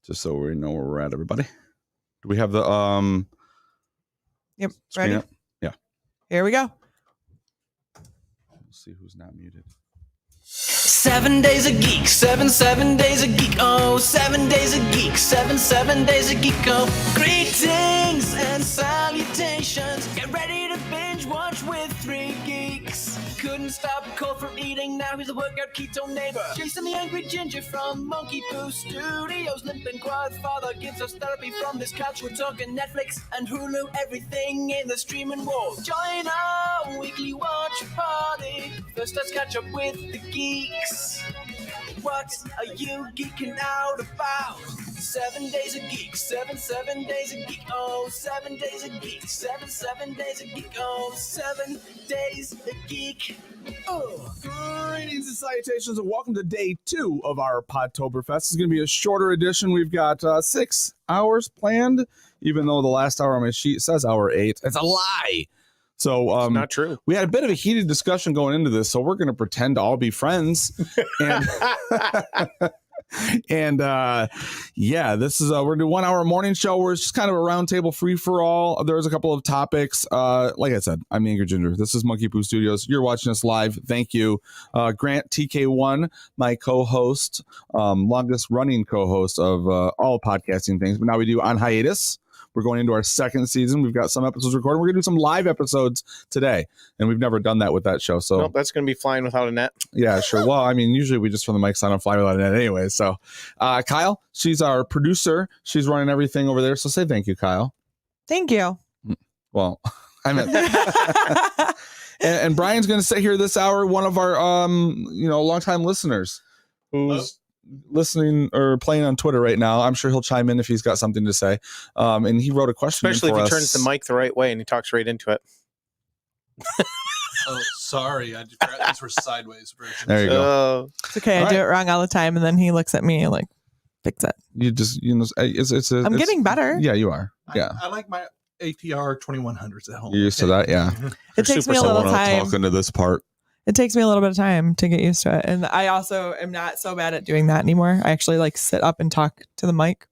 just so we know where we're at, everybody. Do we have the Yep, ready? up? Yeah. Here we go. We'll see who's not muted. 7 days a geek, 7 days a geek, oh, 7 days a geek, 7 days a geek, oh. Greetings and salutations, get ready to binge watch with 3 geeks. Couldn't stop cold from eating, now he's a workout keto neighbor. Jason the Angry Ginger from Monkey Poo Studios, Limp and Quad Father gives us therapy from this couch. We're talking Netflix and Hulu, everything in the streaming world. Join our weekly watch party, first let's catch up with the geeks. What are you geeking out about? 7 days a geek, 7 days a geek, oh, 7 days a geek, 7 days a geek, oh, 7 days a geek. Oh. Greetings and salutations, and welcome to day 2 of our Podtoberfest. This is going to be a shorter edition. We've got 6 hours planned, even though the last hour on my sheet says hour 8. It's a lie. So it's not true. We had a bit of a heated discussion going into this, so we're going to pretend to all be friends. And yeah, this is we're gonna do 1 hour morning show where it's just kind of a roundtable free for all. There's a couple of topics. Like I said, I'm the Angry Ginger. This is Monkey Poo Studios. You're watching us live. Thank you, Grant TK1, my co-host, longest running co-host of all podcasting things. But now we do on hiatus. We're going into our 2nd season. We've got some episodes recorded. We're going to do some live episodes today, and we've never done that with that show. So nope, that's going to be flying without a net. Yeah, sure. Well, I mean, usually we just turn the mics on and fly without a net anyway. So Kyle, she's our producer. She's running everything over there. So say thank you, Kyle. Thank you. Well, I meant and Brian's going to sit here this hour, one of our, longtime listeners who's listening or playing on Twitter right now. I'm sure he'll chime in if he's got something to say. And he wrote a question, especially if he turns the mic the right way and he talks right into it. Oh, sorry, I forgot these were sideways versions. There you go. It's okay. I do it wrong all the time, and then he looks at me like, fix it. You just, I'm getting better. Yeah, you are. Yeah, I like my ATR 2100s at home. You're used to that, yeah. It takes me a little time. Talking to this part. It takes me a little bit of time to get used to it. And I also am not so bad at doing that anymore. I actually sit up and talk to the mic.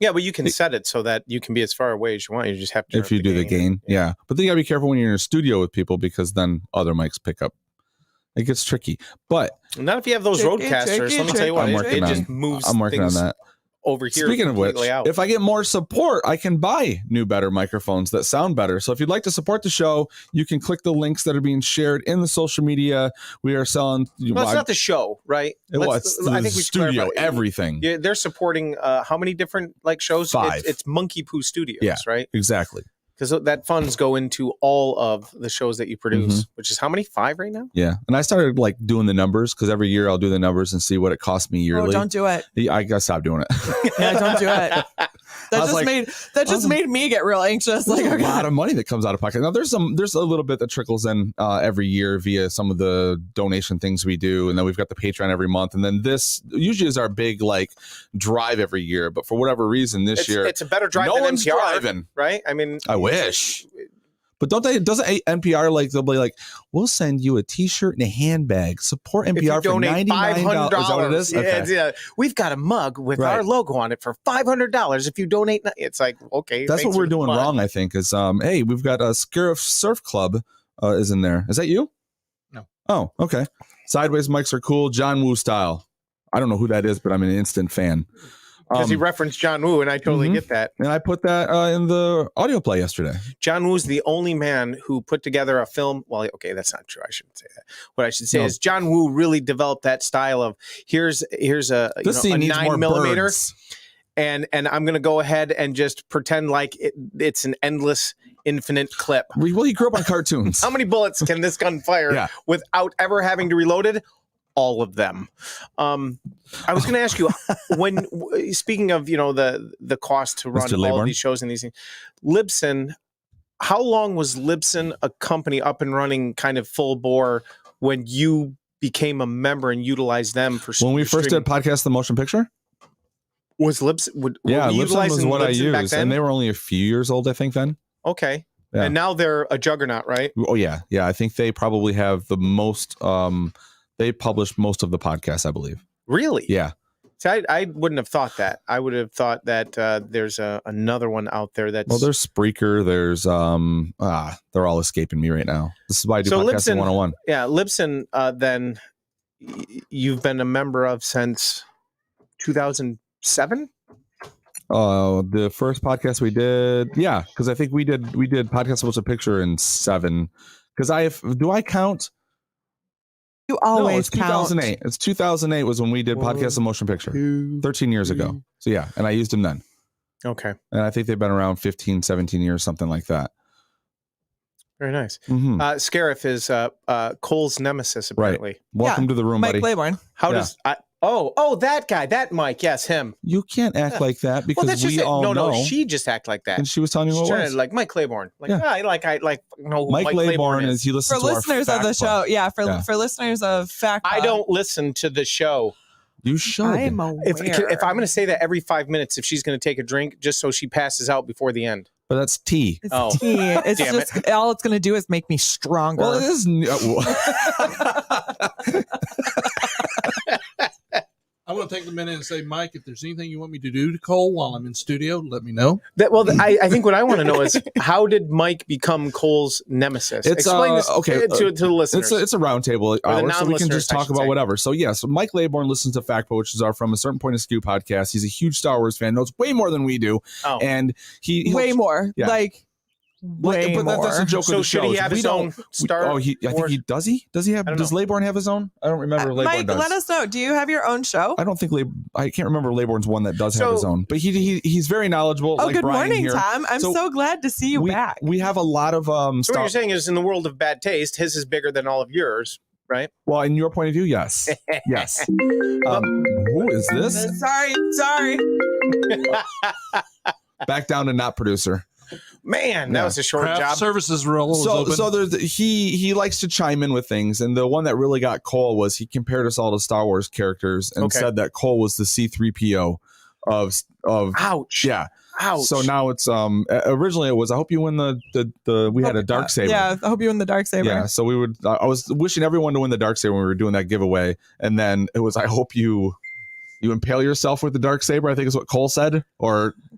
Yeah, but you can set it so that you can be as far away as you want. You just have to. If you do the gain. Yeah. But then you got to be careful when you're in a studio with people because then other mics pick up. It gets tricky. But not if you have those roadcasters. Let me tell you what, it just moves. I'm working on that. Over here. Speaking of which, if I get more support, I can buy new, better microphones that sound better. So if you'd like to support the show, you can click the links that are being shared in the social media. We are selling. Well, it's not the show, right? I think we studio everything. Yeah, they're supporting how many different shows? 5. It's Monkey Poo Studios, yeah, right? Exactly. Because that funds go into all of the shows that you produce, which is how many? 5 right now? Yeah. And I started doing the numbers because every year I'll do the numbers and see what it costs me yearly. Oh, don't do it. Yeah, I gotta stop doing it. Yeah, don't do it. That just made me get real anxious. There's a lot of money that comes out of pocket. Now there's a little bit that trickles in every year via some of the donation things we do, and then we've got the Patreon every month, and then this usually is our big drive every year. But for whatever reason, this year it's a better drive than NPR, driving, right? I mean, I wish. But doesn't NPR they'll be we'll send you a T-shirt and a handbag. Support NPR for $99. Is that what it is? Yeah, yeah. We've got a mug with our logo on it for $500 if you donate. It's okay. That's what we're doing wrong, I think. Is hey, we've got a Scariff Surf Club is in there. Is that you? No. Oh, okay. Sideways mics are cool. John Woo style. I don't know who that is, but I'm an instant fan. Because he referenced John Woo, and I totally get that. And I put that in the audio play yesterday. John Woo's the only man who put together a film. Well, okay, that's not true. I shouldn't say that. What I should say is John Woo really developed that style of here's a 9mm, and I'm going to go ahead and just pretend like it's an endless, infinite clip. Well, he grew up on cartoons. How many bullets can this gun fire without ever having to reload it? All of them. I was going to ask you, when speaking of the cost to run all of these shows and these things, Libsyn, how long was Libsyn a company up and running, kind of full bore, when you became a member and utilized them for? When we first did Podcast the Motion Picture, was Libsyn? Libsyn was what I used, and they were only a few years old, I think then. Okay. Yeah. And now they're a juggernaut, right? Oh yeah, yeah. I think they probably have the most. They published most of the podcasts, I believe. Really? Yeah. See, I wouldn't have thought that. I would have thought that there's another one out there that's... Well, there's Spreaker. There's they're all escaping me right now. This is why I do Podcasting 101. Yeah, Libsyn, then you've been a member of since 2007? The first podcast we did, yeah, because I think we did Podcast What's a Picture in 7. Because do I count? You always it's 2008. It's 2008 was when we did Podcast and Motion Picture. 13 years ago. So yeah, and I used them then. Okay. And I think they've been around 15, 17 years, something like that. Very nice. Mm-hmm. Scarif is Cole's nemesis, apparently. Right. Welcome to the room, Mike buddy. Claiborne. How does... that guy, that Mike. Yes, him. You can't act like that because that's we just all know. No, she just act like that. And she was telling you She's what it trying was. to, like Mike Claiborne. Like, Yeah. I know who Mike Claiborne is. is he listens For to listeners our of the Fact show, Club. for listeners of Fact I Club, don't listen to the show. You should. I'm aware. If I'm going to say that every 5 minutes, if she's going to take a drink, just so she passes out before the end. But that's tea. It's tea. It's Damn just all it's going to do is make me stronger. Well, it is. I want to take a minute and say, Mike, if there's anything you want me to do to Cole while I'm in studio, let me know. I think what I want to know is how did Mike become Cole's nemesis? Explain this to the listeners. It's a round table hour, so we can just talk about whatever. So yes, Mike Claiborne listens to Fact, which is our From a Certain Point of View podcast. He's a huge Star Wars fan, knows way more than we do, and he way more. Yeah. Way but more. That's a joke. So of the should show. he have his own Star? I think he does. Does he have? Does Laybourne have his own? I don't remember. Laybourne Mike, does. let us know. Do you have your own show? I don't think I can't remember Laybourne's one that does have his own, but he's very knowledgeable. Oh, like good Brian morning, here. Tom. I'm so glad to see you back. We have a lot of So what you're saying is, in the world of bad taste, his is bigger than all of yours, right? Well, in your point of view, yes, yes. Who is this? Sorry. Back down to not producer. Man, that was a short job. Services role is open. So there's he likes to chime in with things, and the one that really got Cole was he compared us all to Star Wars characters and said that Cole was the C-3PO of ouch. Yeah. Ouch. So now it's originally it was I hope you win the we had a Darksaber. Yeah, I hope you win the Darksaber. Yeah, so I was wishing everyone to win the Darksaber when we were doing that giveaway, and then it was I hope you impale yourself with the Darksaber, I think is what Cole said.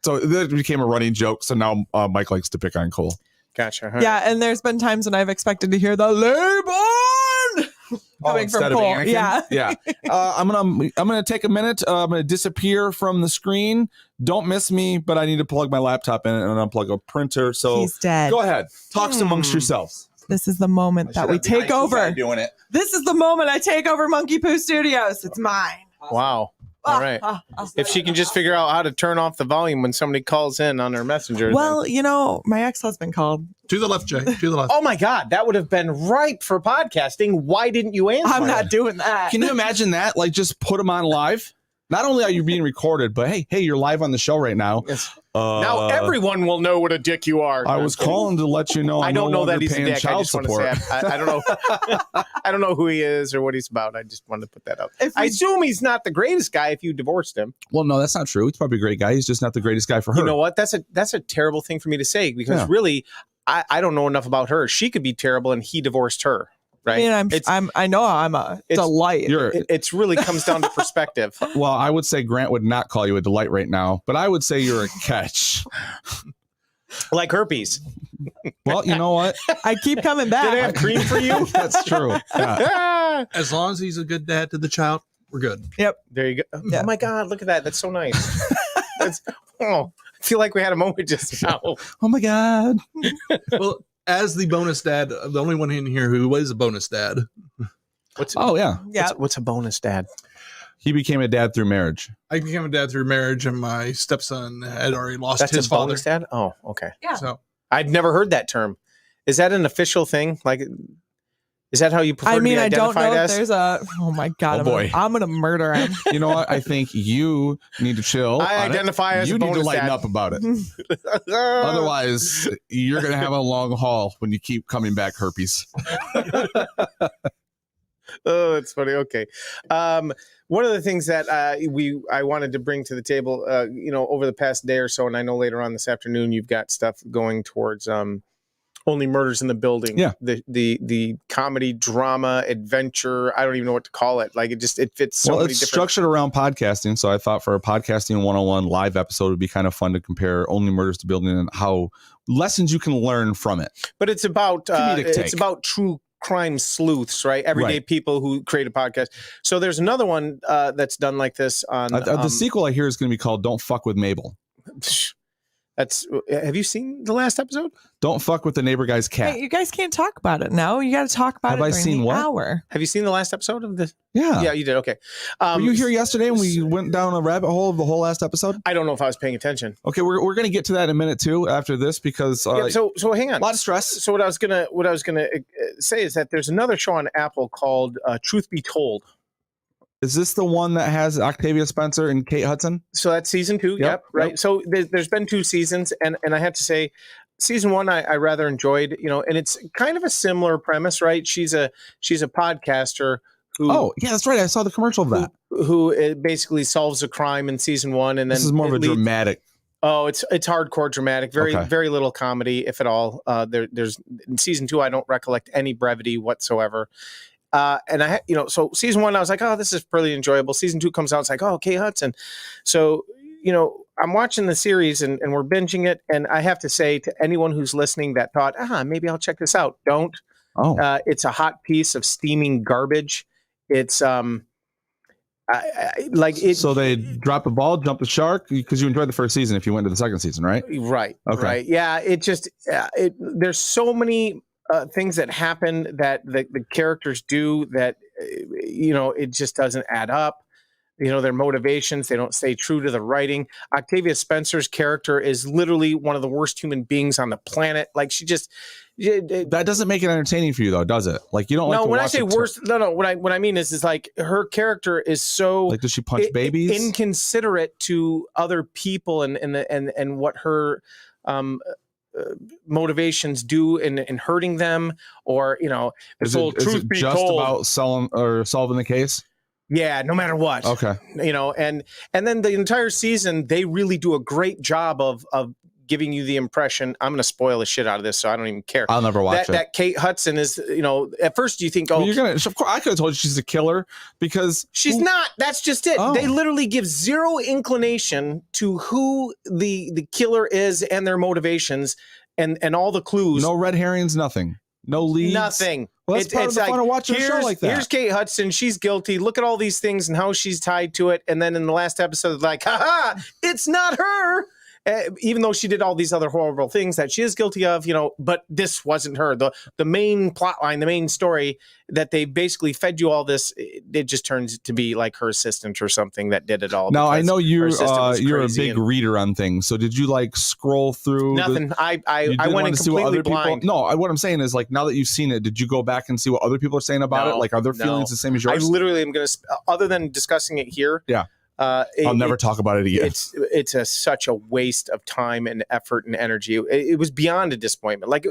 So that became a running joke. So now Mike likes to pick on Cole. Gotcha. Huh? Yeah, and there's been times when I've expected to hear the Laybourne coming from Cole. Yeah. Yeah. I'm gonna take a minute. I'm gonna disappear from the screen. Don't miss me, but I need to plug my laptop in and unplug a printer. So he's dead. Go ahead. Talk amongst yourselves. This is the moment that we take over. Doing it. This is the moment I take over Monkey Poo Studios. It's mine. Wow. All right. If she can just figure out how to turn off the volume when somebody calls in on her messenger. Well, my ex-husband called. To the left, Jay. To the left. Oh my God, that would have been ripe for podcasting. Why didn't you answer? I'm not doing that. Can you imagine that? Like, just put them on live. Not only are you being recorded, but hey, you're live on the show right now. Yes. Now everyone will know what a dick you are. I was calling to let you know. I don't know that he's a dick. Child support. I don't know. I don't know who he is or what he's about. I just wanted to put that out. I assume he's not the greatest guy if you divorced him. Well, no, that's not true. He's probably a great guy. He's just not the greatest guy for her. You know what? That's a terrible thing for me to say because really, I don't know enough about her. She could be terrible, and he divorced her. Right. I mean, I know I'm a delight. It's really comes down to perspective. Well, I would say Grant would not call you a delight right now, but I would say you're a catch. Like herpes. Well, you know what? I keep coming back. Did I have cream for you? That's true. Yeah. As long as he's a good dad to the child, we're good. Yep. There you go. Yeah. Oh my God, look at that. That's so nice. I feel like we had a moment just now. Oh my God. Well, as the bonus dad, the only one in here who is a bonus dad. What's a bonus dad? He became a dad through marriage. I became a dad through marriage, and my stepson had already lost his a father. Bonus dad? Oh, okay. Yeah. So I'd never heard that term. Is that an official thing? Like, is that how you prefer to be identified I don't know as? if there's a. Oh my God! I'm gonna murder him. You know what? I think you need to chill. I identify as you a need to bonus lighten dad. up about it. Otherwise, you're gonna have a long haul when you keep coming back, herpes. Oh, it's funny. Okay. One of the things that I wanted to bring to the table, over the past day or so, and I know later on this afternoon you've got stuff going towards Only Murders in the Building. Yeah. The comedy, drama, adventure. I don't even know what to call it. Like it fits so many it's different. Structured around podcasting. So I thought for a podcasting 101 live episode would be kind of fun to compare Only Murders in the Building and how lessons you can learn from it. But it's about true crime sleuths, right? Everyday people who create a podcast. So there's another one that's done like this on the sequel I hear is going to be called Don't Fuck with Mabel. Have you seen the last episode? Don't fuck with the neighbor guy's cat. Hey, you guys can't talk about it now. You got to talk about it during the hour. Have you seen the last episode of this? Yeah. Yeah, you did. Okay. Were you here yesterday when we went down a rabbit hole of the whole last episode? I don't know if I was paying attention. Okay, we're going to get to that in a minute too after this because so hang on. A lot of stress. So what I was gonna say is that there's another show on Apple called Truth Be Told. Is this the one that has Octavia Spencer and Kate Hudson? So that's season 2. Yep. Right. Yep. So there's been 2 seasons, and I have to say, season 1 I rather enjoyed. And it's kind of a similar premise, right? She's a podcaster who. Oh yeah, that's right. I saw the commercial of that. Who basically solves a crime in season 1, and then this is more of a dramatic. Oh, it's hardcore dramatic. Very little comedy, if at all. There's in season 2, I don't recollect any brevity whatsoever. And so season 1, I was like, oh, this is pretty enjoyable. Season 2 comes out, it's like, oh, Kate Hudson. So, I'm watching the series and we're binging it. And I have to say to anyone who's listening that thought, maybe I'll check this out. Don't. Oh. It's a hot piece of steaming garbage. It's So they drop the ball, jump the shark because you enjoyed the first season if you went to the second season, right? Right. Okay. Right. Yeah. It just there's so many things that happen that the characters do that it just doesn't add up. Their motivations, they don't stay true to the writing. Octavia Spencer's character is literally one of the worst human beings on the planet. Like that doesn't make it entertaining for you though, does it? Like you don't like to when watch I say worst, no. What I mean is like her character is so like does she punch babies? Inconsiderate to other people and what her motivations do in hurting them, or is it just about solving the case? Yeah, no matter what. Okay. And then the entire season they really do a great job of giving you the impression. I'm going to spoil the shit out of this, so I don't even care. I'll never watch it. That Kate Hudson is, at first you think, you're gonna. Of course, I could have told you she's a killer because she's not. That's just it. Oh. They literally give zero inclination to who the killer is and their motivations and all the clues. No red herrings, nothing. No leads. Nothing. Well, that's part of the fun of watching a show like that. Here's Kate Hudson. She's guilty. Look at all these things and how she's tied to it. And then in the last episode, like, haha, it's not her. Even though she did all these other horrible things that she is guilty of, but this wasn't her. The main plot line, the main story that they basically fed you all this, it just turns to be like her assistant or something that did it all. Now I know you're a big reader on things. So did you like scroll through? Nothing. I went in completely blind. No, what I'm saying is like now that you've seen it, did you go back and see what other people are saying about it? Like are their feelings the same as yours? I literally am going to, other than discussing it here. Yeah. I'll never talk about it again. It's such a waste of time and effort and energy. It was beyond a disappointment. Like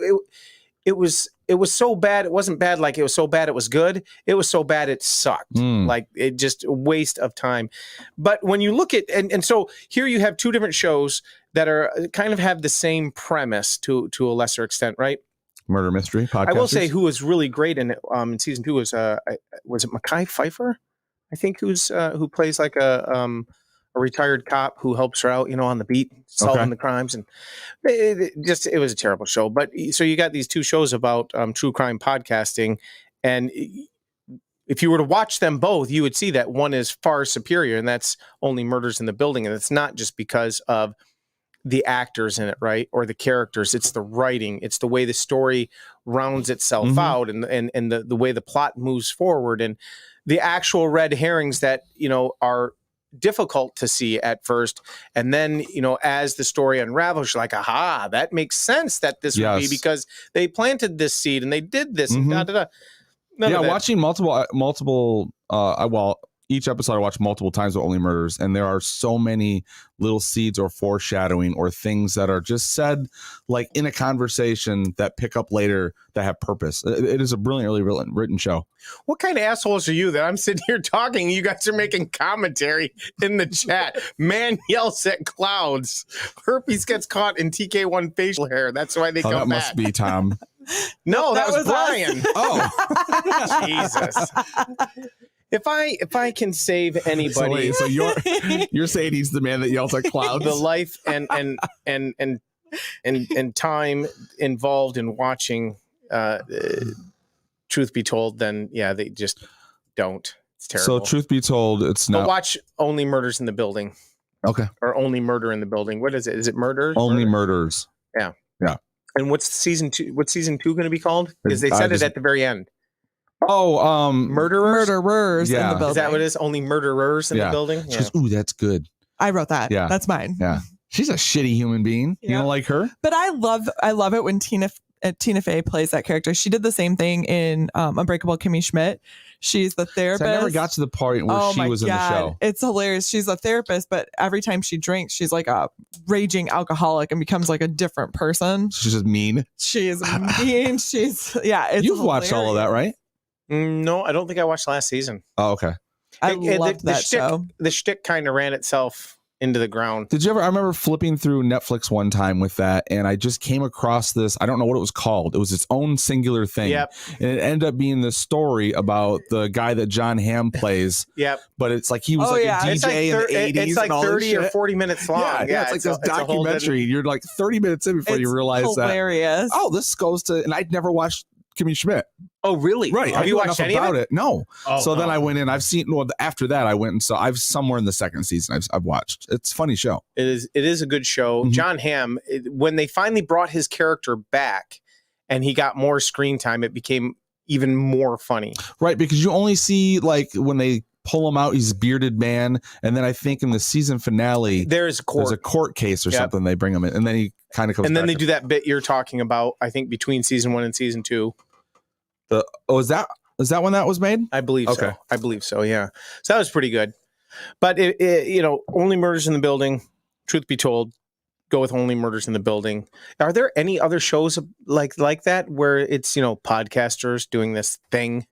it was so bad. It wasn't bad. Like it was so bad. It was good. It was so bad. It sucked. Like it just a waste of time. But when you look at, and so here you have 2 different shows that are kind of have the same premise to a lesser extent, right? Murder mystery podcasters. I will say who was really great in it, in season 2 was it Mekhi Phifer? I think who plays like a retired cop who helps her out, on the beat, solving the crimes, and it was a terrible show. But so you got these 2 shows about true crime podcasting, and if you were to watch them both, you would see that one is far superior, and that's Only Murders in the Building, and it's not just because of the actors in it, right, or the characters. It's the writing. It's the way the story rounds itself out, and the way the plot moves forward, and the actual red herrings that, are difficult to see at first. And then, as the story unravels, you're like, aha, that makes sense that this would be because they planted this seed and they did this and da-da-da. Watching multiple, each episode I watch multiple times with Only Murders, and there are so many little seeds or foreshadowing or things that are just said like in a conversation that pick up later that have purpose. It is a brilliantly written show. What kind of assholes are you that I'm sitting here talking? You guys are making commentary in the chat. Man yells at clouds. Herpes gets caught in TK1 facial hair. That's why they come that back. Must be Tom. No, that was was Brian. Oh, Jesus. If I can save anybody, so you're saying he's the man that yells at clouds? the life and time involved in watching Truth Be Told, then yeah, they just don't. It's terrible. So truth be told, it's not. But watch Only Murders in the Building. Okay. Or Only Murder in the Building. What is it? Is it Murder? Only Murders. Yeah. Yeah. And what's season 2 going to be called? Because they said it at the very end. Oh, Murderers in Yeah. the building. Is that what it is? Only murderers in Yeah. the building? She goes, ooh, that's good. I wrote that. Yeah. That's mine. Yeah. She's a shitty human being. You Yeah. don't like her? But I love it when Tina Fey plays that character. She did the same thing in Unbreakable Kimmy Schmidt. She's the therapist. So I never got to the part where she was in the show. It's hilarious. She's a therapist, but every time she drinks, she's like a raging alcoholic and becomes like a different person. She's just mean. She is mean. It's You've watched all of that, right? No, I don't think I watched last season. Oh, okay. I loved that show. The shtick kind of ran itself into the ground. Did you ever? I remember flipping through Netflix one time with that, and I just came across this. I don't know what it was called. It was its own singular thing. Yep. And it ended up being this story about the guy that John Hamm plays. Yep. But it's like he was a It's DJ like in the 80s. It's like and all this 30 or shit. 40 minutes long. Yeah, it's like this a whole documentary. You're like 30 minutes in before you realize hilarious. that. Oh, this goes to, and I'd never watched Kimmy Schmidt. Oh, really? Right. Have I you knew watched enough any about of it? No. Oh, so then I went in. I've seen. Well, after that, I went and saw. I've somewhere in the second season. I've watched. It's a funny show. It is a good show. Mhm. John Hamm, when they finally brought his character back and he got more screen time, it became even more funny. Right, because you only see like when they pull him out, he's a bearded man, and then I think in the season finale, There's a court case or Yep. something. They bring him in, and then he kind of comes. and then back they do that bit you're talking about, I think, between season 1 and season 2. Is that when that was made? I believe Okay. so. I believe so. Yeah. So that was pretty good. But Only Murders in the Building. Truth be told, go with Only Murders in the Building. Are there any other shows like that where it's podcasters doing this thing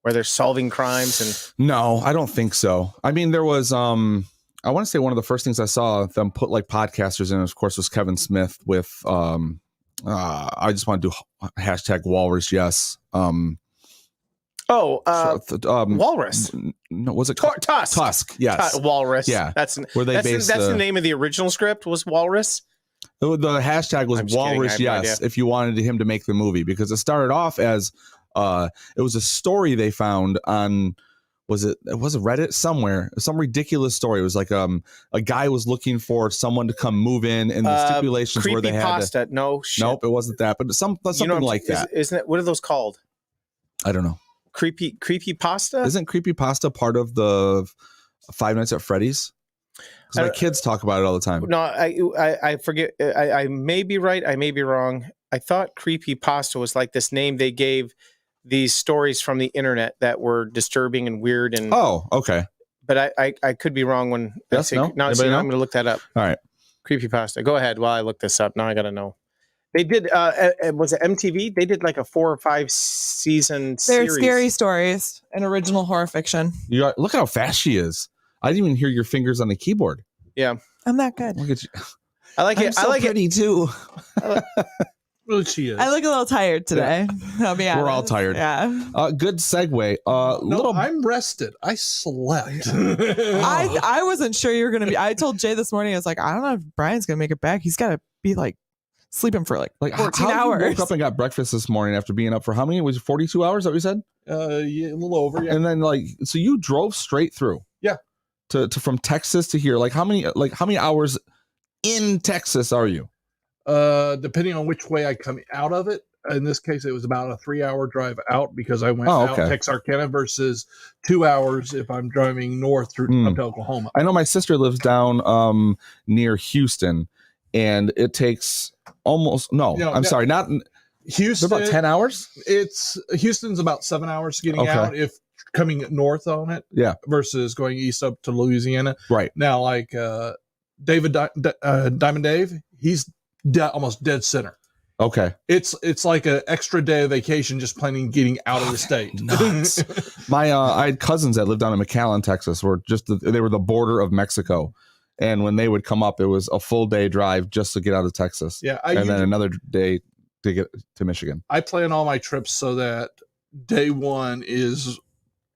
where they're solving crimes and? No, I don't think so. I mean, there was. I want to say one of the first things I saw them put like podcasters in, of course, was Kevin Smith with. I just want to do hashtag Walrus. Yes. Walrus. No, was it Tusk? Tusk? Yes, Walrus. Yeah, that's where they that's based the name of the original script was Walrus. The hashtag was I'm just kidding, I Walrus. have no Yes, idea. if you wanted him to make the movie, because it started off as it was a story they found on. Was it Reddit somewhere? Some ridiculous story. It was like a guy was looking for someone to come move in, and the stipulations were they had Creepypasta. No, shit. Nope, it wasn't that, but something like that. Isn't it? What are those called? I don't know. Creepypasta? Isn't creepypasta part of the Five Nights at Freddy's? Because my kids talk about it all the time. No, I forget. I may be right. I may be wrong. I thought creepypasta was like this name they gave these stories from the internet that were disturbing and weird. And Oh, okay. but I could be wrong when. Yes, no? Now, Anybody know? I'm going to look that up. All right. Creepypasta. Go ahead while I look this up. Now I got to know. They did. Was it MTV? They did like a 4 or 5 season They're series. scary stories and original horror fiction. Look how fast she is. I didn't even hear your fingers on the keyboard. Yeah, I'm that good. Look at you. I like I'm it. so I like pretty too. Well, she is. I look a little tired today. I'll be honest. We're all tired. Yeah. Good segue. No, I'm rested. I slept. I wasn't sure you were gonna be. I told Jay this morning. I was like, I don't know if Brian's gonna make it back. He's got to be like sleeping for like 14 how hours. You woke up and got breakfast this morning after being up for how many? Was it 42 hours? That what you said? Yeah, a little over. Yeah. And then so you drove straight through. Yeah. To from Texas to here. How many hours in Texas are you? Depending on which way I come out of it. In this case, it was about a 3-hour drive out because I went out Texarkana versus 2 hours if I'm driving north through up to Oklahoma. I know my sister lives down near Houston, and it takes almost sorry, not Houston. about 10 hours. Houston's about 7 hours getting out. If coming north on it. Yeah. Versus going east up to Louisiana. Right. Now, like Diamond Dave, he's almost dead center. Okay. It's like an extra day of vacation just planning getting out of the state. Nuts. I had cousins that lived down in McAllen, Texas, where they were the border of Mexico. And when they would come up, it was a full day drive just to get out of Texas. Yeah. Then another day to get to Michigan. I plan all my trips so that day one is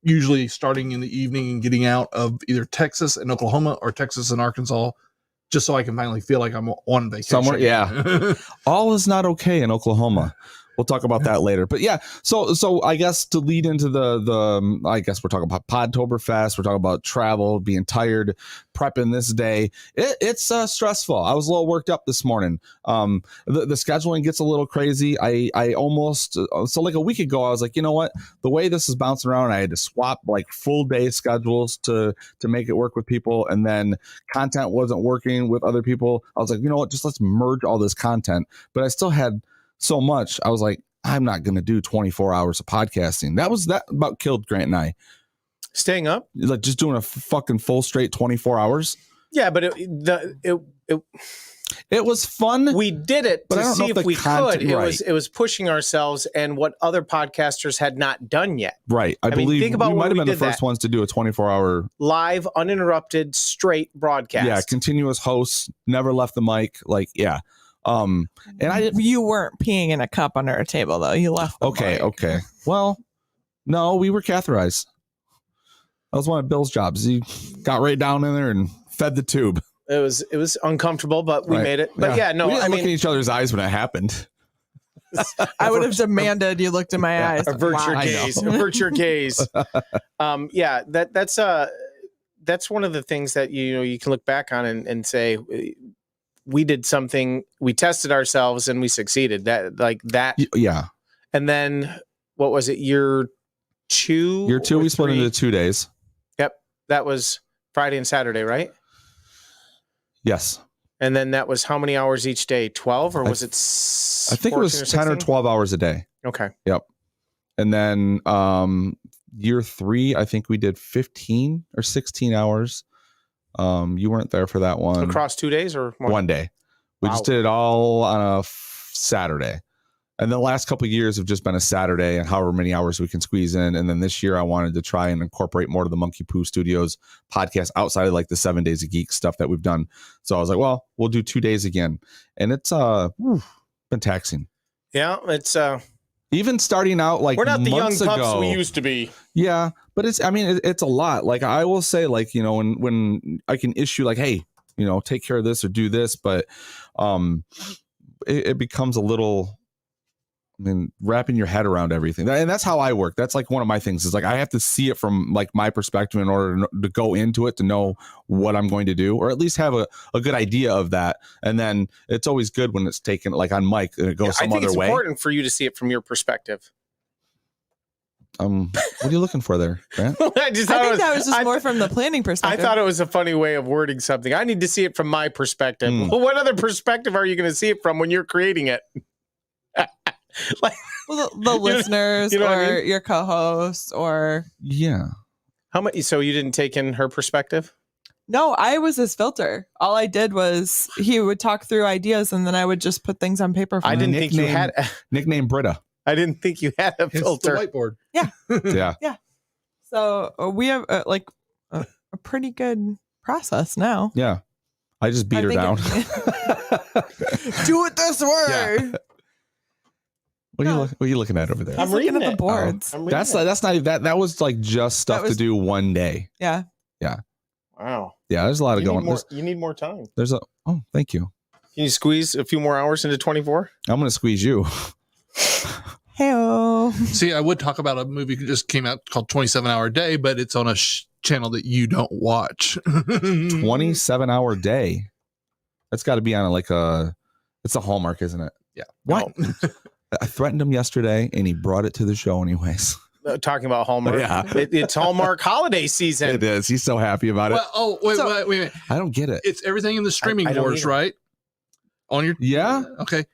usually starting in the evening and getting out of either Texas and Oklahoma or Texas and Arkansas, just so I can finally feel like I'm on vacation. Somewhere, yeah. All is not okay in Oklahoma. We'll talk about that later. But yeah, so I guess to lead into the I guess we're talking about Podtoberfest. We're talking about travel, being tired, prepping this day. It's stressful. I was a little worked up this morning. The scheduling gets a little crazy. I almost so like a week ago, I was like, you know what? The way this is bouncing around, I had to swap like full day schedules to make it work with people, and then content wasn't working with other people. I was like, you know what? Just let's merge all this content. But I still had so much. I was like, I'm not going to do 24 hours of podcasting. That about killed Grant and I. Staying up, like just doing a fucking full straight 24 hours. Yeah, but it was fun. We did it to see if we could. It was pushing ourselves and what other podcasters had not done yet. Right. I believe think about we might have been the first that. ones to do a 24-hour live, uninterrupted, straight broadcast. Yeah, continuous hosts, never left the mic. Like, yeah. And you weren't peeing in a cup under a table though. You left. Okay. Well, no, we were catheterized. That was one of Bill's jobs. He got right down in there and fed the tube. It was uncomfortable, but we made it. But yeah, no, we didn't look in each other's eyes when it happened. I would have demanded you looked in my eyes. Avert your gaze. Avert your gaze. Yeah, that's one of the things that you can look back on and say, we did something, we tested ourselves and we succeeded. Yeah. And then what was it? Year two, we split into 2 days. Yep. That was Friday and Saturday, right? Yes. And then that was how many hours each day? 12 or was it? I think it was 10 or 12 hours a day. Okay. Yep. And then year 3, I think we did 15 or 16 hours. You weren't there for that one. Across 2 days or one day? We just did it all on a Saturday. And the last couple of years have just been a Saturday and however many hours we can squeeze in. And then this year I wanted to try and incorporate more of the Monkey Poo Studios podcast outside of like the 7 Days of Geek stuff that we've done. So I was like, well, we'll do 2 days again. And it's been taxing. Yeah, it's even starting out like we're not the young pups ago, we used to be. Yeah, but it's a lot. Like I will say, like, when I can issue like, hey, take care of this or do this, but it becomes a little, wrapping your head around everything. And that's how I work. That's like one of my things is like I have to see it from like my perspective in order to go into it, to know what I'm going to do, or at least have a good idea of that. And then it's always good when it's taken like on mic and it goes some other way. I think it's important for you to see it from your perspective. What are you looking for there, Grant? I think that was just more from the planning perspective. I thought it was a funny way of wording something. I need to see it from my perspective. Well, what other perspective are you going to see it from when you're creating it? The listeners or your co-host or how much? So you didn't take in her perspective? No, I was his filter. All I did was he would talk through ideas and then I would just put things on paper. I didn't think you had nickname Britta. I didn't think you had a filter. It's the whiteboard. Yeah. Yeah. So we have a pretty good process now. Yeah. I just beat her down. Do it this way. Yeah. What are you looking at over there? I'm looking at the boards. That's not that was like just stuff to do one day. Yeah. Yeah. Wow. Yeah, there's a lot of going. You need more time. Thank you. Can you squeeze a few more hours into 24? I'm going to squeeze you. Hey-o. See, I would talk about a movie that just came out called 27-Hour Day, but it's on a channel that you don't watch. 27-hour day. That's got to be on it's a Hallmark, isn't it? Yeah. What? I threatened him yesterday, and he brought it to the show anyways. Talking about Hallmark. Yeah. It's Hallmark holiday season. It is. He's so happy about it. Well, wait a minute. I don't get it. It's everything in the streaming wars, right? On your Yeah. Okay.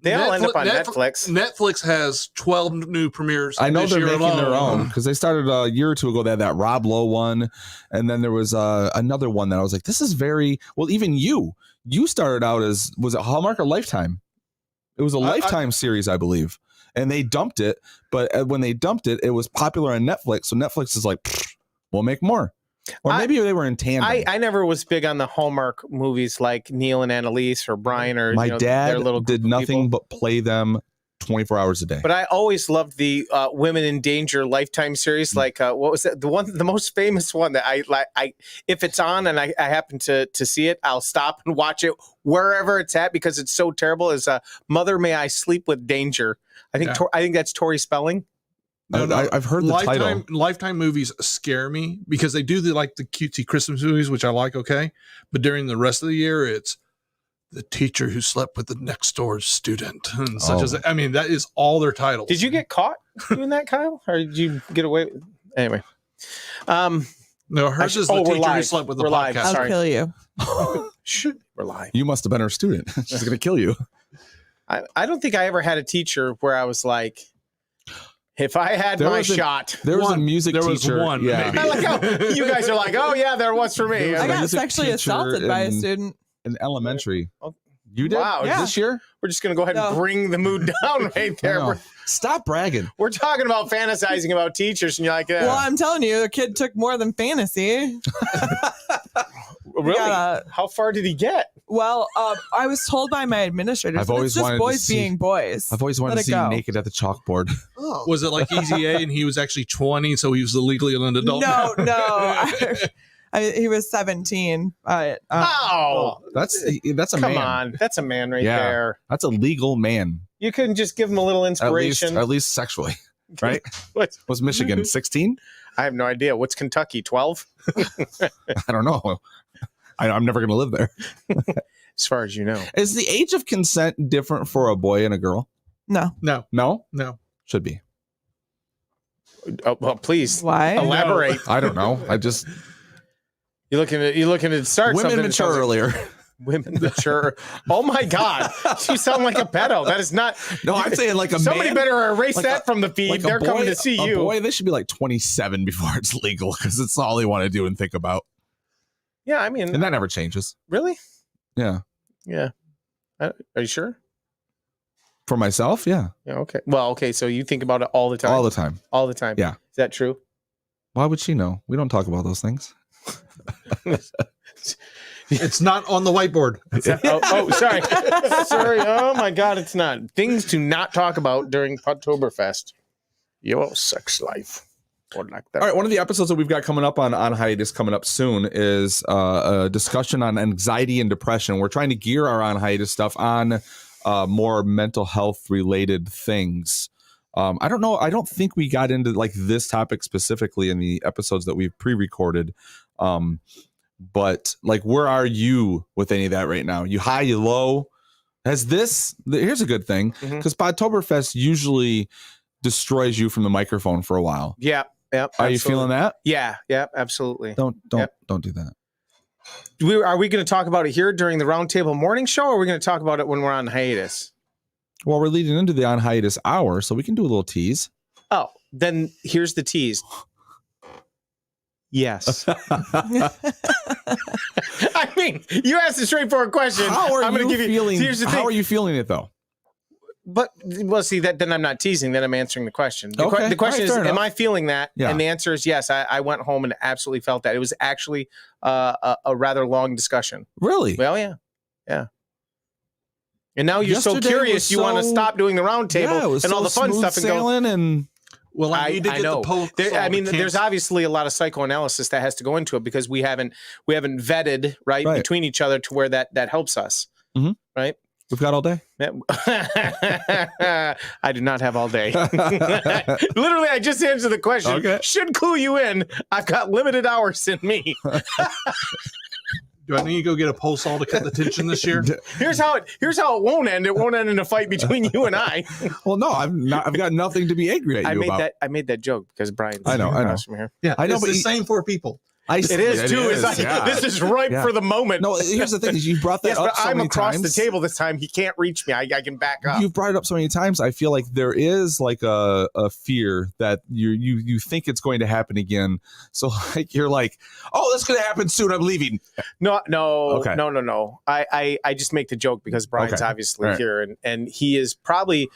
They all end up on Netflix. Netflix has 12 new premieres. I know this they're year making their alone. own because they started a year or two ago. They had that Rob Lowe one, and then there was another one that I was like, "This is very well." Even you started out as, was it Hallmark or Lifetime? It was a Lifetime series, I believe, and they dumped it. But when they dumped it, it was popular on Netflix. So Netflix is like, "We'll make more." Or maybe they were in tandem. I never was big on the Hallmark movies like Neil and Annalise or Brian or my dad their little did nothing but play them 24 hours a day. But I always loved the Women in Danger Lifetime series. Like what was that? The most famous one that I like. If it's on and I happen to see it, I'll stop and watch it wherever it's at because it's so terrible. Is Mother May I Sleep with Danger? I think that's Tori Spelling. No, I've heard the title. Lifetime movies scare me because they do the cutesy Christmas movies, which I like. Okay, but during the rest of the year, it's the teacher who slept with the next door student, and that is all their titles. Did you get caught doing that, Kyle, or did you get away? Anyway, no, hers is the teacher who slept with the podcast. I'll kill you. We're live. You must have been her student. She's gonna kill you. I don't think I ever had a teacher where I was like, if I had shot. There was a music teacher. There was one. Yeah. Maybe. I like how you guys are like, oh yeah, there was for me. I got sexually assaulted by a student in elementary. Oh, you did? Wow. Yeah. This year? We're just going to go ahead and bring the mood down right there. Stop bragging. We're talking about fantasizing about teachers, and you're like, well, I'm telling you, the kid took more than fantasy. Really? How far did he get? Well, I was told by my administrators I've always it's just wanted boys being boys. I've always wanted to see you naked at the chalkboard. Oh. Was it like Easy A and he was actually 20, so he was legally an adult? No. He was 17. That's a come man. on. That's a man right there. That's a legal man. You couldn't just give him a little inspiration. At least sexually, right? What was Michigan 16? I have no idea. What's Kentucky? 12? I don't know. I'm never going to live there. As far as you know. Is the age of consent different for a boy and a girl? No. Should be. Oh, well, please. Why? Elaborate. I don't know. You're looking to start women something. Mature earlier. Women mature. Oh my God. You sound like a pedo. That is not. No, I'm saying like a somebody man, better erase that from the feed. Like They're coming to see you. Boy, they should be like 27 before it's legal because it's all they want to do and think about. Yeah, I mean, and that never changes. Really? Yeah. Are you sure? For myself, yeah. Yeah. Okay. Well, okay. So you think about it all the time. All the time. All the time. Yeah. Is that true? Why would she know? We don't talk about those things. It's not on the whiteboard. Sorry. Sorry. Oh my God, it's not. Things to not talk about during Podtoberfest. Your sex life. Or like that. All right, one of the episodes that we've got coming up on hiatus coming up soon is a discussion on anxiety and depression. We're trying to gear our on hiatus stuff on more mental health related things. I don't know. I don't think we got into like this topic specifically in the episodes that we've pre-recorded. But like, where are you with any of that right now? You high, you low? Here's a good thing, because Podtoberfest usually destroys you from the microphone for a while. Yeah. Yep. Are you feeling that? Yeah. Yeah. Absolutely. Don't do that. Are we going to talk about it here during the Roundtable Morning Show, or are we going to talk about it when we're on hiatus? Well, we're leading into the on hiatus hour, so we can do a little tease. Oh, then here's the tease. Yes. I mean, you asked a straightforward question. How are you feeling? Here's the thing. How are you feeling it though? But well, see that then I'm not teasing. Then I'm answering the question. The question is, am I feeling that? Yeah. And the answer is yes. I went home and absolutely felt that. It was actually a rather long discussion. Really? Well, yeah. And now you're so curious, you want to stop doing the roundtable and all the fun stuff and go. And well, I need to get the post. There's obviously a lot of psychoanalysis that has to go into it because we haven't vetted right between each other to where that helps us. Right. We've got all day. I do not have all day. Literally, I just answered the question. Okay. Should clue you in. I've got limited hours in me. Do I need to go get a pole saw to cut the tension this year? Here's how it won't end. It won't end in a fight between you and I. Well, no, I've got nothing to be angry at you about. I made that joke because Brian's I know. across from here. Yeah, I know, it's but the same for people. It is too. This is ripe for the moment. No, here's the thing: is you brought that yes, up but so I'm many across times. the table this time. He can't reach me. I can back up. You've brought it up so many times. I feel like there is like a fear that you think it's going to happen again. So like you're like, oh, that's going to happen soon. I'm leaving. No. Okay. No. I just make the joke because Brian's obviously here, and he is probably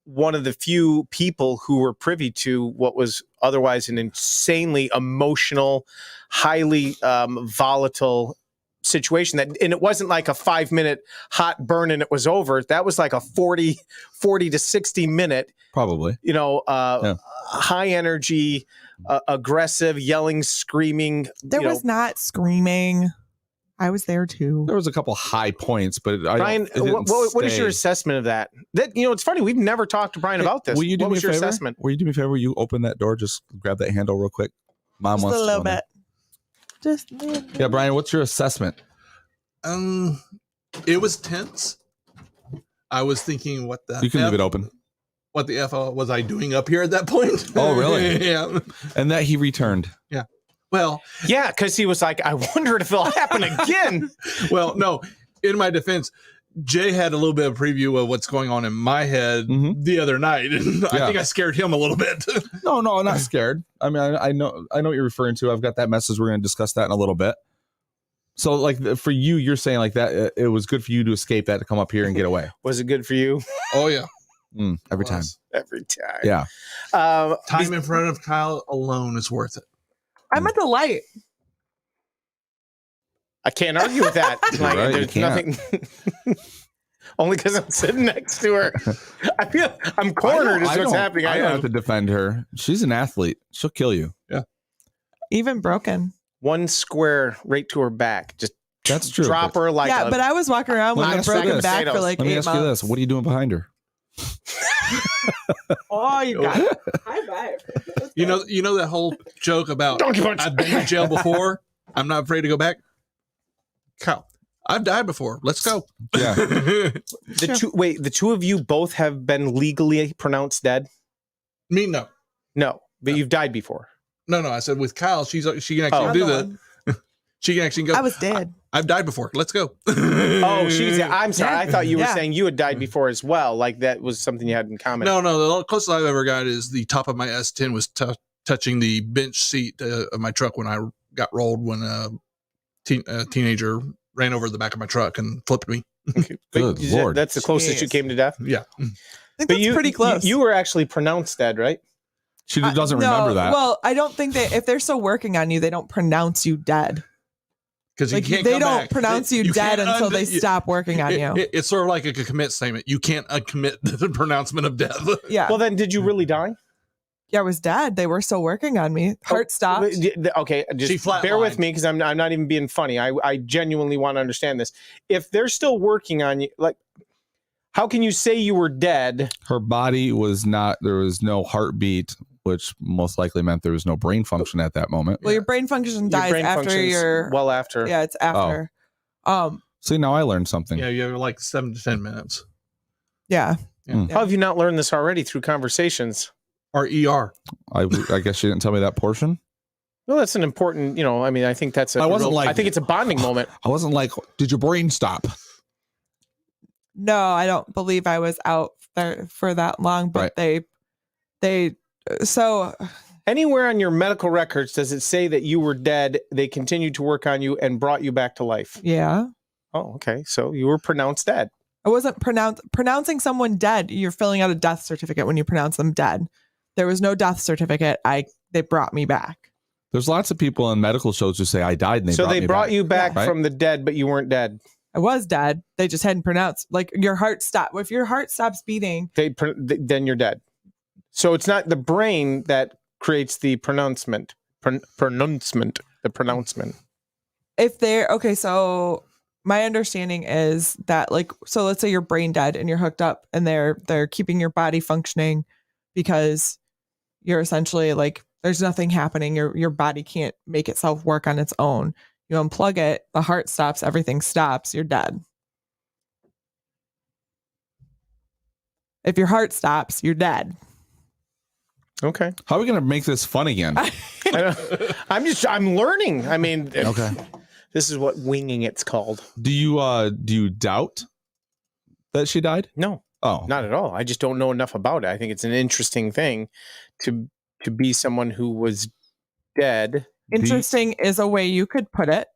one of the few people who were privy to what was otherwise an insanely emotional, highly volatile situation. And it wasn't like a 5-minute hot burn and it was over. That was like a 40 to 60 minute, probably, high energy, aggressive, yelling, screaming. There was not screaming. I was there too. There was a couple high points, but Brian, what is your assessment of that? It's funny. We've never talked to Brian about this. Will you do what me was a your favor? assessment? Will you do me a favor? You open that door. Just grab that handle real quick. Mom Just wants a to little go in. bit. Just Yeah, Brian, what's your assessment? It was tense. I was thinking, what the You can leave it open. What the F was I doing up here at that point? Oh, really? Yeah. And that he returned. Yeah. Well, yeah, because he was like, I wondered if it'll happen again. Well, no, in my defense, Jay had a little bit of preview of what's going on in my head the other night. And I think I scared him a little bit. No, I'm not scared. I mean, I know what you're referring to. I've got that message. We're going to discuss that in a little bit. So like for you, you're saying like that, it was good for you to escape that, to come up here and get away. Was it good for you? Oh, yeah. Every time. Every time. Yeah. Time in front of Kyle alone is worth it. I'm at the light. I can't argue with that. Like, right, there's nothing. Only because I'm sitting next to her. I feel I'm cornered. Is what's happening. I don't have to defend her. She's an athlete. She'll kill you. Yeah. Even broken. One square right to her back. Just that's true. Drop her like but I was walking around with a broken back for like 8 months. Let me ask you this: what are you doing behind her? Oh, you got it. High five. You know that whole joke about I've been in jail before. I'm not afraid to go back. Kyle, I've died before. Let's go. Yeah. The two of you both have been legally pronounced dead? Me, no. No, but you've died before. No. I said with Kyle, she can actually do that. She can actually go. I was dead. I've died before. Let's go. I'm sorry. I thought you were saying you had died before as well. Like that was something you had in common. No. The closest I've ever got is the top of my S10 was touching the bench seat of my truck when I got rolled when a teenager ran over the back of my truck and flipped me. Okay. Good Lord. That's the closest you came to death? Yeah. I think that's pretty close. You were actually pronounced dead, right? She doesn't remember that. Well, I don't think if they're still working on you, they don't pronounce you dead. Because like, they don't pronounce you dead until they stop working on you. It's sort of like a commit statement. You can't uncommit the pronouncement of death. Yeah. Well, then, did you really die? Yeah, I was dead. They were still working on me. Heart stopped. Okay, just bear with me because I'm not even being funny. I genuinely want to understand this. If they're still working on you, like, how can you say you were dead? Her body was not. There was no heartbeat, which most likely meant there was no brain function at that moment. Well, your brain function dies after your. Well, after. Yeah, it's after. See, now I learned something. Yeah, you have like 7 to 10 minutes. Yeah. How have you not learned this already through conversations? Or ER. I guess you didn't tell me that portion. Well, that's an important. I mean, I think that's. I think it's a bonding moment. I wasn't like, did your brain stop? No, I don't believe I was out there for that long, but they so anywhere on your medical records does it say that you were dead, they continued to work on you and brought you back to life? Yeah. Oh, okay. So you were pronounced dead. I wasn't pronouncing someone dead. You're filling out a death certificate when you pronounce them dead. There was no death certificate. They brought me back. There's lots of people in medical shows who say I died, and they brought you back right? from the dead, but you weren't dead. I was dead. They just hadn't pronounced. Like your heart stopped. If your heart stops beating, then you're dead. So it's not the brain that creates the pronouncement. The pronouncement. If they're okay, so my understanding is that so let's say you're brain dead and you're hooked up, and they're keeping your body functioning because you're essentially like there's nothing happening. Your body can't make itself work on its own. You unplug it, the heart stops, everything stops, you're dead. If your heart stops, you're dead. Okay. How are we going to make this fun again? I'm learning. I mean, Okay. This is what winging it's called. Do you doubt that she died? No. Oh, not at all. I just don't know enough about it. I think it's an interesting thing to be someone who was dead. Interesting is a way you could put it.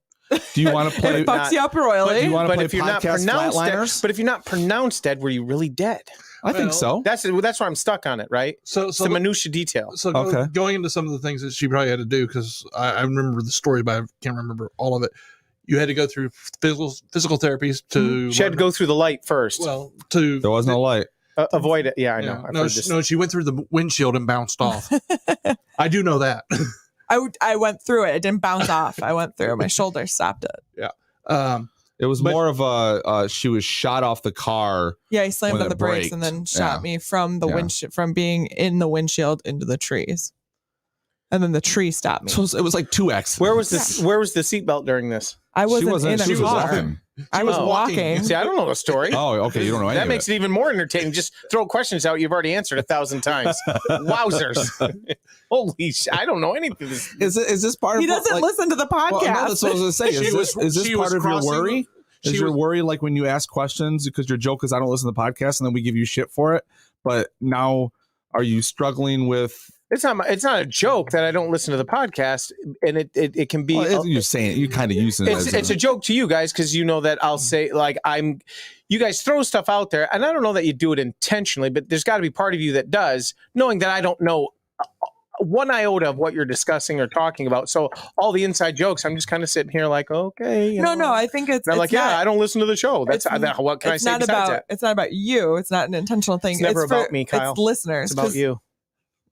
Do you want to play? It fucks you up royally. Do you want to play if you're not podcast pronounced dead, flatliners? but if you're not pronounced dead, were you really dead? I think so. That's why I'm stuck on it, right? So it's the minutia detail. So going into some of the things that she probably had to do, because I remember the story, but I can't remember all of it. You had to go through physical therapies to. She had to go through the light first. Well, there was no light. Avoid it. Yeah, I know. No, she went through the windshield and bounced off. I do know that. I went through it. It didn't bounce off. I went through. My shoulder stopped it. Yeah. It was more of a she was shot off the car. Yeah, he slammed on the brakes and then shot me from the windshield, from being in the windshield into the trees. And then the tree stopped me. So it was like 2x. Where was this? Where was the seatbelt during this? I wasn't in a car. I was walking. See, I don't know the story. Oh, okay. You don't know anything. That makes it even more entertaining. Just throw questions out you've already answered 1,000 times. Wowzers. Holy shit. I don't know anything. Is this part of He doesn't listen to the podcast. Well, no, that's what I was going to say. Is this part of your worry? Is your worry like when you ask questions because your joke is I don't listen to the podcast and then we give you shit for it? But now are you struggling with... It's not a joke that I don't listen to the podcast, and it can be. Well, you're saying it, you kind of use it. It's a joke to you guys because you know that I'll say like you guys throw stuff out there, and I don't know that you do it intentionally, but there's got to be part of you that does, knowing that I don't know one iota of what you're discussing or talking about. So all the inside jokes, I'm just kind of sitting here like, okay, no, I think it's. I'm like, I don't listen to the show. That's what can I say besides that? It's not about you. It's not an intentional thing. It's never about me, Kyle. It's listeners. It's about you.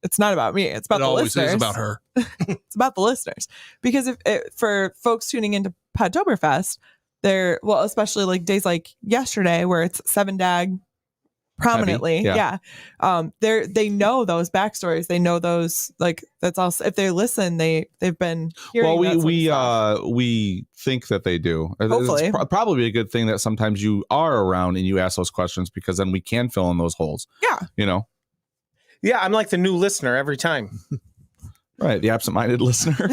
It's not about me. It's about the listeners. It always is about her. It's about the listeners. Because for folks tuning into Podtoberfest, they're, well, especially like days like yesterday where it's 7-dag prominently. Yeah. They know those backstories. They know those, like, that's also, if they listen, they've been hearing. Well, we think that they do. Hopefully. It's probably a good thing that sometimes you are around and you ask those questions because then we can fill in those holes. Yeah. You know? Yeah, I'm like the new listener every time. Right, the absent-minded listener.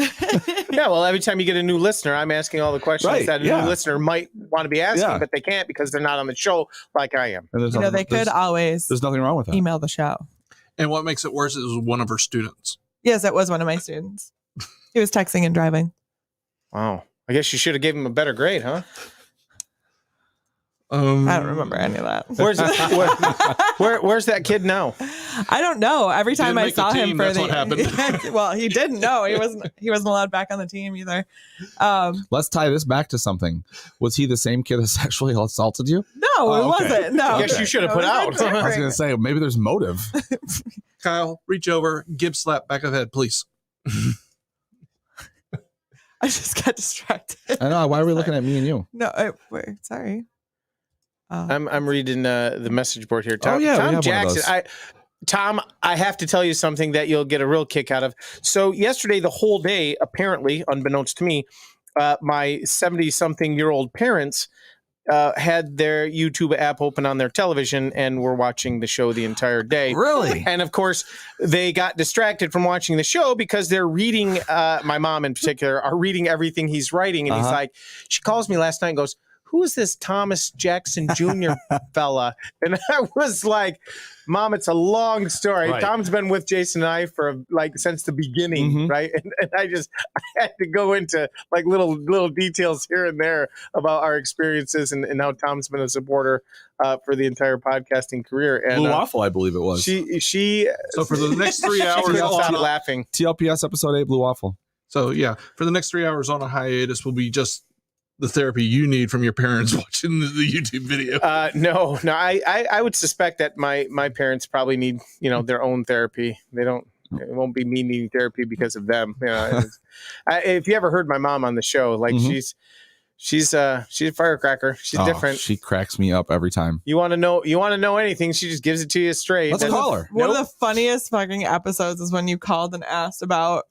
Yeah, well, every time you get a new listener, I'm asking all the questions that a new listener might want to be asking, but they can't because they're not on the show like I am. They could always. There's nothing wrong with that. Email the show. And what makes it worse is one of her students. Yes, it was one of my students. He was texting and driving. Wow. I guess you should have given him a better grade, huh? I don't remember any of that. Where's that kid now? I don't know. Every time I saw him for what happened. Well, he didn't know. He wasn't allowed back on the team either. Let's tie this back to something. Was he the same kid that sexually assaulted you? No, it wasn't. No. I guess you should have put out. I was going to say maybe there's motive. Kyle, reach over, give slap back of the head, please. I just got distracted. I know. Why are we looking at me and you? No, wait, sorry. I'm reading the message board here. Tom, we have Jackson. Tom, I have to tell you something that you'll get a real kick out of. So yesterday, the whole day, apparently, unbeknownst to me, my 70-something-year-old parents had their YouTube app open on their television and were watching the show the entire day. Really? And of course, they got distracted from watching the show because they're reading, my mom in particular, are reading everything he's writing. And he's like, she calls me last night and goes, who is this Thomas Jackson Jr. fella? And I was like, Mom, it's a long story. Right. Tom's been with Jason and I for since the beginning, right? And I had to go into like little details here and there about our experiences and how Tom's been a supporter for the entire podcasting career. And Blue Waffle, I believe it was. She. So for the next 3 hours, stop laughing. TLPS episode 8, Blue Waffle. So yeah, for the next 3 hours on a hiatus will be just the therapy you need from your parents watching the YouTube video. No, I would suspect that my parents probably need, their own therapy. They don't, it won't be me needing therapy because of them. If you ever heard my mom on the show, like she's a firecracker. She's different. She cracks me up every time. You want to know anything, she just gives it to you straight. Let's call her. One of the funniest fucking episodes is when you called and asked about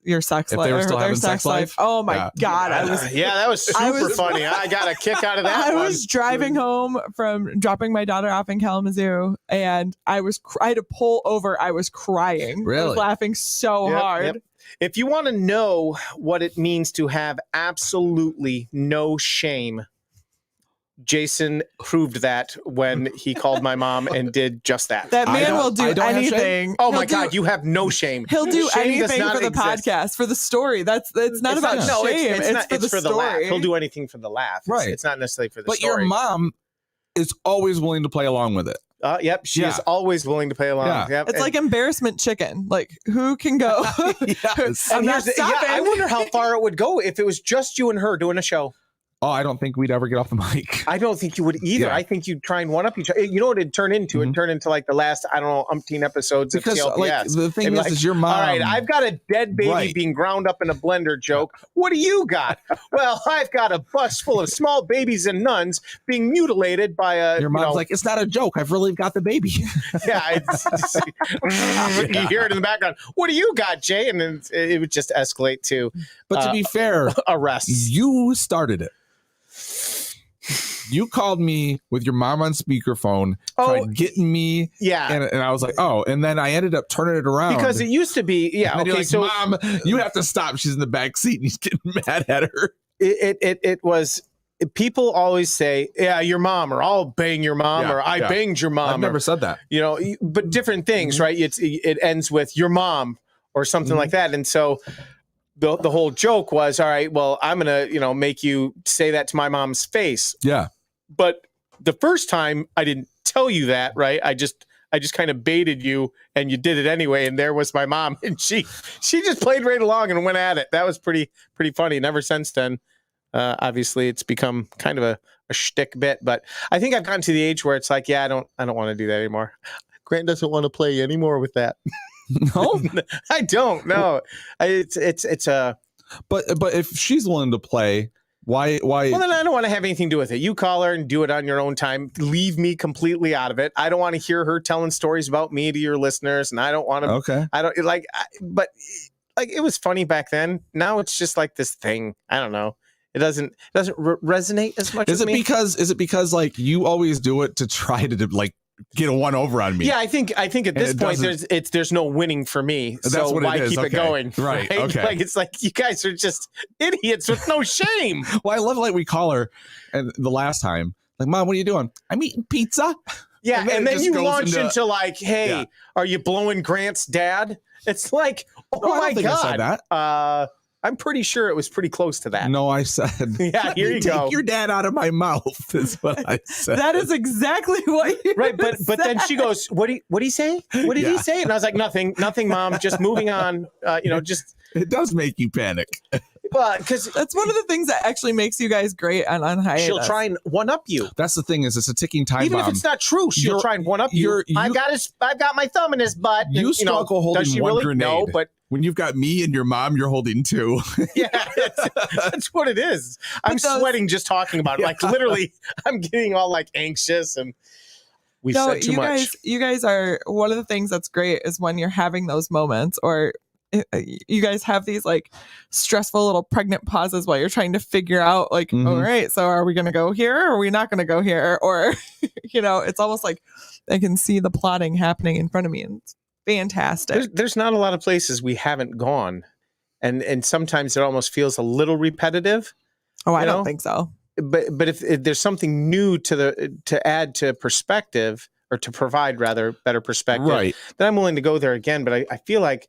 your sex life. They were still having sex life. Oh my God. That was super funny. I got a kick out of that. I was driving home from dropping my daughter off in Kalamazoo and I had to pull over. I was crying. Really? I was laughing so hard. Yep. If you want to know what it means to have absolutely no shame, Jason proved that when he called my mom and did just that. That man will do anything. Oh my God, you have no shame. He'll do Shame anything for the podcast, for the story. It's not about shame. It's for the laugh. story. He'll do anything for the laugh. Right. It's not necessarily for the but story. But your mom is always willing to play along with it. Yep, she is always willing to play along. Yeah. Yep. It's like embarrassment chicken. Like, who can go? Yes. I'm not stopping. I wonder how far it would go if it was just you and her doing a show. Oh, I don't think we'd ever get off the mic. I don't think you would either. Yeah. I think you'd try and one up each other. You know what it'd turn into? It'd turn into like the last, I don't know, umpteen episodes of TLPS. Like, the thing is your mom. All right, I've got a dead baby being ground up in a blender joke. What do you got? Well, I've got a bus full of small babies and nuns being mutilated by a. Your mom's like, it's not a joke. I've really got the baby. Yeah, you hear it in the background. What do you got, Jay? And then it would just escalate to. But to be fair, arrests. You started it. You called me with your mom on speakerphone, tried getting me. Yeah. And I was like, oh, and then I ended up turning it around. Because it used to be, And you're like, Mom, you have to stop. She's in the back seat and he's getting mad at her. It was, people always say, yeah, your mom, or I'll bang your mom, or I banged your mom. I've never said that. You know, but different things, right? It ends with your mom or something like that. And so the whole joke was, all right, well, I'm going to, make you say that to my mom's face. Yeah. But the first time I didn't tell you that, right? I just kind of baited you and you did it anyway. And there was my mom and she just played right along and went at it. That was pretty funny. And ever since then, obviously it's become kind of a shtick bit, but I think I've gotten to the age where it's like, yeah, I don't want to do that anymore. Grant doesn't want to play anymore with that. No, I don't. No, it's a. But if she's willing to play, why? Well, then I don't want to have anything to do with it. You call her and do it on your own time. Leave me completely out of it. I don't want to hear her telling stories about me to your listeners, and I don't want to. Okay. I don't like. But it was funny back then. Now it's just like this thing. I don't know. It doesn't resonate as much. Is it because like you always do it to try to like get a one over on me? Yeah, I think at this point there's no winning for me. So why keep it going? Right. Okay. Like it's like you guys are just idiots with no shame. Well, I love like we call her, and the last time, like, Mom, what are you doing? I'm eating pizza. Yeah, and then you launch into like, hey, are you blowing Grant's dad? It's like, oh my God. I said that. I'm pretty sure it was pretty close to that. No, I said, yeah, here you go. Take your dad out of my mouth is what I said. That is exactly what you but then she goes, what did he say? What did he say? And I was like, nothing, Mom, just moving on. Just it does make you panic. Well, because that's one of the things that actually makes you guys great on hiatus. She'll try and one up you. That's the thing, is it's a ticking time Even bomb. if it's not true, she'll try and one up you. I've got my thumb in his butt. You struggle holding one grenade. No, but when you've got me and your mom, you're holding two. Yeah, that's what it is. I'm sweating just talking about it. Like literally, I'm getting all like anxious and we said too much. You guys are, one of the things that's great is when you're having those moments, or you guys have these like stressful little pregnant pauses while you're trying to figure out like, all right, so are we going to go here or are we not going to go here? Or, it's almost like I can see the plotting happening in front of me, and it's fantastic. There's not a lot of places we haven't gone. And sometimes it almost feels a little repetitive. Oh, I don't think so. But if there's something new to add to perspective, or to provide rather better perspective, right, then I'm willing to go there again. But I feel like,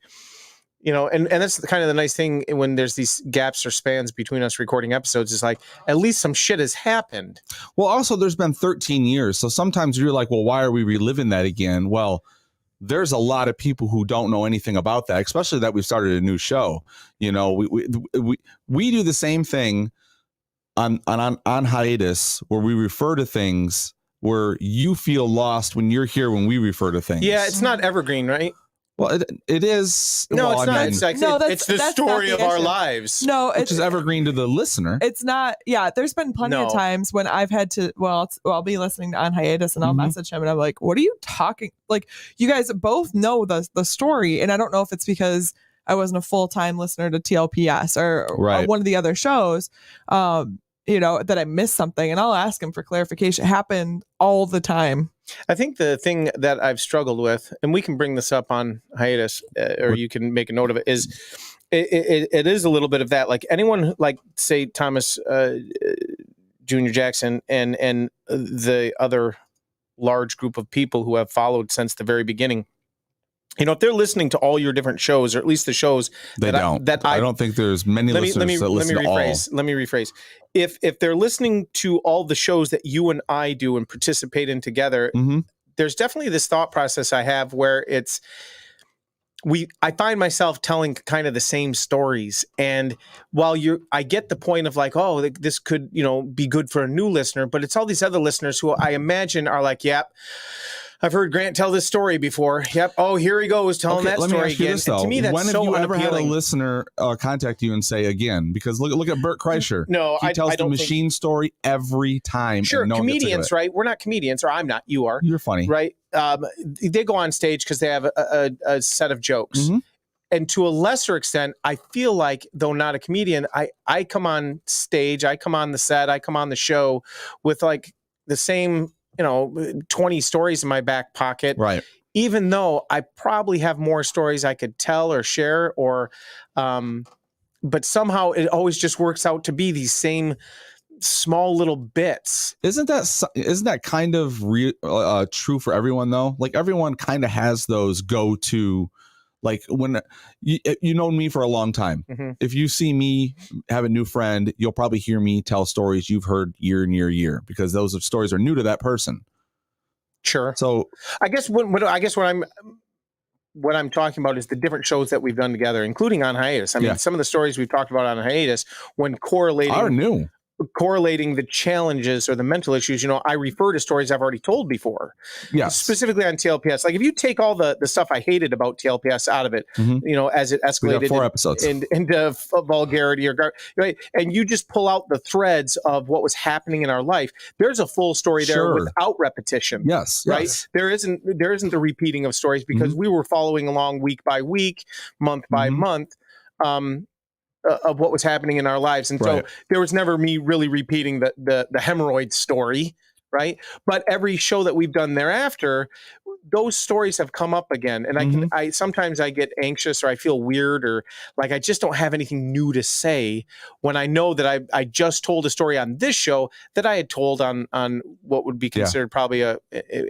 and that's kind of the nice thing when there's these gaps or spans between us recording episodes, is like, at least some shit has happened. Well, also there's been 13 years. So sometimes you're like, well, why are we reliving that again? Well, there's a lot of people who don't know anything about that, especially that we've started a new show. We do the same thing on hiatus, where we refer to things where you feel lost when you're here when we refer to things. Yeah, it's not evergreen, right? Well, it is. No, well, it's not. It's the story of our lives. No, which is evergreen to the listener. It's not. Yeah, there's been plenty of times when I've had to. I'll be listening on hiatus, and I'll message him, and I'm like, "What are you talking? Like, you guys both know the story, and I don't know if it's because I wasn't a full-time listener to TLPS or one of the other shows, that I missed something, and I'll ask him for clarification. It happened all the time. I think the thing that I've struggled with, and we can bring this up on hiatus, or you can make a note of it, is it is a little bit of that. Like anyone, like say Thomas Junior Jackson and the other large group of people who have followed since the very beginning. You know, if they're listening to all your different shows, or at least the shows I don't think there's many listeners that listen to all. Let me rephrase. If they're listening to all the shows that you and I do and participate in together, there's definitely this thought process I have where I find myself telling kind of the same stories. And while I get the point of like, oh, this could, you know, be good for a new listener, but it's all these other listeners who I imagine are like, yep, I've heard Grant tell this story before. Yep. Oh, here he goes telling that story again. This, to me, that's when have you ever had a listener contact you and say again? Because look at Bert Kreischer. No, he tells the machine story every time. Sure, comedians, right? We're not comedians, or I'm not. You are. You're funny, right? They go on stage because they have a set of jokes. And to a lesser extent, I feel like, though not a comedian, I come on stage, I come on the set, I come on the show with like the same, 20 stories in my back pocket. Right. Even though I probably have more stories I could tell or share, but somehow it always just works out to be these same small little bits. Isn't that kind of true for everyone though? Like everyone kind of has those go-to. Like when you know me for a long time, if you see me have a new friend, you'll probably hear me tell stories you've heard year, because those stories are new to that person. Sure. So I guess what I'm talking about is the different shows that we've done together, including on hiatus. I mean, some of the stories we've talked about on hiatus, when correlating the challenges or the mental issues, I refer to stories I've already told before. Yes. Specifically on TLPS. Like if you take all the stuff I hated about TLPS out of it, as it escalated 4 episodes into vulgarity right, and you just pull out the threads of what was happening in our life, there's a full story there without repetition. Yes. Right. Yes. There isn't the repeating of stories because we were following along week by week, month by month. Of what was happening in our lives. And so there was never me really repeating the hemorrhoid story, right? But every show that we've done thereafter, those stories have come up again. And I sometimes I get anxious or I feel weird or like I just don't have anything new to say when I know that I just told a story on this show that I had told on what would be considered probably a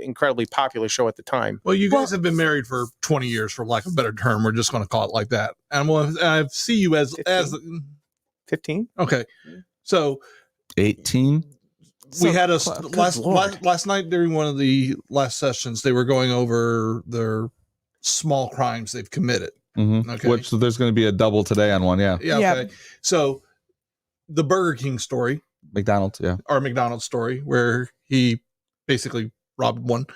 incredibly popular show at the time. Well, you guys have been married for 20 years, for lack of a better term. We're just going to call it like that. And I see you as 15. Okay. So 18. We had last night during one of the last sessions, they were going over their small crimes they've committed. Okay. Which there's going to be a double today on one. Yeah. Okay. So the Burger King story, McDonald's story, where he basically robbed one,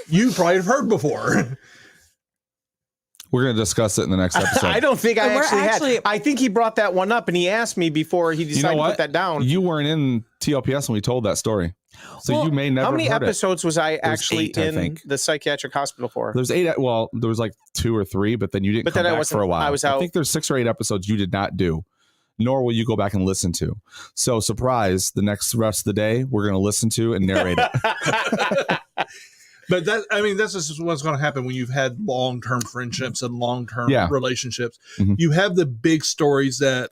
you probably have heard before. We're going to discuss it in the next episode. I don't think I actually had. I think he brought that one up and he asked me before he decided to put that down. You weren't in TLPS when we told that story. So you may never How many episodes was I actually 8, in the psychiatric hospital for? There's 8. Well, there was like 2 or 3, but then you didn't come back for a while. I was out. I think there's 6 or 8 episodes you did not do, nor will you go back and listen to. So surprise, the next rest of the day, we're going to listen to and narrate it. But that's just what's going to happen when you've had long-term friendships and long-term relationships. You have the big stories that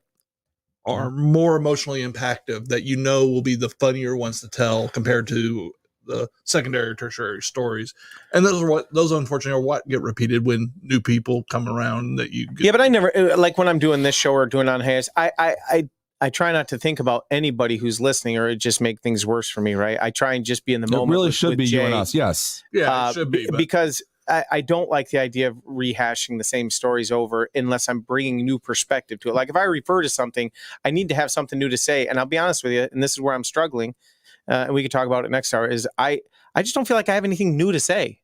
are more emotionally impactful that will be the funnier ones to tell compared to the secondary or tertiary stories. And those unfortunately are what get repeated when new people come around that you get. Yeah, but I never, like when I'm doing this show or doing on Hayes, I try not to think about anybody who's listening, or it just make things worse for me, right? I try and just be in the moment. It really should be Jay, you and us, yes. Yeah, it should be. Because I don't like the idea of rehashing the same stories over unless I'm bringing new perspective to it. Like if I refer to something, I need to have something new to say. And I'll be honest with you, and this is where I'm struggling, and we can talk about it next hour, is I just don't feel like I have anything new to say.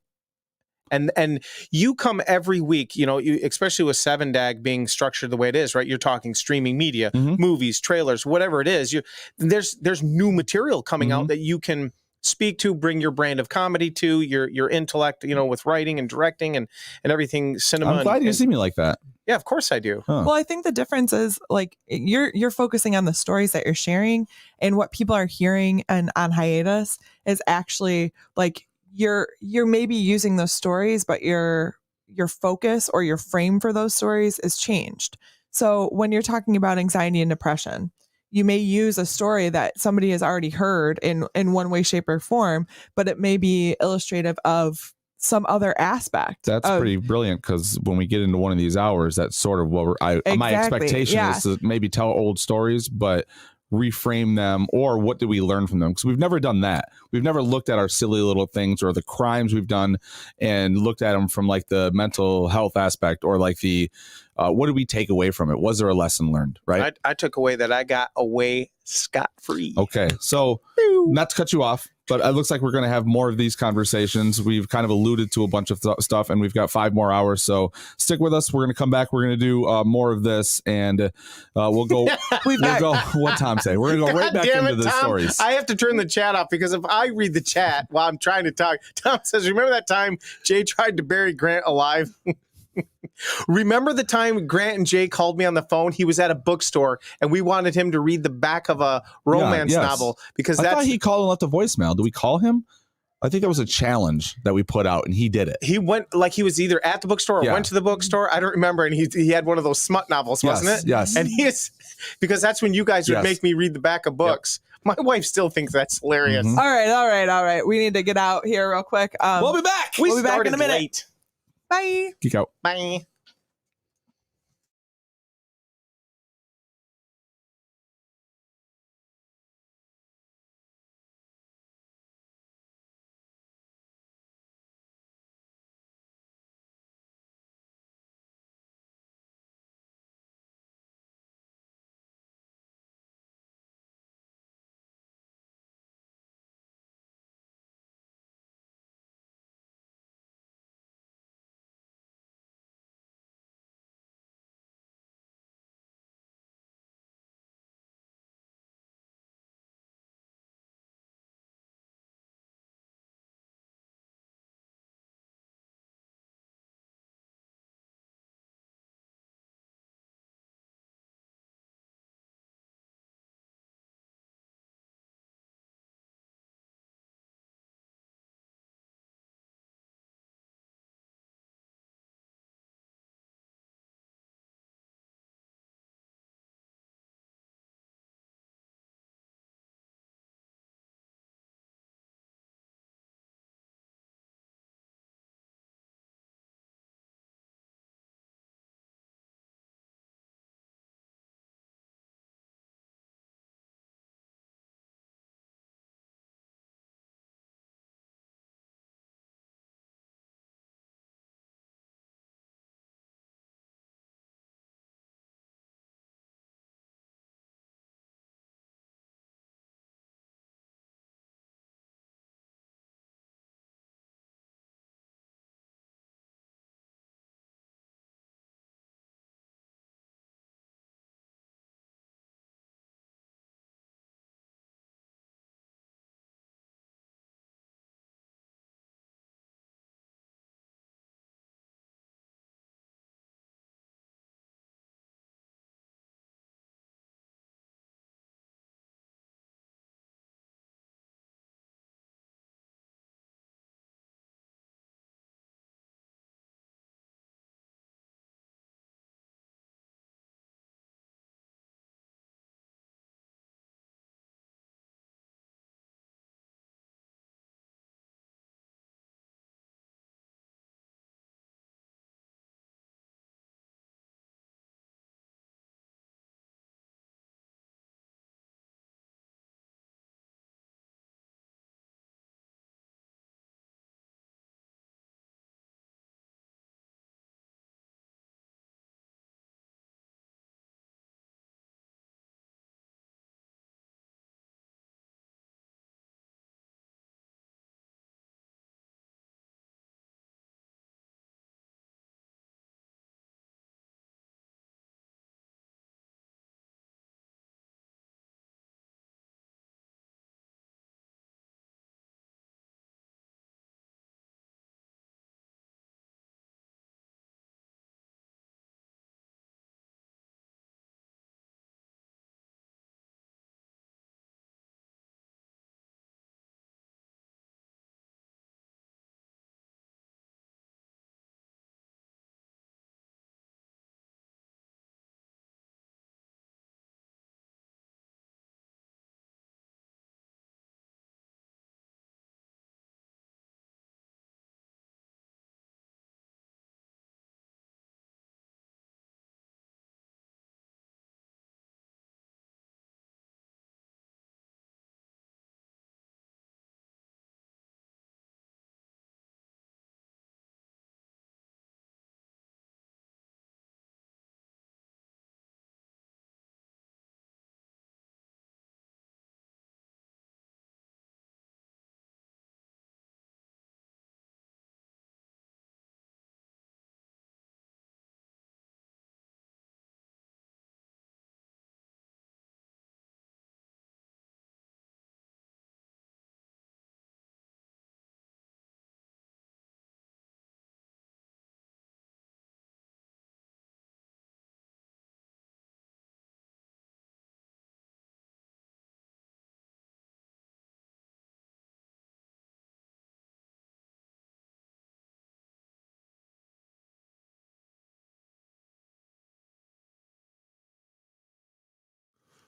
And you come every week, especially with 7DAG being structured the way it is, right? You're talking streaming media, movies, trailers, whatever it is. There's new material coming out that you can speak to, bring your brand of comedy to, your intellect, with writing and directing and everything cinema. I'm glad you see me like that. Yeah, of course I do. Well, I think the difference is like you're focusing on the stories that you're sharing, and what people are hearing and on hiatus is actually like you're maybe using those stories, but your focus or your frame for those stories is changed. So when you're talking about anxiety and depression, you may use a story that somebody has already heard in one way, shape, or form, but it may be illustrative of some other aspect. That's pretty brilliant, because when we get into one of these hours, that's sort of what my expectation is to maybe tell old stories, but reframe them, or what did we learn from them? Because we've never done that. We've never looked at our silly little things or the crimes we've done and looked at them from like the mental health aspect, or like the what did we take away from it? Was there a lesson learned? Right. I took away that I got away scot-free. Okay, so not to cut you off, but it looks like we're going to have more of these conversations. We've kind of alluded to a bunch of stuff, and we've got 5 more hours. So stick with us. We're going to come back. We're going to do more of this, and we'll go. we'll go. What Tom say? We're going to go right back into the stories. I have to turn the chat off, because if I read the chat while I'm trying to talk, Tom says, "Remember that time Jay tried to bury Grant alive?" Remember the time Grant and Jay called me on the phone? He was at a bookstore and we wanted him to read the back of a romance novel, because I thought he called and left a voicemail. Did we call him? I think that was a challenge that we put out, and he did it. He went, like, he was either at the bookstore or went to the bookstore. I don't remember. And he had one of those smut novels, wasn't it? Yes. And because that's when you guys would make me read the back of books. Yep. My wife still thinks that's hilarious. Mm-hmm. All right. We need to get out here real quick. We'll be back. We'll be back in a minute. Late. Bye. Geek out. Bye.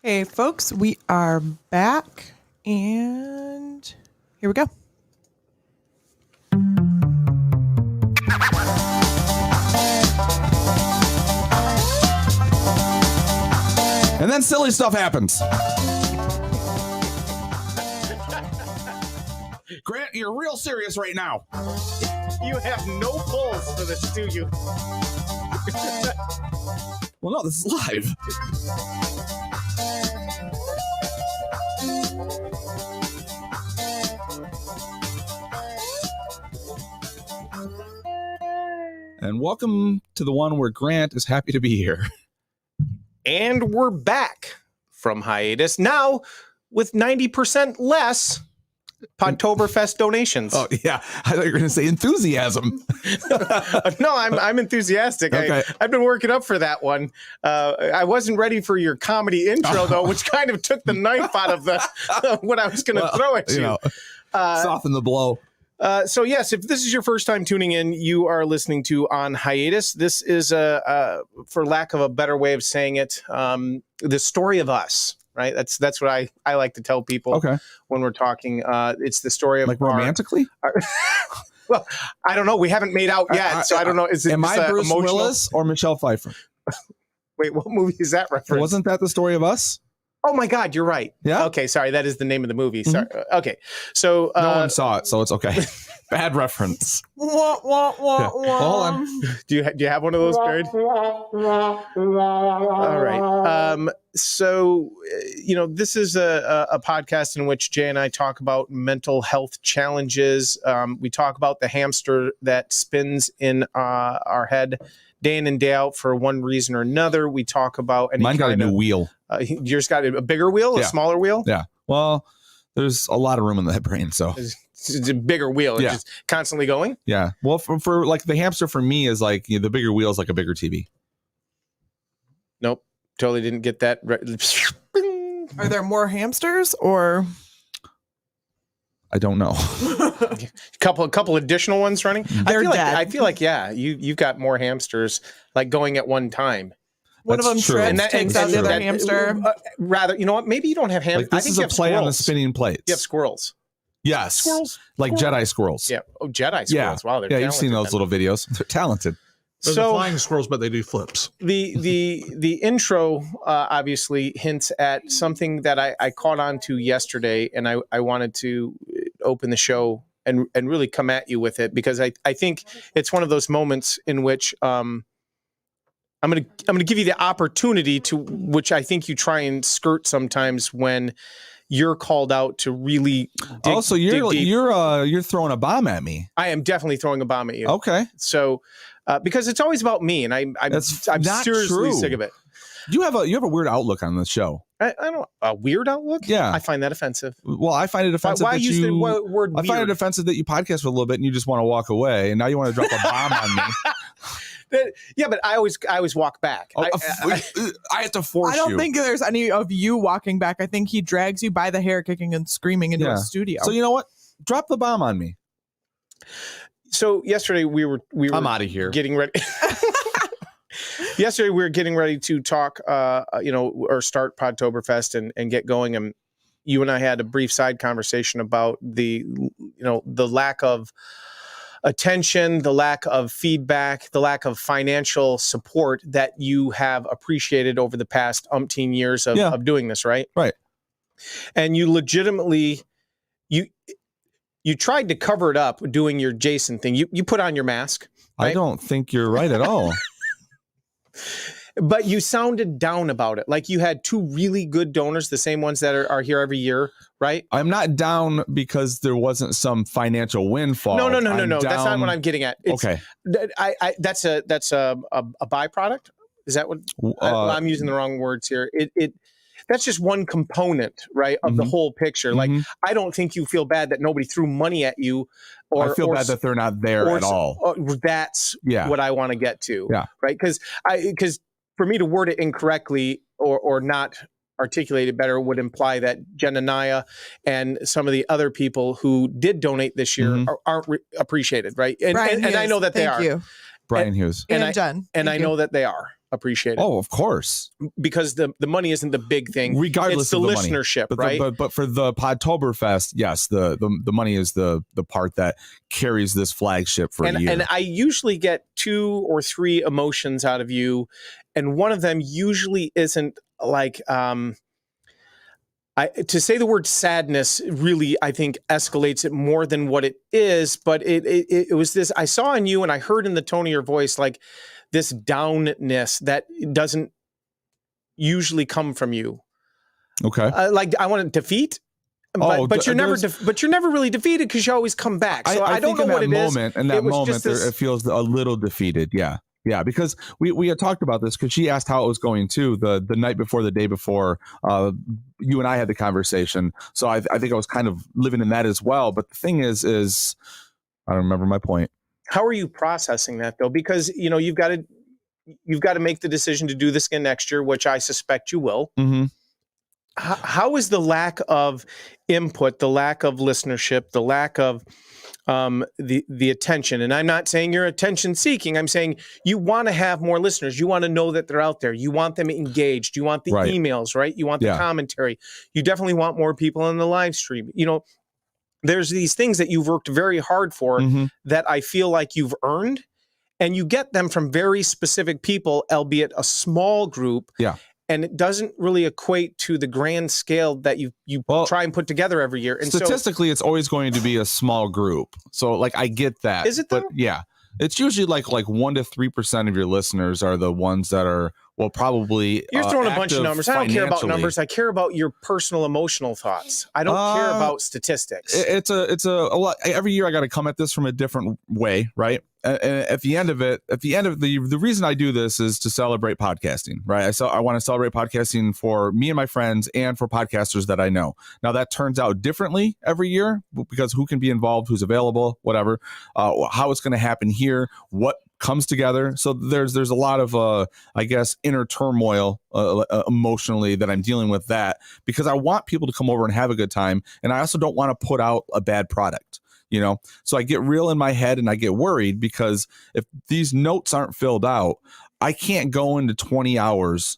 Hey, folks, we are back, and here we go. And then silly stuff happens. Grant, you're real serious right now. You have no pulse for this, do you? Well, no, this is live. And welcome to the one where Grant is happy to be here. And we're back from hiatus now with 90% less Podtoberfest donations. Oh, yeah. I thought you were going to say enthusiasm. No, I'm enthusiastic. Okay. I've been working up for that one. I wasn't ready for your comedy intro, though, which kind of took the knife out of what I was going to throw at you. Soften the blow. So, yes, if this is your first time tuning in, you are listening to On Hiatus. This is, for lack of a better way of saying it, the story of us. Right. That's what I like to tell people when we're talking. It's the story of like romantically. Well, I don't know. We haven't made out yet, so I don't know. Am I Bruce emotional? Willis or Michelle Pfeiffer? Wait, what movie is that reference? Wasn't that the story of us? Oh my God, you're right. Yeah. Okay, sorry. That is the name of the movie. Sorry. Okay. So no one saw it, so it's okay. Bad reference. Hold on. Do you have one of those, Jared? All right. So this is a podcast in which Jay and I talk about mental health challenges. We talk about the hamster that spins in our head day in and day out for one reason or another. We talk about mine got a new wheel. Yours got a bigger wheel, a smaller wheel? Yeah. Well, there's a lot of room in that brain, so it's a bigger wheel. It's just constantly going. Yeah. Well, for like the hamster for me is like the bigger wheel is like a bigger TV. Nope. Totally didn't get that. Are there more hamsters or? I don't know. couple additional ones running. They're dead. I feel like you've got more hamsters like going at one time. One of them trips, takes out the other hamster. Rather, you know what? Maybe you don't have hamsters. Like this is a play on the spinning plates. You have squirrels. Yes. Squirrels. Like Jedi squirrels. Yeah. Oh, Jedi squirrels. Wow. They're you've seen those little videos. They're talented. Those are flying squirrels, but they do flips. The intro obviously hints at something that I caught on to yesterday, and I wanted to open the show and really come at you with it because I think it's one of those moments in which I'm gonna give you the opportunity to, which I think you try and skirt sometimes when you're called out to really dig, so you're throwing a bomb at me. I am definitely throwing a bomb at you. Okay. So because it's always about me, and I'm seriously sick of it. You have a weird outlook on this show. I don't a weird outlook. Yeah, I find that offensive. Well, I find it offensive. Why use the word weird? I find it offensive that you podcast for a little bit and you just want to walk away, and now you want to drop a bomb on me. Yeah, but I always walk back. I have to force you. I don't think there's any of you walking back. I think he drags you by the hair, kicking and screaming into a studio. So you know what? Drop the bomb on me. So yesterday we were I'm out of here. Getting ready. Yesterday we were getting ready to talk, or start Podtoberfest and get going, and you and I had a brief side conversation about the lack of attention, the lack of feedback, the lack of financial support that you have appreciated over the past umpteen years of doing this, right? Right. And you legitimately, you tried to cover it up doing your Jason thing. You put on your mask. Right? I don't think you're right at all. But you sounded down about it. Like you had two really good donors, the same ones that are here every year, right? I'm not down because there wasn't some financial windfall. No. That's not what I'm getting at. Okay. That's a byproduct. Is that what I'm using the wrong words here? That's just one component, right, of the whole picture. Like, I don't think you feel bad that nobody threw money at you. I feel bad that they're not there at all. That's what I want to get to. Yeah. Right. Because for me to word it incorrectly or not articulate it better would imply that Jen and Naya and some of the other people who did donate this year aren't appreciated. Right. And I know that they are. Thank you. Brian Hughes. And Jen. And I know that they are. appreciate it. Oh, of course. Because the money isn't the big thing. Regardless it's the of the listenership, money. right? But for the Podtoberfest, yes, the money is the part that carries this flagship for a year. And I usually get 2 or 3 emotions out of you, and one of them usually isn't like to say the word sadness really, I think, escalates it more than what it is. But it was this, I saw in you and I heard in the tone of your voice, like this downness that doesn't usually come from you. Okay. Like I want to defeat. But you're never really defeated because you always come back. So I don't know what it is. In that moment, it feels a little defeated. Yeah. Yeah, because we had talked about this because she asked how it was going too the night before, the day before you and I had the conversation. So I think I was kind of living in that as well. But the thing is I don't remember my point. How are you processing that though? Because you've got to make the decision to do this again next year, which I suspect you will. Mm-hmm. How is the lack of input, the lack of listenership, the lack of the attention? And I'm not saying you're attention seeking. I'm saying you want to have more listeners. You want to know that they're out there. You want them engaged. You want the emails, right? You want the commentary. You definitely want more people on the live stream. There's these things that you've worked very hard for that I feel like you've earned, and you get them from very specific people, albeit a small group. Yeah. And it doesn't really equate to the grand scale that you try and put together every year. And statistically, it's always going to be a small group. So, like, I get that. Is it though? But yeah, it's usually like 1 to 3% of your listeners are the ones that are probably. You're throwing a bunch of numbers. I don't care about numbers. I care about your personal emotional thoughts. I don't care about statistics. It's a lot. Every year I got to come at this from a different way, right? And at the end of the reason I do this is to celebrate podcasting, right? I want to celebrate podcasting for me and my friends and for podcasters that I know. Now that turns out differently every year because who can be involved, who's available, whatever, how it's going to happen here, what comes together. So there's a lot of I guess inner turmoil emotionally that I'm dealing with that because I want people to come over and have a good time, and I also don't want to put out a bad product. So I get real in my head and I get worried because if these notes aren't filled out, I can't go into 20 hours.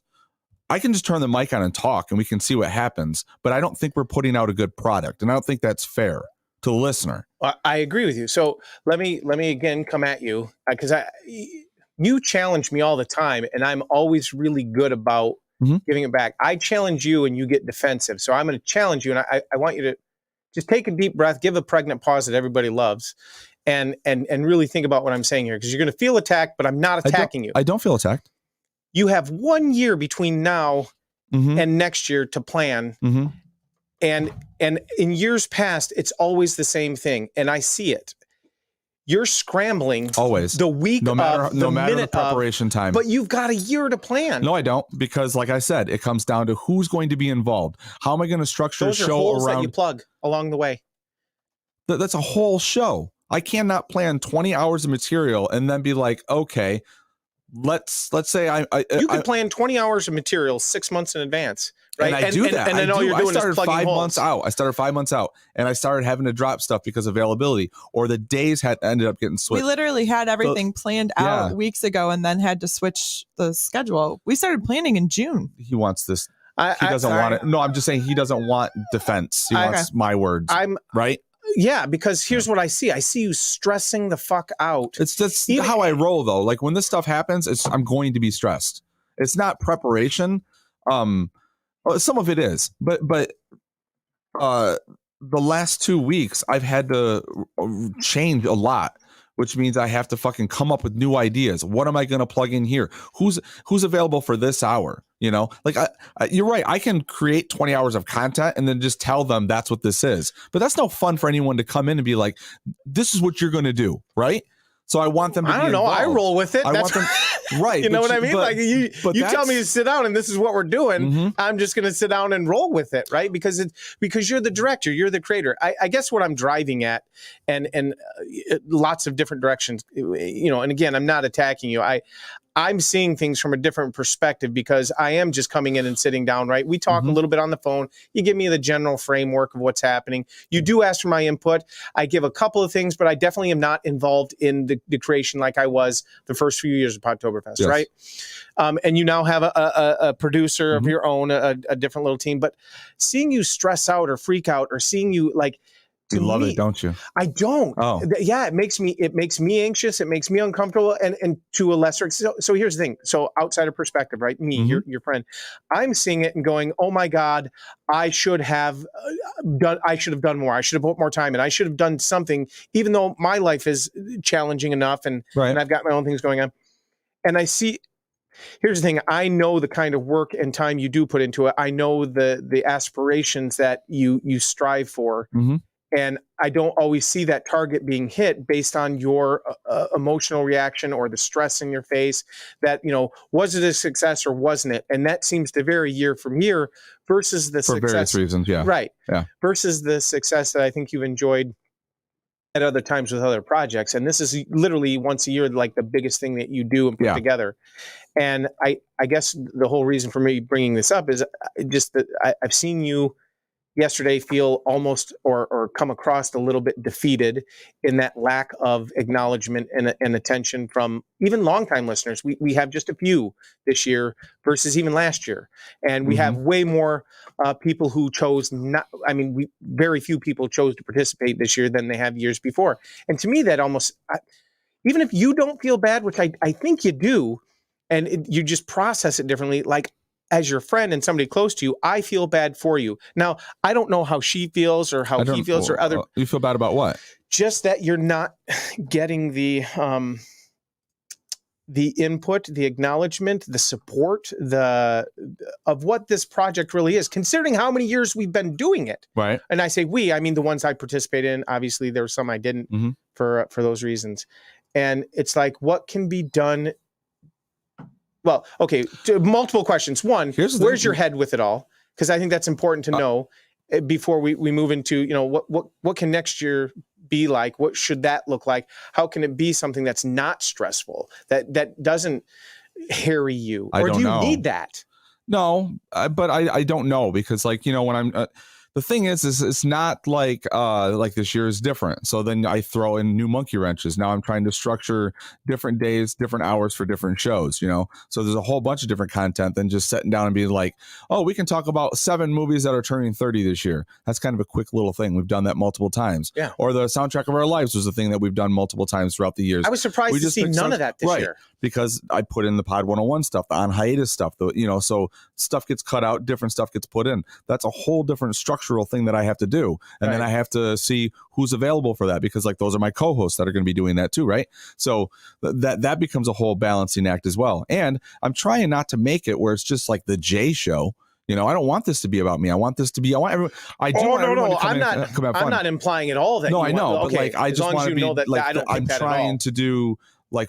I can just turn the mic on and talk and we can see what happens. But I don't think we're putting out a good product. And I don't think that's fair to the listener. I agree with you. So let me again come at you because you challenge me all the time and I'm always really good about giving it back. I challenge you and you get defensive. So I'm going to challenge you and I want you to just take a deep breath, give a pregnant pause that everybody loves, and really think about what I'm saying here because you're going to feel attacked, but I'm not attacking you. I don't feel attacked. You have 1 year between now and next year to plan, and in years past, it's always the same thing, and I see it. You're scrambling always the week no matter minute the preparation time. But you've got a year to plan. No, I don't, because like I said, it comes down to who's going to be involved. How am I going to structure Those a are show holes around? That you plug along the way. That's a whole show. I cannot plan 20 hours of material and then be like, okay, let's say you could plan 20 hours of material 6 months in advance. Right? And I do that. And then all you're doing is plugging 5 months out. I started 5 months out, and I started having to drop stuff because of availability, or the days ended up getting switched. We literally had everything planned out weeks ago, and then had to switch the schedule. We started planning in June. He wants this. He doesn't want it. No, I'm just saying he doesn't want defense. He wants my words. Right. Yeah, because here's what I see. I see you stressing the fuck out. It's just how I roll, though. Like when this stuff happens, I'm going to be stressed. It's not preparation. Some of it is, but the last 2 weeks I've had to change a lot, which means I have to fucking come up with new ideas. What am I going to plug in here? Who's available for this hour? Like you're right. I can create 20 hours of content and then just tell them that's what this is. But that's no fun for anyone to come in and be like, this is what you're going to do. Right. So I want them to I don't know. Involved. I roll with it. Want them, right. You know what I mean? Like you tell me to sit down and this is what we're doing. I'm just going to sit down and roll with it. Right. Because you're the director, you're the creator. I guess what I'm driving at and lots of different directions, and again, I'm not attacking you. I'm seeing things from a different perspective because I am just coming in and sitting down, right? We talk a little bit on the phone. You give me the general framework of what's happening. You do ask for my input. I give a couple of things, but I definitely am not involved in the creation like I was the first few years of Podtoberfest, Yes. right? And you now have a producer of your own, a different little team. But seeing you stress out or freak out or seeing you like, You love it, don't you? I don't. Oh. Yeah, it makes me anxious. It makes me uncomfortable, and to a lesser extent. So here's the thing. So outsider perspective, right? Me, your friend, I'm seeing it and going, oh my God, I should have done more. I should have put more time in. I should have done something, even though my life is challenging enough, and I've got my own things going on. And I see. Here's the thing. I know the kind of work and time you do put into it. I know the aspirations that you strive for. And I don't always see that target being hit based on your emotional reaction or the stress in your face that, was it a success or wasn't it? And that seems to vary year from year versus the success. For various reasons, yeah. Right. Yeah. Versus the success that I think you've enjoyed at other times with other projects. And this is literally once a year, like the biggest thing that you do and put together. And I guess the whole reason for me bringing this up is just that I've seen you yesterday feel almost or come across a little bit defeated in that lack of acknowledgement and attention from even longtime listeners. We have just a few this year versus even last year. And we have way more people who chose not, very few people chose to participate this year than they have years before. And to me, that almost, even if you don't feel bad, which I think you do, and you just process it differently, like, as your friend and somebody close to you, I feel bad for you. Now, I don't know how she feels or how he feels or other. You feel bad about what? Just that you're not getting the input, the acknowledgement, the support, of what this project really is, considering how many years we've been doing it. Right. And I say we, I mean the ones I participated in. Obviously, there were some I didn't for those reasons. And it's like, what can be done? Well, okay, multiple questions. One, where's your head with it all? Because I think that's important to know before we move into, what can next year be like? What should that look like? How can it be something that's not stressful, that doesn't harry you? Or do you need that? No, but I don't know, because when I'm the thing is it's not like this year is different. So then I throw in new monkey wrenches. Now I'm trying to structure different days, different hours for different shows, So there's a whole bunch of different content than just sitting down and being like, oh, we can talk about 7 movies that are turning 30 this year. That's kind of a quick little thing. We've done that multiple times. Yeah. Or the soundtrack of our lives was a thing that we've done multiple times throughout the years. I was surprised to see none of that this year. Because I put in the Pod 101 stuff, the on hiatus stuff, so stuff gets cut out, different stuff gets put in. That's a whole different structural thing that I have to do. And then I have to see who's available for that, because those are my co-hosts that are going to be doing that too. Right. So that becomes a whole balancing act as well. And I'm trying not to make it where it's just like the Jay show. I don't want this to be about me. I want everyone. I do want everyone to come have fun. I'm not implying at all that. No, I know. Okay, but I just want to be I don't I'm trying to do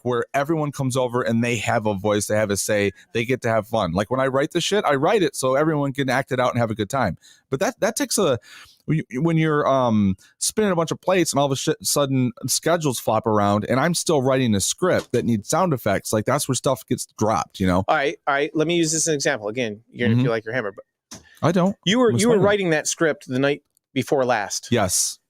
where everyone comes over and they have a voice, they have a say, they get to have fun. Like when I write the shit, I write it so everyone can act it out and have a good time. But that takes when you're spinning a bunch of plates and all of a sudden schedules flop around and I'm still writing a script that needs sound effects, that's where stuff gets dropped, All right. Let me use this as an example. Again, you're gonna feel like you're hammered, but I don't. You were writing that script the night before last. Yes.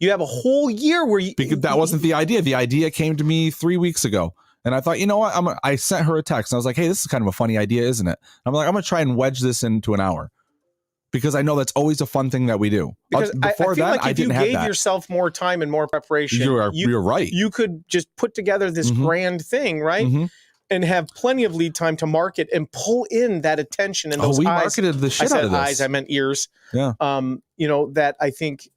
You have a whole year where because that wasn't the idea. The idea came to me 3 weeks ago. And I thought, you know what? I sent her a text and I was like, hey, this is kind of a funny idea, isn't it? I'm like, I'm going to try and wedge this into an hour, because I know that's always a fun thing that we do. Because before that, I didn't have that. If you gave yourself more time and more preparation, you're right. You could just put together this grand thing, right? And have plenty of lead time to market and pull in that attention and those we eyes. Marketed the shit out of this. Eyes, I meant ears. Yeah. That I think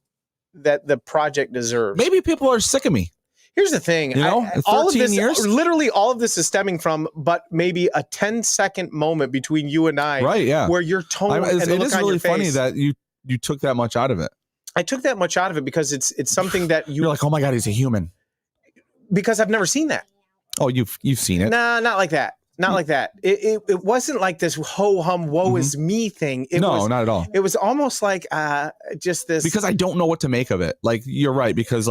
that the project deserves. Maybe people are sick of me. Here's the thing. All of this, literally all of this is stemming from, but maybe a 10-second moment between you and I, right? Yeah, where your tone and the look on your face. It is really funny that you took that much out of it. I took that much out of it because it's something that you're like, oh my God, he's a human. Because I've never seen that. Oh, you've seen it? Nah, not like that. Not like that. It wasn't like this ho-hum, woe is me thing. No, not at all. It was almost like just this. Because I don't know what to make of it. Like, you're right. Because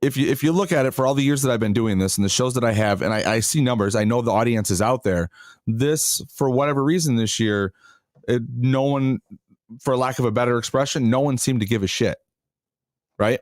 if you look at it for all the years that I've been doing this and the shows that I have, and I see numbers, I know the audience is out there. This, for whatever reason this year, no one, for lack of a better expression, no one seemed to give a shit. Right.